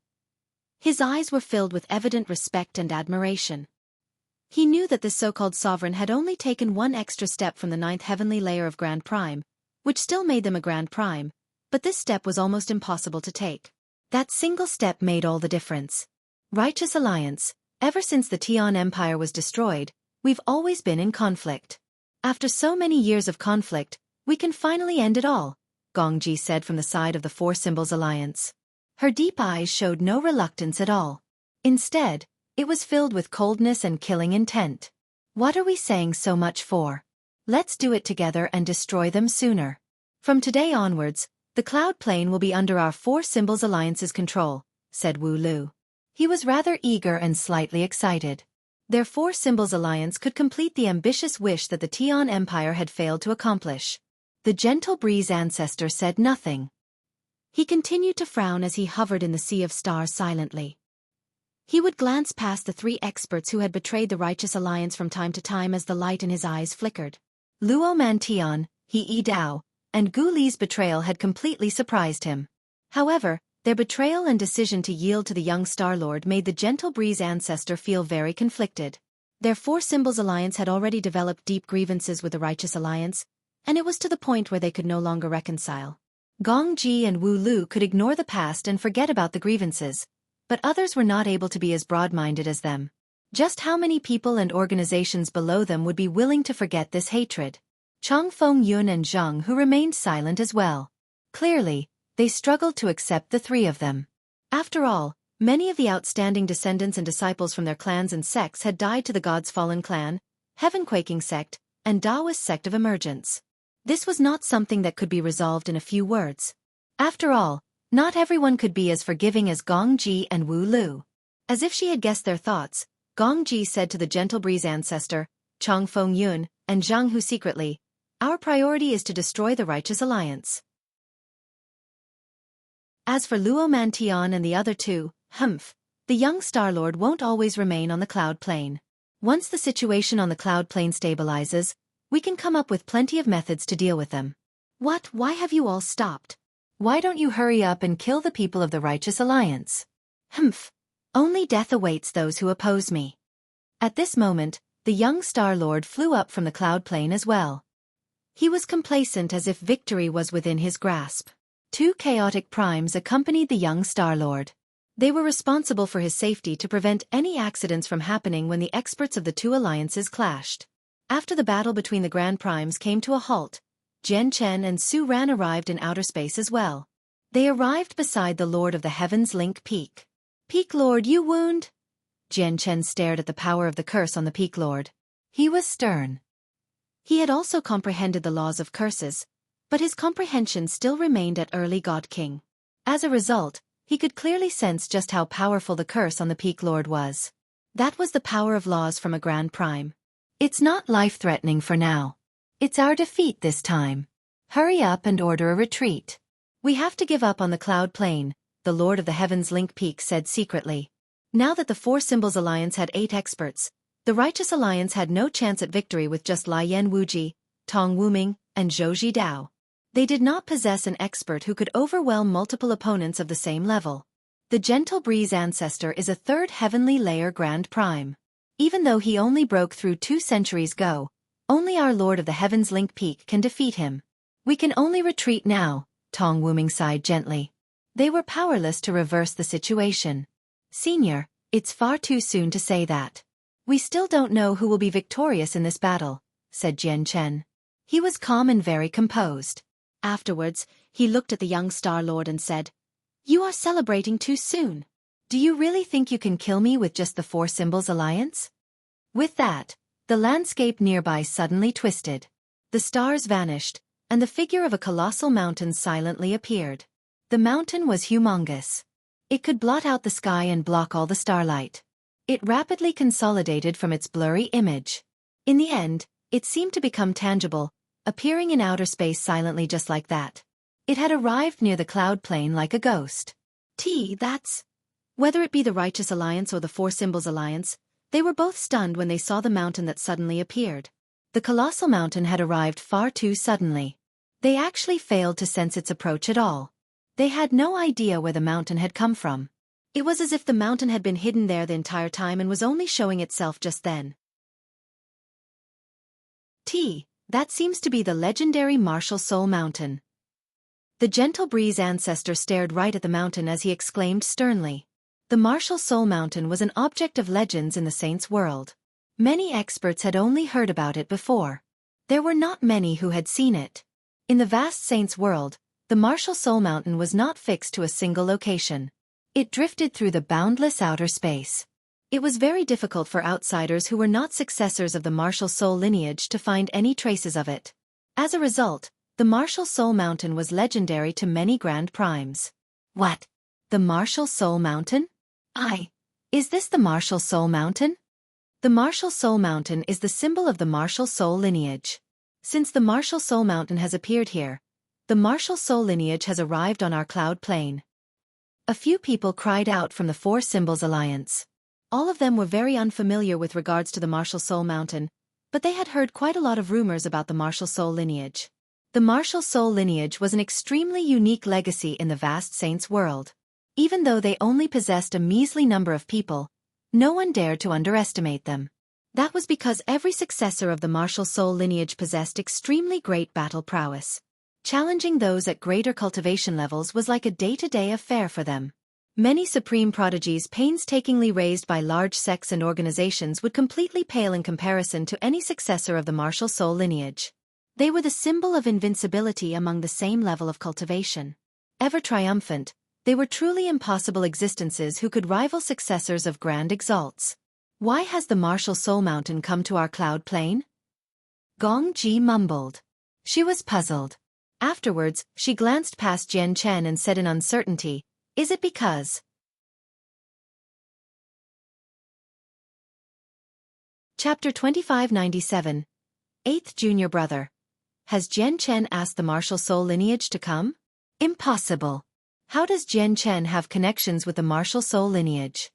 his eyes were filled with evident respect and admiration. He knew that this so-called sovereign had only taken one extra step from the 9th heavenly layer of Grand Prime, which still made them a Grand Prime, but this step was almost impossible to take. That single step made all the difference. Righteous Alliance, ever since the Tian Empire was destroyed, we've always been in conflict. After so many years of conflict, we can finally end it all, Gongji said from the side of the Four Symbols Alliance. Her deep eyes showed no reluctance at all. Instead, it was filled with coldness and killing intent. What are we saying so much for? Let's do it together and destroy them sooner. From today onwards, the Cloud Plane will be under our Four Symbols Alliance's control, said Wu Lu. He was rather eager and slightly excited. Their Four Symbols Alliance could complete the ambitious wish that the Tian Empire had failed to accomplish. The Gentle Breeze ancestor said nothing. He continued to frown as he hovered in the sea of stars silently. He would glance past the 3 experts who had betrayed the Righteous Alliance from time to time as the light in his eyes flickered. Luo Mantian, He Yi Dao, and Gu Li's betrayal had completely surprised him. However, their betrayal and decision to yield to the young Star Lord made the Gentle Breeze ancestor feel very conflicted. Their Four Symbols Alliance had already developed deep grievances with the Righteous Alliance, and it was to the point where they could no longer reconcile. Gong Ji and Wu Lu could ignore the past and forget about the grievances, but others were not able to be as broad-minded as them. Just how many people and organizations below them would be willing to forget this hatred? Chang Feng Yun and Zhang, who remained silent as well. Clearly, they struggled to accept the 3 of them. After all, many of the outstanding descendants and disciples from their clans and sects had died to the God's Fallen Clan, Heaven-Quaking Sect, and Taoist Sect of Emergence. This was not something that could be resolved in a few words. After all, not everyone could be as forgiving as Gong Ji and Wu Lu. As if she had guessed their thoughts, Gong Ji said to the Gentle Breeze ancestor, Chang Feng Yun, and Zhang Hu secretly, "Our priority is to destroy the Righteous Alliance. As for Luo Mantian and the other 2, the young Star Lord won't always remain on the Cloud Plane. Once the situation on the Cloud Plane stabilizes, we can come up with plenty of methods to deal with them." What? Why have you all stopped? Why don't you hurry up and kill the people of the Righteous Alliance? Only death awaits those who oppose me. At this moment, the young Star Lord flew up from the Cloud Plane as well. He was complacent as if victory was within his grasp. 2 chaotic primes accompanied the young Star Lord. They were responsible for his safety to prevent any accidents from happening when the experts of the 2 alliances clashed. After the battle between the Grand Primes came to a halt, Jian Chen and Su Ran arrived in outer space as well. They arrived beside the Lord of the Heavens Link Peak. "Peak Lord, you wound?" Jian Chen stared at the power of the curse on the Peak Lord. He was stern. He had also comprehended the laws of curses, but his comprehension still remained at early God King. As a result, he could clearly sense just how powerful the curse on the Peak Lord was. That was the power of laws from a Grand Prime. It's not life-threatening for now. It's our defeat this time. Hurry up and order a retreat. We have to give up on the Cloud Plane, the Lord of the Heavens Link Peak said secretly. Now that the Four Symbols Alliance had 8 experts, the Righteous Alliance had no chance at victory with just Lai Yan Wuji, Tong Wuming, and Zhou Zhidao. They did not possess an expert who could overwhelm multiple opponents of the same level. The Gentle Breeze ancestor is a 3rd heavenly layer Grand Prime. Even though he only broke through 2 centuries ago, only our Lord of the Heavens Link Peak can defeat him. We can only retreat now, Tong Wuming sighed gently. They were powerless to reverse the situation. Senior, it's far too soon to say that. We still don't know who will be victorious in this battle, said Jian Chen. He was calm and very composed. Afterwards, he looked at the young Star Lord and said, You are celebrating too soon. Do you really think you can kill me with just the Four Symbols Alliance? With that, the landscape nearby suddenly twisted. The stars vanished, and the figure of a colossal mountain silently appeared. The mountain was humongous. It could blot out the sky and block all the starlight. It rapidly consolidated from its blurry image. In the end, it seemed to become tangible, appearing in outer space silently just like that. It had arrived near the cloud plain like a ghost. That's... Whether it be the Righteous Alliance or the Four Symbols Alliance, they were both stunned when they saw the mountain that suddenly appeared. The colossal mountain had arrived far too suddenly. They actually failed to sense its approach at all. They had no idea where the mountain had come from. It was as if the mountain had been hidden there the entire time and was only showing itself just then. That seems to be the legendary Martial Soul Mountain. The Gentle Breeze ancestor stared right at the mountain as he exclaimed sternly. The Martial Soul Mountain was an object of legends in the Saints' world. Many experts had only heard about it before. There were not many who had seen it. In the vast Saints' world, the Martial Soul Mountain was not fixed to a single location. It drifted through the boundless outer space. It was very difficult for outsiders who were not successors of the Martial Soul lineage to find any traces of it. As a result, the Martial Soul Mountain was legendary to many Grand Primes. What? The Martial Soul Mountain? Is this the Martial Soul Mountain? The Martial Soul Mountain is the symbol of the Martial Soul lineage. Since the Martial Soul Mountain has appeared here, the Martial Soul lineage has arrived on our cloud plain. A few people cried out from the Four Symbols Alliance. All of them were very unfamiliar with regards to the Martial Soul Mountain, but they had heard quite a lot of rumors about the Martial Soul lineage. The Martial Soul lineage was an extremely unique legacy in the vast Saints world. Even though they only possessed a measly number of people, no one dared to underestimate them. That was because every successor of the Martial Soul lineage possessed extremely great battle prowess. Challenging those at greater cultivation levels was like a day-to-day affair for them. Many supreme prodigies painstakingly raised by large sects and organizations would completely pale in comparison to any successor of the Martial Soul lineage. They were the symbol of invincibility among the same level of cultivation. Ever triumphant, they were truly impossible existences who could rival successors of grand exalts. Why has the Martial Soul Mountain come to our cloud plain? Gong Ji mumbled. She was puzzled. Afterwards, she glanced past Jian Chen and said in uncertainty, Is it because... Chapter 2597. 8th Junior Brother. Has Jian Chen asked the Martial Soul lineage to come? Impossible. How does Jian Chen have connections with the Martial Soul lineage?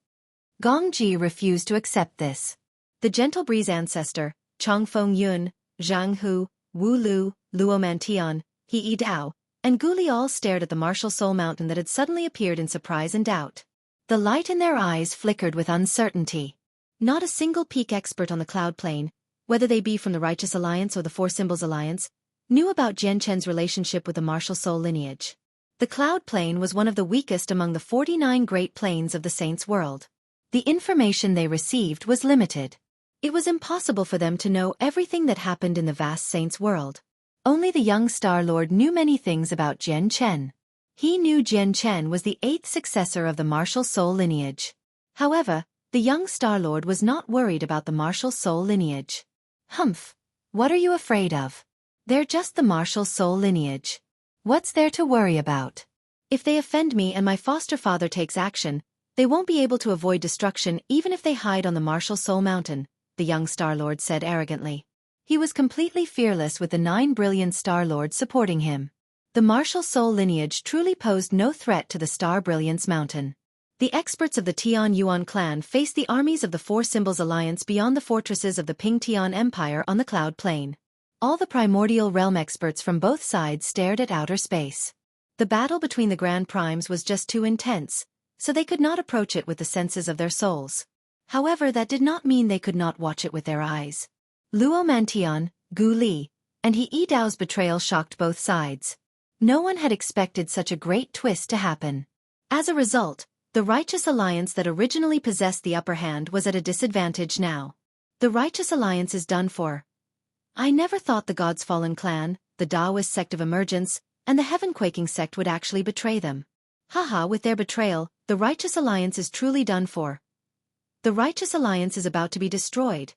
Gong Ji refused to accept this. The Gentle Breeze ancestor, Chong Feng Yun, Zhang Hu, Wu Lu, Luo Mantian, He Yi Dao, and Gu Li all stared at the Martial Soul Mountain that had suddenly appeared in surprise and doubt. The light in their eyes flickered with uncertainty. Not a single peak expert on the cloud plain, whether they be from the Righteous Alliance or the Four Symbols Alliance, knew about Jian Chen's relationship with the Martial Soul lineage. The cloud plain was one of the weakest among the 49 great plains of the Saints' world. The information they received was limited. It was impossible for them to know everything that happened in the vast Saints' world. Only the young Star Lord knew many things about Jian Chen. He knew Jian Chen was the 8th successor of the Martial Soul lineage. However, the young Star Lord was not worried about the Martial Soul lineage. Humph! What are you afraid of? They're just the Martial Soul lineage. What's there to worry about? If they offend me and my foster father takes action, they won't be able to avoid destruction even if they hide on the Martial Soul Mountain, the young Star Lord said arrogantly. He was completely fearless with the 9 brilliant Star Lords supporting him. The Martial Soul lineage truly posed no threat to the Star Brilliance Mountain. The experts of the Tian Yuan clan faced the armies of the Four Symbols Alliance beyond the fortresses of the Ping Tian Empire on the Cloud Plain. All the primordial realm experts from both sides stared at outer space. The battle between the Grand Primes was just too intense, so they could not approach it with the senses of their souls. However, that did not mean they could not watch it with their eyes. Luo Mantian, Gu Li, and He Dao's betrayal shocked both sides. No one had expected such a great twist to happen. As a result, the Righteous Alliance that originally possessed the upper hand was at a disadvantage now. The Righteous Alliance is done for. I never thought the God's Fallen Clan, the Taoist sect of emergence, and the Heaven-Quaking sect would actually betray them. Haha, with their betrayal, the Righteous Alliance is truly done for. The Righteous Alliance is about to be destroyed.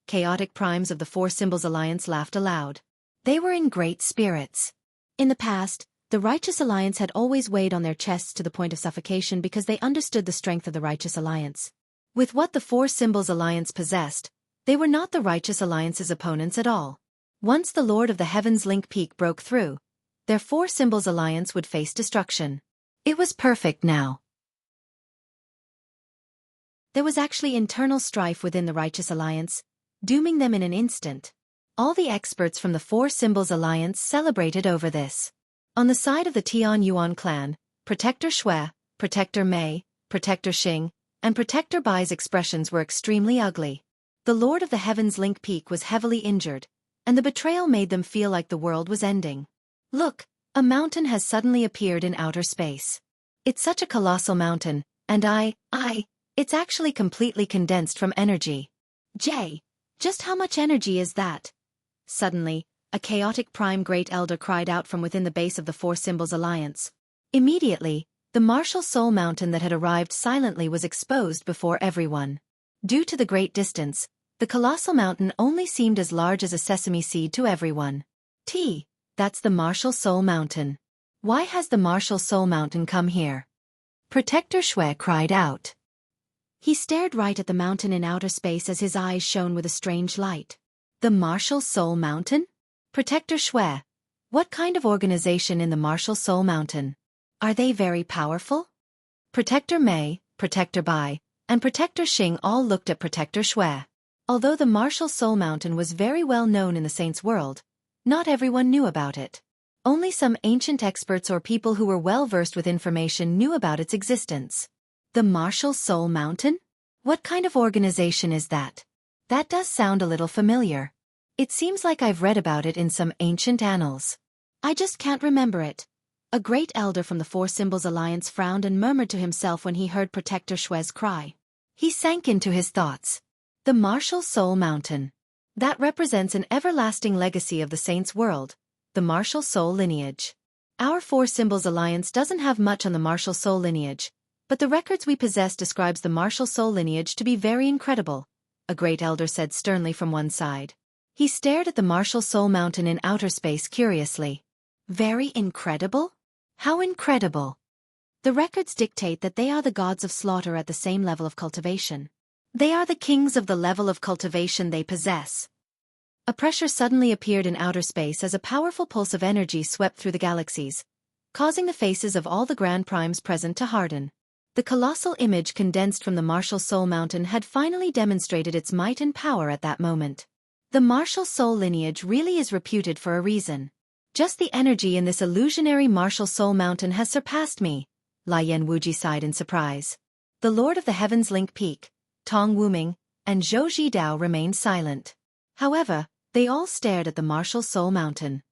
Chaotic primes of the Four Symbols Alliance laughed aloud. They were in great spirits. In the past, the Righteous Alliance had always weighed on their chests to the point of suffocation because they understood the strength of the Righteous Alliance. With what the Four Symbols Alliance possessed, they were not the Righteous Alliance's opponents at all. Once the Lord of the Heavens Link Peak broke through, their Four Symbols Alliance would face destruction. It was perfect now. There was actually internal strife within the Righteous Alliance, dooming them in an instant. All the experts from the Four Symbols Alliance celebrated over this. On the side of the Tian Yuan clan, Protector Xue, Protector Mei, Protector Xing, and Protector Bai's expressions were extremely ugly. The Lord of the Heavens Link Peak was heavily injured, and the betrayal made them feel like the world was ending. Look, a mountain has suddenly appeared in outer space. It's such a colossal mountain, and it's actually completely condensed from energy. Just how much energy is that? Suddenly, a chaotic prime great elder cried out from within the base of the Four Symbols Alliance. Immediately, the martial soul mountain that had arrived silently was exposed before everyone. Due to the great distance, the colossal mountain only seemed as large as a sesame seed to everyone. That's the Martial Soul Mountain. Why has the Martial Soul Mountain come here? Protector Xue cried out. He stared right at the mountain in outer space as his eyes shone with a strange light. The Martial Soul Mountain? Protector Xue, what kind of organization in the Martial Soul Mountain? Are they very powerful? Protector Mei, Protector Bai, and Protector Xing all looked at Protector Xue. Although the Martial Soul Mountain was very well known in the Saints' world, not everyone knew about it. Only some ancient experts or people who were well versed with information knew about its existence. The Martial Soul Mountain? What kind of organization is that? That does sound a little familiar. It seems like I've read about it in some ancient annals. I just can't remember it. A great elder from the Four Symbols Alliance frowned and murmured to himself when he heard Protector Xue's cry. He sank into his thoughts. The Martial Soul Mountain. That represents an everlasting legacy of the Saints' world, the Martial Soul lineage. Our Four Symbols Alliance doesn't have much on the Martial Soul lineage, but the records we possess describes the Martial Soul lineage to be very incredible, a great elder said sternly from one side. He stared at the Martial Soul Mountain in outer space curiously. Very incredible? How incredible? The records dictate that they are the gods of slaughter at the same level of cultivation. They are the kings of the level of cultivation they possess. A pressure suddenly appeared in outer space as a powerful pulse of energy swept through the galaxies, causing the faces of all the Grand Primes present to harden. The colossal image condensed from the Martial Soul Mountain had finally demonstrated its might and power at that moment. The Martial Soul lineage really is reputed for a reason. Just the energy in this illusionary Martial Soul Mountain has surpassed me, Lian Wuji sighed in surprise. The Lord of the Heavens Link Peak, Tong Wuming, and Zhou Dao remained silent. However, they all stared at the Martial Soul Mountain.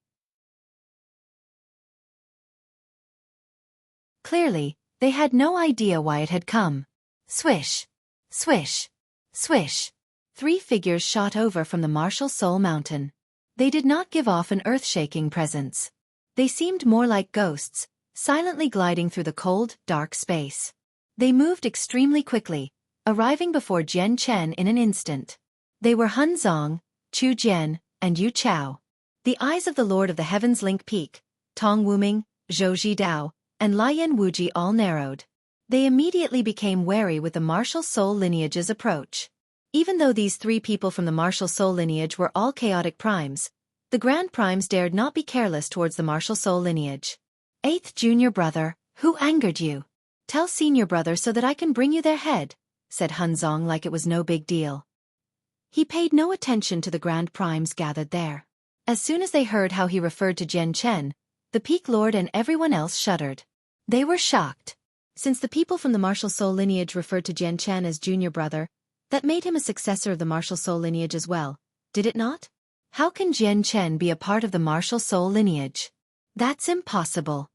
Clearly, they had no idea why it had come. Swish! Swish! Swish! 3 figures shot over from the Martial Soul Mountain. They did not give off an earth-shaking presence. They seemed more like ghosts, silently gliding through the cold, dark space. They moved extremely quickly, arriving before Jian Chen in an instant. They were Han Zong, Chu Jian, and Yu Chao. The eyes of the Lord of the Heavens Link Peak, Tong Wuming, Zhou Dao, and Lian Wuji all narrowed. They immediately became wary with the Martial Soul lineage's approach. Even though these 3 people from the Martial Soul lineage were all chaotic primes, the Grand Primes dared not be careless towards the Martial Soul lineage. 8th junior brother, who angered you? Tell senior brother so that I can bring you their head, said Han Zong like it was no big deal. He paid no attention to the Grand Primes gathered there. As soon as they heard how he referred to Jian Chen, the Peak Lord and everyone else shuddered. They were shocked. Since the people from the Martial Soul lineage referred to Jian Chen as junior brother, that made him a successor of the Martial Soul lineage as well, did it not? How can Jian Chen be a part of the martial soul lineage? That's impossible.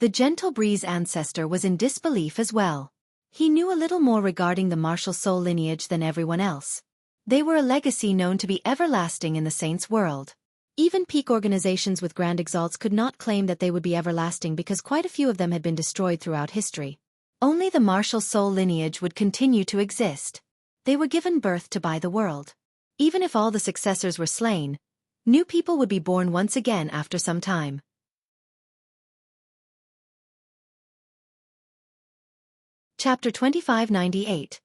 The gentle breeze ancestor was in disbelief as well. He knew a little more regarding the martial soul lineage than everyone else. They were a legacy known to be everlasting in the saints' world. Even peak organizations with grand exalts could not claim that they would be everlasting because quite a few of them had been destroyed throughout history. Only the martial soul lineage would continue to exist. They were given birth to by the world. Even if all the successors were slain, new people would be born once again after some time. Chapter 2598.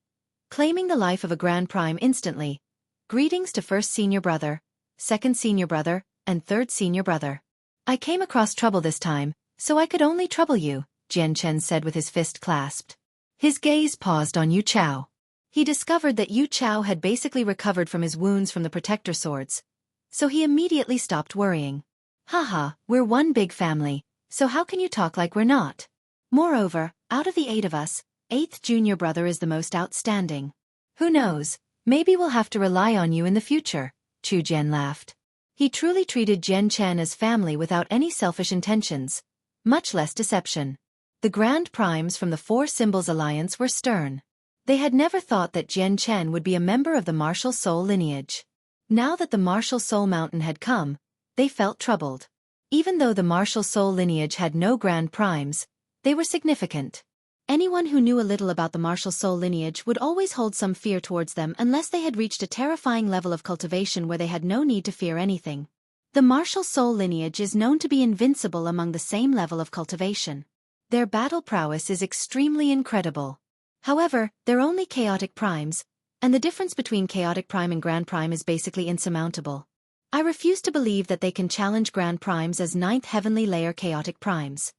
Claiming the life of a Grand Prime instantly. Greetings to first senior brother, second senior brother, and third senior brother. I came across trouble this time, so I could only trouble you, Jian Chen said with his fist clasped. His gaze paused on Yu Chao. He discovered that Yu Chao had basically recovered from his wounds from the protector swords, so he immediately stopped worrying. Haha, we're one big family, so how can you talk like we're not? Moreover, out of the 8 of us, 8th junior brother is the most outstanding. Who knows, maybe we'll have to rely on you in the future, Chu Jian laughed. He truly treated Jian Chen as family without any selfish intentions, much less deception. The Grand Primes from the Four Symbols Alliance were stern. They had never thought that Jian Chen would be a member of the martial soul lineage. Now that the martial soul mountain had come, they felt troubled. Even though the martial soul lineage had no Grand Primes, they were significant. Anyone who knew a little about the martial soul lineage would always hold some fear towards them unless they had reached a terrifying level of cultivation where they had no need to fear anything. The martial soul lineage is known to be invincible among the same level of cultivation. Their battle prowess is extremely incredible. However, they're only chaotic primes, and the difference between chaotic prime and grand prime is basically insurmountable. I refuse to believe that they can challenge grand primes as 9th heavenly layer chaotic primes.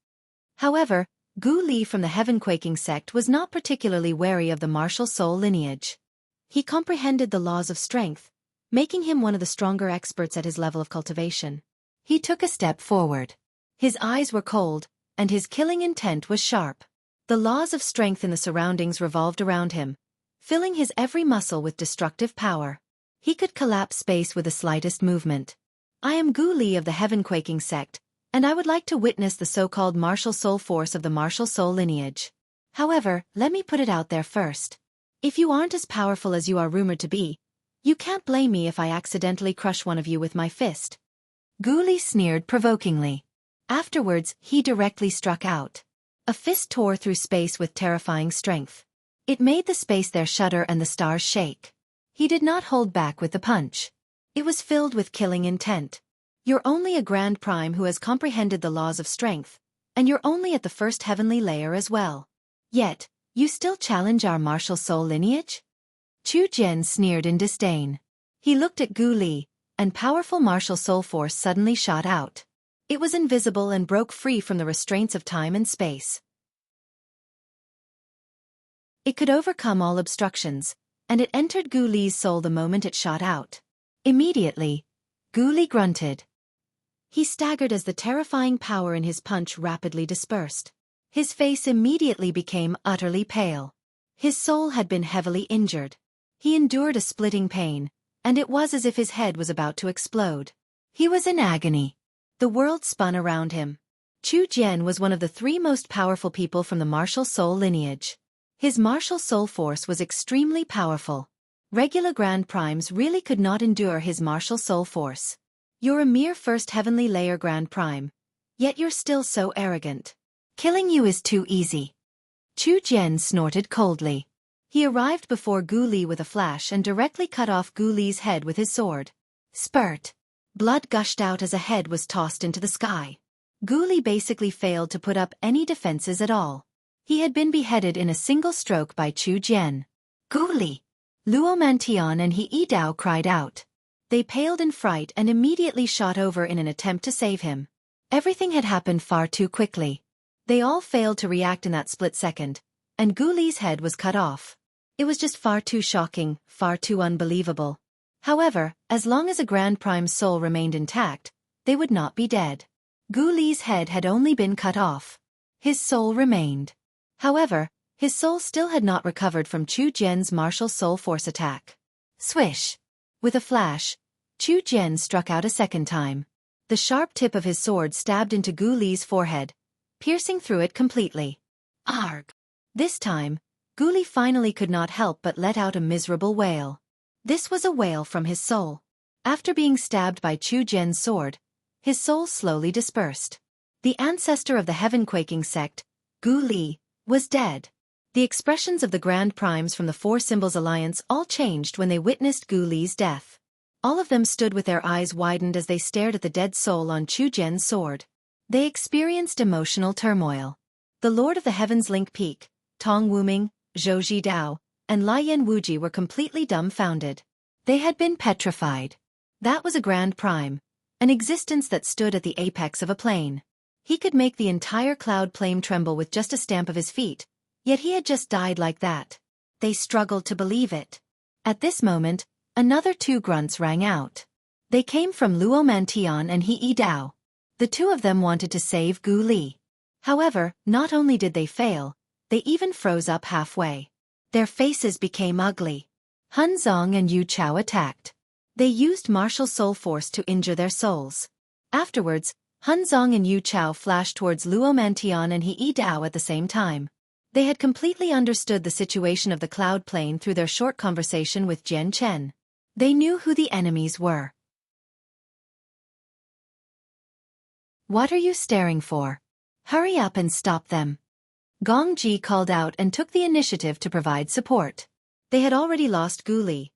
However, Gu Li from the Heaven-Quaking sect was not particularly wary of the martial soul lineage. He comprehended the laws of strength, making him one of the stronger experts at his level of cultivation. He took a step forward. His eyes were cold, and his killing intent was sharp. The laws of strength in the surroundings revolved around him, filling his every muscle with destructive power. He could collapse space with the slightest movement. I am Gu Li of the Heaven-Quaking sect, and I would like to witness the so-called martial soul force of the martial soul lineage. However, let me put it out there first. If you aren't as powerful as you are rumored to be, you can't blame me if I accidentally crush one of you with my fist. Gu Li sneered provokingly. Afterwards, he directly struck out. A fist tore through space with terrifying strength. It made the space there shudder and the stars shake. He did not hold back with the punch. It was filled with killing intent. You're only a Grand Prime who has comprehended the laws of strength, and you're only at the first heavenly layer as well. Yet, you still challenge our martial soul lineage? Chu Jian sneered in disdain. He looked at Gu Li, and powerful martial soul force suddenly shot out. It was invisible and broke free from the restraints of time and space. It could overcome all obstructions, and it entered Gu Li's soul the moment it shot out. Immediately, Gu Li grunted. He staggered as the terrifying power in his punch rapidly dispersed. His face immediately became utterly pale. His soul had been heavily injured. He endured a splitting pain, and it was as if his head was about to explode. He was in agony. The world spun around him. Chu Jian was one of the 3 most powerful people from the martial soul lineage. His martial soul force was extremely powerful. Regular Grand Primes really could not endure his martial soul force. You're a mere first heavenly layer Grand Prime, yet you're still so arrogant. Killing you is too easy. Chu Jian snorted coldly. He arrived before Gu Li with a flash and directly cut off Gu Li's head with his sword. Spurt. Blood gushed out as a head was tossed into the sky. Gu Li basically failed to put up any defenses at all. He had been beheaded in a single stroke by Chu Jian. Gu Li! Luo Mantian and He Dao cried out. They paled in fright and immediately shot over in an attempt to save him. Everything had happened far too quickly. They all failed to react in that split second, and Gu Li's head was cut off. It was just far too shocking, far too unbelievable. However, as long as a Grand Prime's soul remained intact, they would not be dead. Gu Li's head had only been cut off. His soul remained. However, his soul still had not recovered from Chu Jian's martial soul force attack. Swish! With a flash, Chu Jian struck out a second time. The sharp tip of his sword stabbed into Gu Li's forehead, piercing through it completely. Arg! This time, Gu Li finally could not help but let out a miserable wail. This was a wail from his soul. After being stabbed by Chu Jian's sword, his soul slowly dispersed. The ancestor of the heaven-quaking sect, Gu Li, was dead. The expressions of the Grand Primes from the Four Symbols Alliance all changed when they witnessed Gu Li's death. All of them stood with their eyes widened as they stared at the dead soul on Chu Jian's sword. They experienced emotional turmoil. The Lord of the Heavens Link Peak, Tong Wuming, Zhou Zhidao, and Lian Wuji were completely dumbfounded. They had been petrified. That was a Grand Prime, an existence that stood at the apex of a plane. He could make the entire cloud plane tremble with just a stamp of his feet, yet he had just died like that. They struggled to believe it. At this moment, another two grunts rang out. They came from Luo Mantian and He Dao. The two of them wanted to save Gu Li. However, not only did they fail, they even froze up halfway. Their faces became ugly. Han Zong and Yu Chao attacked. They used martial soul force to injure their souls. Afterwards, Han Zong and Yu Chao flashed towards Luo Mantian and He Dao at the same time. They had completely understood the situation of the cloud plane through their short conversation with Jian Chen. They knew who the enemies were. What are you staring for? Hurry up and stop them. Gong Ji called out and took the initiative to provide support. They had already lost Gu Li.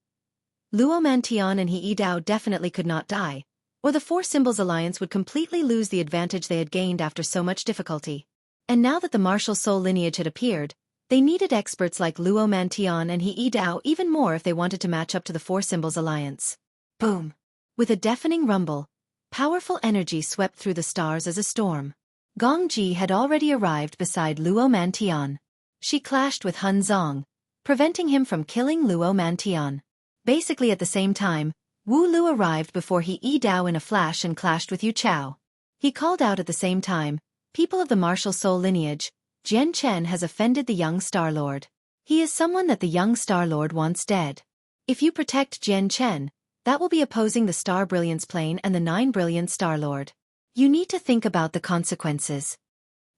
Luo Mantian and He Dao definitely could not die, or the Four Symbols Alliance would completely lose the advantage they had gained after so much difficulty. And now that the martial soul lineage had appeared, they needed experts like Luo Mantian and He Dao even more if they wanted to match up to the Four Symbols Alliance. Boom! With a deafening rumble, powerful energy swept through the stars as a storm. Gong Ji had already arrived beside Luo Mantian. She clashed with Han Zong, preventing him from killing Luo Mantian. Basically at the same time, Wu Lu arrived before He Dao in a flash and clashed with Yu Chao. He called out at the same time, "People of the martial soul lineage, Jian Chen has offended the young Star Lord. He is someone that the young Star Lord wants dead. If you protect Jian Chen, that will be opposing the Star Brilliance Plane and the 9 Brilliant Star Lord. You need to think about the consequences."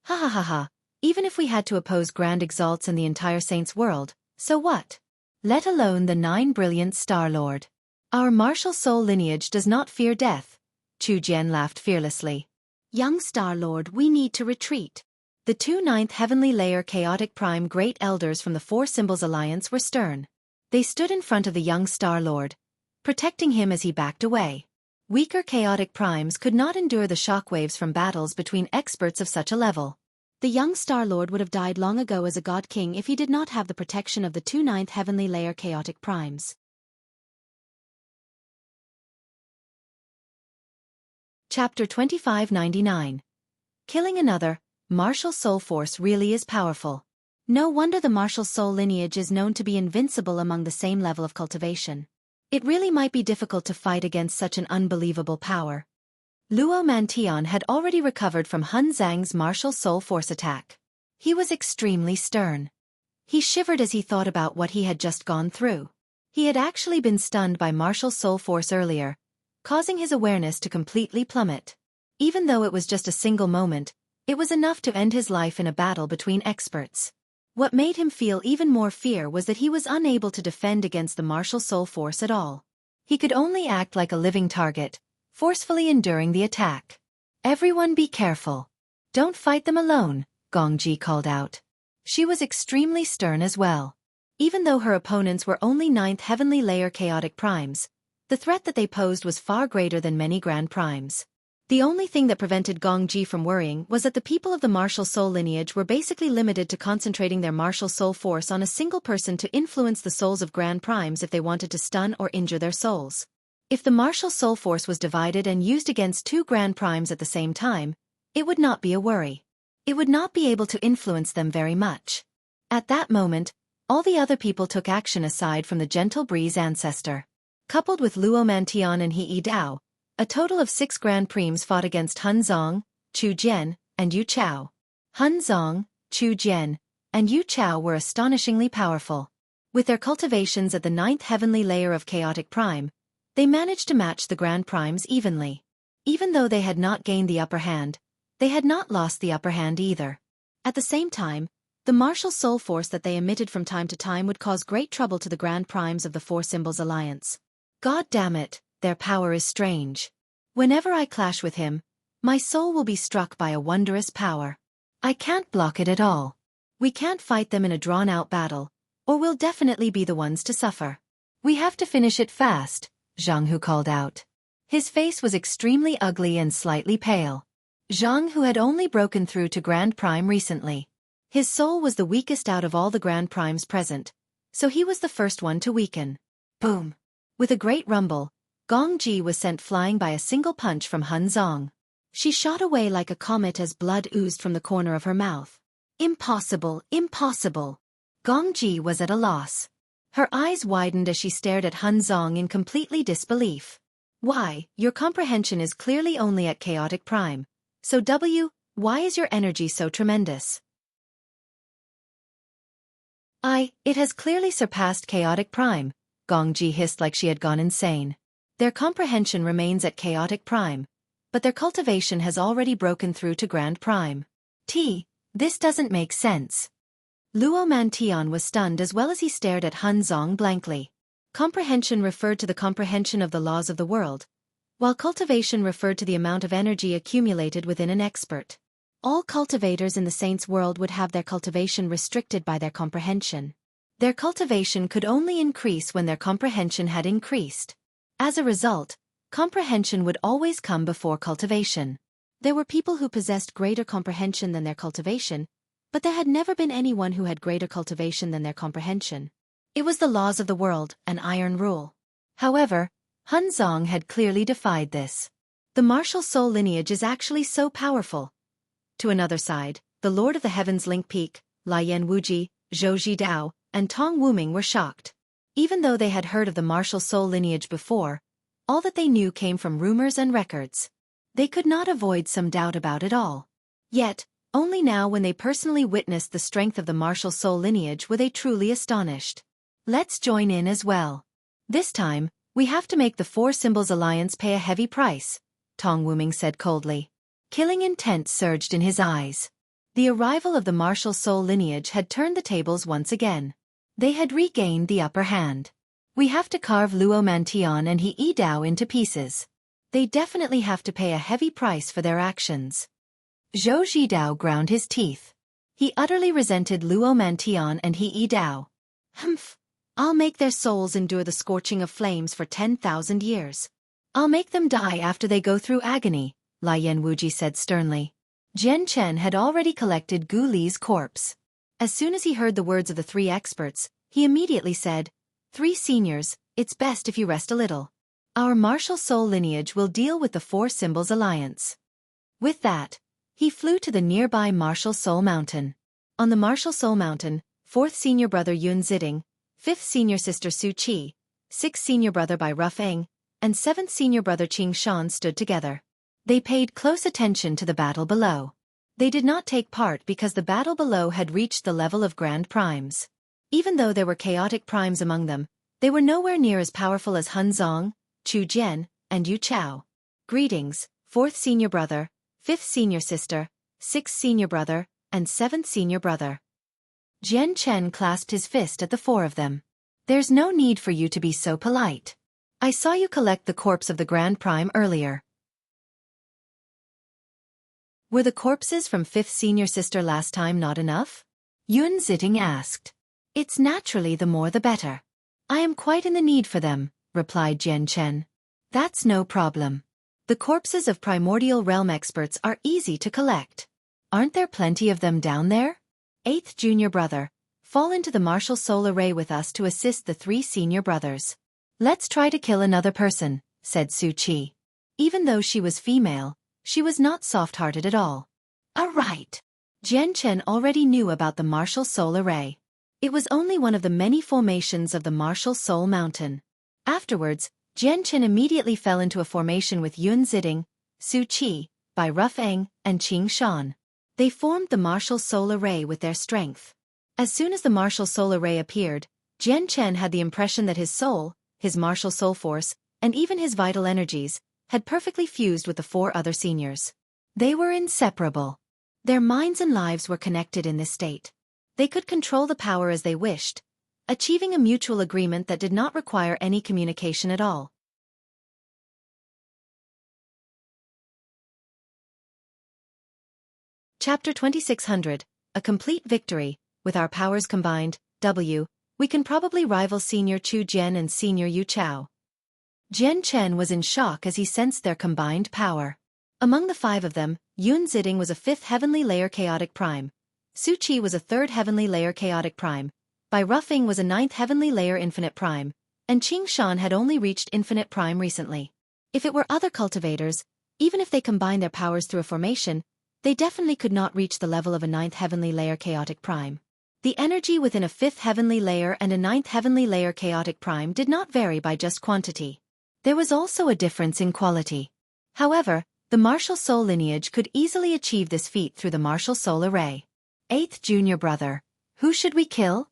Ha ha ha ha, even if we had to oppose Grand Exalts and the entire Saints world, so what? Let alone the 9 Brilliant Star Lord. Our martial soul lineage does not fear death. Chu Jian laughed fearlessly. Young Star Lord, we need to retreat. The two 9th Heavenly Layer Chaotic Prime Great Elders from the Four Symbols Alliance were stern. They stood in front of the young Star Lord, protecting him as he backed away. Weaker Chaotic Primes could not endure the shockwaves from battles between experts of such a level. The young Star Lord would have died long ago as a God King if he did not have the protection of the two 9th Heavenly Layer Chaotic Primes. Chapter 2599. Killing another, martial soul force really is powerful. No wonder the martial soul lineage is known to be invincible among the same level of cultivation. It really might be difficult to fight against such an unbelievable power. Luo Mantian had already recovered from Han Zhang's martial soul force attack. He was extremely stern. He shivered as he thought about what he had just gone through. He had actually been stunned by martial soul force earlier, causing his awareness to completely plummet. Even though it was just a single moment, it was enough to end his life in a battle between experts. What made him feel even more fear was that he was unable to defend against the martial soul force at all. He could only act like a living target, forcefully enduring the attack. Everyone be careful. Don't fight them alone, Gong Ji called out. She was extremely stern as well. Even though her opponents were only 9th Heavenly Layer Chaotic Primes, the threat that they posed was far greater than many Grand Primes. The only thing that prevented Gong Ji from worrying was that the people of the martial soul lineage were basically limited to concentrating their martial soul force on a single person to influence the souls of Grand Primes if they wanted to stun or injure their souls. If the martial soul force was divided and used against two Grand Primes at the same time, it would not be a worry. It would not be able to influence them very much. At that moment, all the other people took action aside from the Gentle Breeze ancestor. Coupled with Luo Mantian and He Dao, a total of 6 Grand Primes fought against Han Zong, Chu Jian, and Yu Chao. Han Zong, Chu Jian, and Yu Chao were astonishingly powerful. With their cultivations at the 9th Heavenly Layer of Chaotic Prime, They managed to match the Grand Primes evenly. Even though they had not gained the upper hand, they had not lost the upper hand either. At the same time, the martial soul force that they emitted from time to time would cause great trouble to the Grand Primes of the Four Symbols Alliance. God damn it, their power is strange. Whenever I clash with him, my soul will be struck by a wondrous power. I can't block it at all. We can't fight them in a drawn-out battle, or we'll definitely be the ones to suffer. We have to finish it fast, Zhang Hu called out. His face was extremely ugly and slightly pale. Zhang Hu had only broken through to Grand Prime recently. His soul was the weakest out of all the Grand Primes present, so he was the first one to weaken. Boom! With a great rumble, Gong Ji was sent flying by a single punch from Han Zong. She shot away like a comet as blood oozed from the corner of her mouth. Impossible, impossible! Gong Ji was at a loss. Her eyes widened as she stared at Han Zong in completely disbelief. Why, your comprehension is clearly only at chaotic prime. So why is your energy so tremendous? It has clearly surpassed chaotic prime, Gong Ji hissed like she had gone insane. Their comprehension remains at chaotic prime, but their cultivation has already broken through to grand prime. This doesn't make sense. Luo Mantian was stunned as well as he stared at Han Zong blankly. Comprehension referred to the comprehension of the laws of the world, while cultivation referred to the amount of energy accumulated within an expert. All cultivators in the saints' world would have their cultivation restricted by their comprehension. Their cultivation could only increase when their comprehension had increased. As a result, comprehension would always come before cultivation. There were people who possessed greater comprehension than their cultivation, but there had never been anyone who had greater cultivation than their comprehension. It was the laws of the world, an iron rule. However, Han Zong had clearly defied this. The martial soul lineage is actually so powerful. To another side, the Lord of the Heavens Link Peak, Lian Wuji, Zhou Zhidao, and Tong Wuming were shocked. Even though they had heard of the martial soul lineage before, all that they knew came from rumors and records. They could not avoid some doubt about it all. Yet, only now when they personally witnessed the strength of the martial soul lineage were they truly astonished. Let's join in as well. This time, we have to make the Four Symbols Alliance pay a heavy price, Tong Wuming said coldly. Killing intent surged in his eyes. The arrival of the martial soul lineage had turned the tables once again. They had regained the upper hand. We have to carve Luo Mantian and He Dao into pieces. They definitely have to pay a heavy price for their actions. Zhou Zhidao ground his teeth. He utterly resented Luo Mantian and He Dao. Humph! I'll make their souls endure the scorching of flames for 10,000 years. I'll make them die after they go through agony, Lian Wuji said sternly. Jian Chen had already collected Gu Li's corpse. As soon as he heard the words of the three experts, he immediately said, "Three seniors, it's best if you rest a little. Our martial soul lineage will deal with the Four Symbols Alliance." With that, he flew to the nearby Martial Soul Mountain. On the Martial Soul Mountain, 4th senior brother Yun Ziding, 5th senior sister Xueqi, 6th senior brother Bai Rufeng, and 7th senior brother Qing Shan stood together. They paid close attention to the battle below. They did not take part because the battle below had reached the level of Grand Primes. Even though there were chaotic primes among them, they were nowhere near as powerful as Han Zong, Chu Jian, and Yu Chao. Greetings, 4th senior brother, 5th senior sister, 6th senior brother, and 7th senior brother. Jian Chen clasped his fist at the four of them. There's no need for you to be so polite. I saw you collect the corpse of the Grand Prime earlier. Were the corpses from 5th senior sister last time not enough? Yun Ziding asked. It's naturally the more the better. I am quite in the need for them, replied Jian Chen. That's no problem. The corpses of primordial realm experts are easy to collect. Aren't there plenty of them down there? 8th junior brother, fall into the martial soul array with us to assist the 3 senior brothers. Let's try to kill another person, said Xueqi. Even though she was female, she was not soft-hearted at all. Right. Jian Chen already knew about the martial soul array. It was only one of the many formations of the martial soul mountain. Afterwards, Jian Chen immediately fell into a formation with Yun Ziding, Xueqi, Bai Rufeng, and Qing Shan. They formed the martial soul array with their strength. As soon as the martial soul array appeared, Jian Chen had the impression that his soul, his martial soul force, and even his vital energies, had perfectly fused with the 4 other seniors. They were inseparable. Their minds and lives were connected in this state. They could control the power as they wished, achieving a mutual agreement that did not require any communication at all. Chapter 2600, A Complete Victory. With our powers combined, we can probably rival Senior Chu Jian and Senior Yu Chao. Jian Chen was in shock as he sensed their combined power. Among the 5 of them, Yun Ziding was a 5th heavenly layer chaotic prime. Xueqi was a 3rd heavenly layer chaotic prime. Bai Ruffing was a 9th heavenly layer infinite prime, and Qing Shan had only reached infinite prime recently. If it were other cultivators, even if they combined their powers through a formation, they definitely could not reach the level of a 9th heavenly layer chaotic prime. The energy within a 5th heavenly layer and a 9th heavenly layer chaotic prime did not vary by just quantity. There was also a difference in quality. However, the martial soul lineage could easily achieve this feat through the martial soul array. 8th junior brother, who should we kill?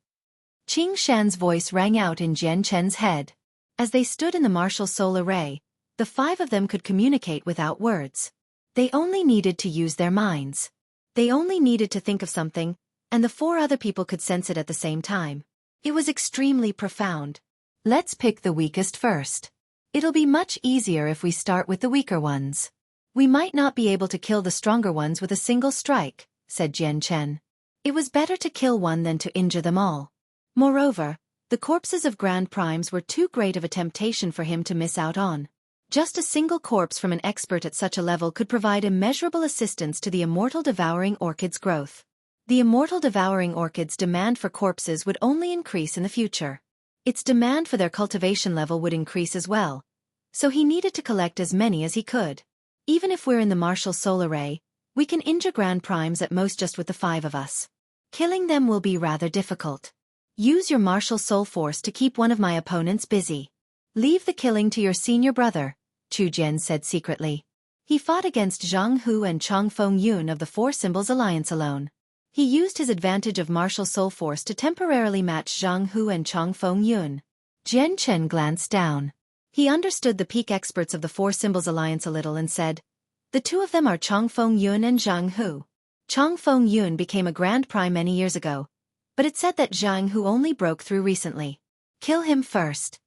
Qing Shan's voice rang out in Jian Chen's head. As they stood in the martial soul array, the 5 of them could communicate without words. They only needed to use their minds. They only needed to think of something, and the 4 other people could sense it at the same time. It was extremely profound. Let's pick the weakest first. It'll be much easier if we start with the weaker ones. We might not be able to kill the stronger ones with a single strike, said Jian Chen. It was better to kill one than to injure them all. Moreover, the corpses of Grand Primes were too great of a temptation for him to miss out on. Just a single corpse from an expert at such a level could provide immeasurable assistance to the immortal devouring orchid's growth. The immortal devouring orchid's demand for corpses would only increase in the future. Its demand for their cultivation level would increase as well, so he needed to collect as many as he could. Even if we're in the martial soul array, we can injure Grand Primes at most just with the 5 of us. Killing them will be rather difficult. Use your martial soul force to keep one of my opponents busy. Leave the killing to your senior brother, Chu Jian said secretly. He fought against Zhang Hu and Chong Feng Yun of the 4 Symbols Alliance alone. He used his advantage of martial soul force to temporarily match Zhang Hu and Chong Feng Yun. Jian Chen glanced down. He understood the peak experts of the 4 Symbols Alliance a little and said, the 2 of them are Chong Feng Yun and Zhang Hu. Chong Feng Yun became a Grand Prime many years ago, but it said that Zhang Hu only broke through recently. Kill him first.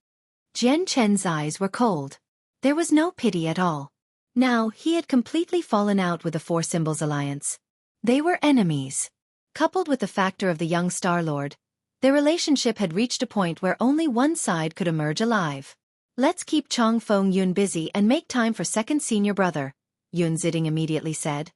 Jian Chen's eyes were cold. There was no pity at all. Now, he had completely fallen out with the 4 Symbols Alliance. They were enemies. Coupled with the factor of the young Star Lord, their relationship had reached a point where only one side could emerge alive. Let's keep Chong Feng Yun busy and make time for second senior brother, Yun Ziding immediately said.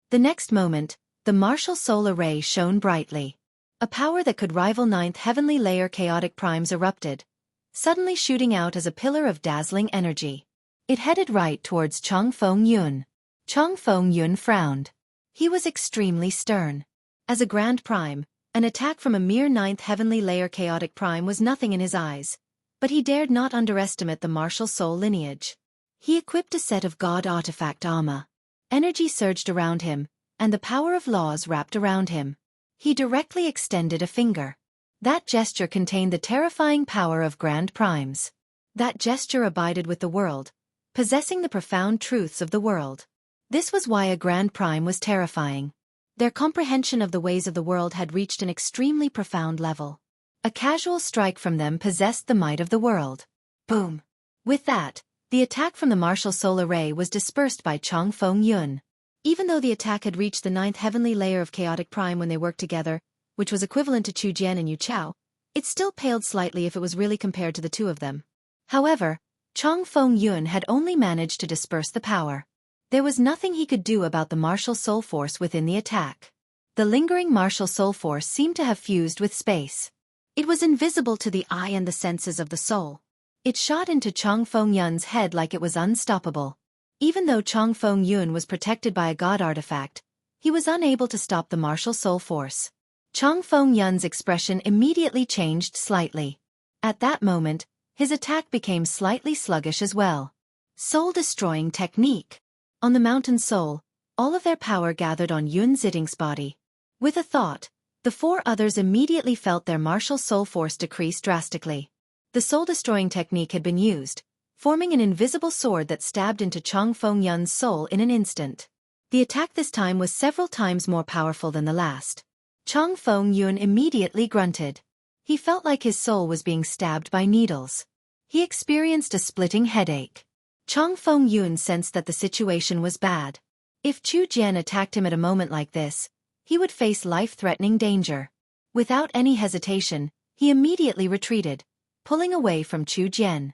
The next moment, the martial soul array shone brightly. A power that could rival 9th heavenly layer chaotic primes erupted, suddenly shooting out as a pillar of dazzling energy. It headed right towards Chong Feng Yun. Chong Feng Yun frowned. He was extremely stern. As a Grand Prime, an attack from a mere 9th heavenly layer chaotic prime was nothing in his eyes, but he dared not underestimate the martial soul lineage. He equipped a set of God artifact armor. Energy surged around him, and the power of laws wrapped around him. He directly extended a finger. That gesture contained the terrifying power of Grand Primes. That gesture abided with the world, possessing the profound truths of the world. This was why a Grand Prime was terrifying. Their comprehension of the ways of the world had reached an extremely profound level. A casual strike from them possessed the might of the world. Boom! With that, the attack from the martial soul array was dispersed by Chong Feng Yun. Even though the attack had reached the 9th heavenly layer of chaotic prime when they worked together, which was equivalent to Chu Jian and Yu Chao, it still paled slightly if it was really compared to the 2 of them. However, Chong Feng Yun had only managed to disperse the power. There was nothing he could do about the martial soul force within the attack. The lingering martial soul force seemed to have fused with space. It was invisible to the eye and the senses of the soul. It shot into Chong Feng Yun's head like it was unstoppable. Even though Chong Feng Yun was protected by a god artifact, he was unable to stop the martial soul force. Chong Feng Yun's expression immediately changed slightly. At that moment, his attack became slightly sluggish as well. Soul-destroying technique. On the mountain soul, all of their power gathered on Yun Ziding's body. With a thought, the 4 others immediately felt their martial soul force decrease drastically. The soul-destroying technique had been used, forming an invisible sword that stabbed into Chang Fengyun's soul in an instant. The attack this time was several times more powerful than the last. Chang Fengyun immediately grunted. He felt like his soul was being stabbed by needles. He experienced a splitting headache. Chang Fengyun sensed that the situation was bad. If Chu Jian attacked him at a moment like this, he would face life-threatening danger. Without any hesitation, he immediately retreated, pulling away from Chu Jian.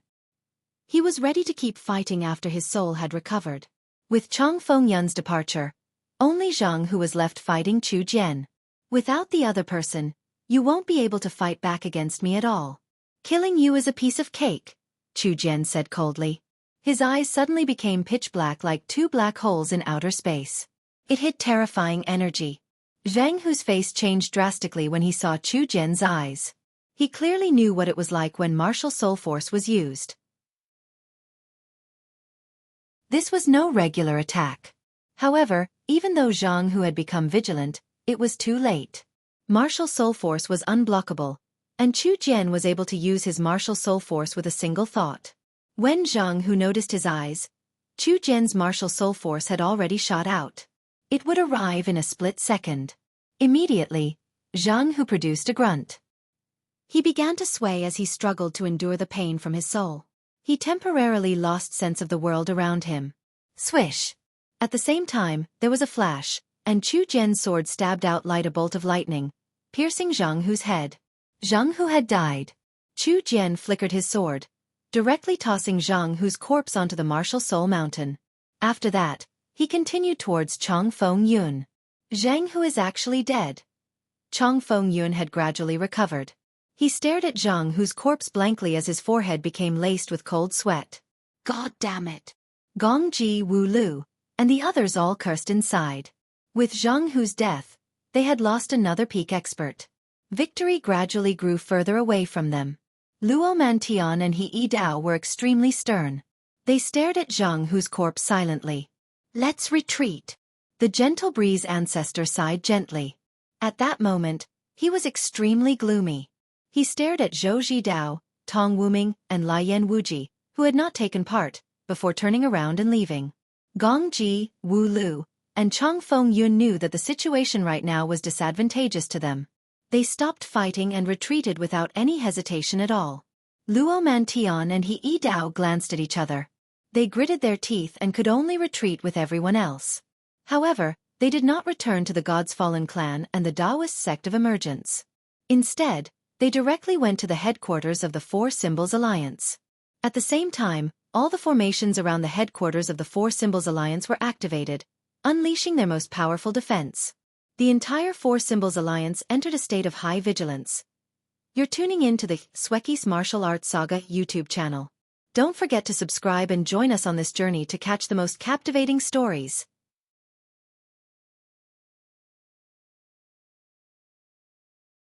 He was ready to keep fighting after his soul had recovered. With Chang Fengyun's departure, only Zhang Hu was left fighting Chu Jian. Without the other person, you won't be able to fight back against me at all. Killing you is a piece of cake, Chu Jian said coldly. His eyes suddenly became pitch black like two black holes in outer space. It hid terrifying energy. Zhang Hu's face changed drastically when he saw Chu Jian's eyes. He clearly knew what it was like when martial soul force was used. This was no regular attack. However, even though Zhang Hu had become vigilant, it was too late. Martial soul force was unblockable, and Chu Jian was able to use his martial soul force with a single thought. When Zhang Hu noticed his eyes, Chu Jian's martial soul force had already shot out. It would arrive in a split second. Immediately, Zhang Hu produced a grunt. He began to sway as he struggled to endure the pain from his soul. He temporarily lost sense of the world around him. Swish! At the same time, there was a flash, and Chu Jian's sword stabbed out like a bolt of lightning, piercing Zhang Hu's head. Zhang Hu had died. Chu Jian flickered his sword, directly tossing Zhang Hu's corpse onto the martial soul mountain. After that, he continued towards Chang Fengyun. Zhang Hu is actually dead. Chang Fengyun had gradually recovered. He stared at Zhang Hu's corpse blankly as his forehead became laced with cold sweat. God damn it! Gong Ji, Wu Lu, and the others all cursed inside. With Zhang Hu's death, they had lost another peak expert. Victory gradually grew further away from them. Luo Mantian and He Dao were extremely stern. They stared at Zhang Hu's corpse silently. Let's retreat. The gentle breeze ancestor sighed gently. At that moment, he was extremely gloomy. He stared at Zhou Zhidao, Tong Wuming, and Lian Wuji, who had not taken part, before turning around and leaving. Gong Ji, Wu Lu, and Chang Fengyun knew that the situation right now was disadvantageous to them. They stopped fighting and retreated without any hesitation at all. Luo Mantian and He Dao glanced at each other. They gritted their teeth and could only retreat with everyone else. However, they did not return to the God's Fallen clan and the Taoist sect of emergence. Instead, they directly went to the headquarters of the Four Symbols Alliance. At the same time, all the formations around the headquarters of the Four Symbols Alliance were activated, unleashing their most powerful defense. The entire Four Symbols Alliance entered a state of high vigilance. You're tuning in to the Xueqi's Martial Arts Saga YouTube channel. Don't forget to subscribe and join us on this journey to catch the most captivating stories.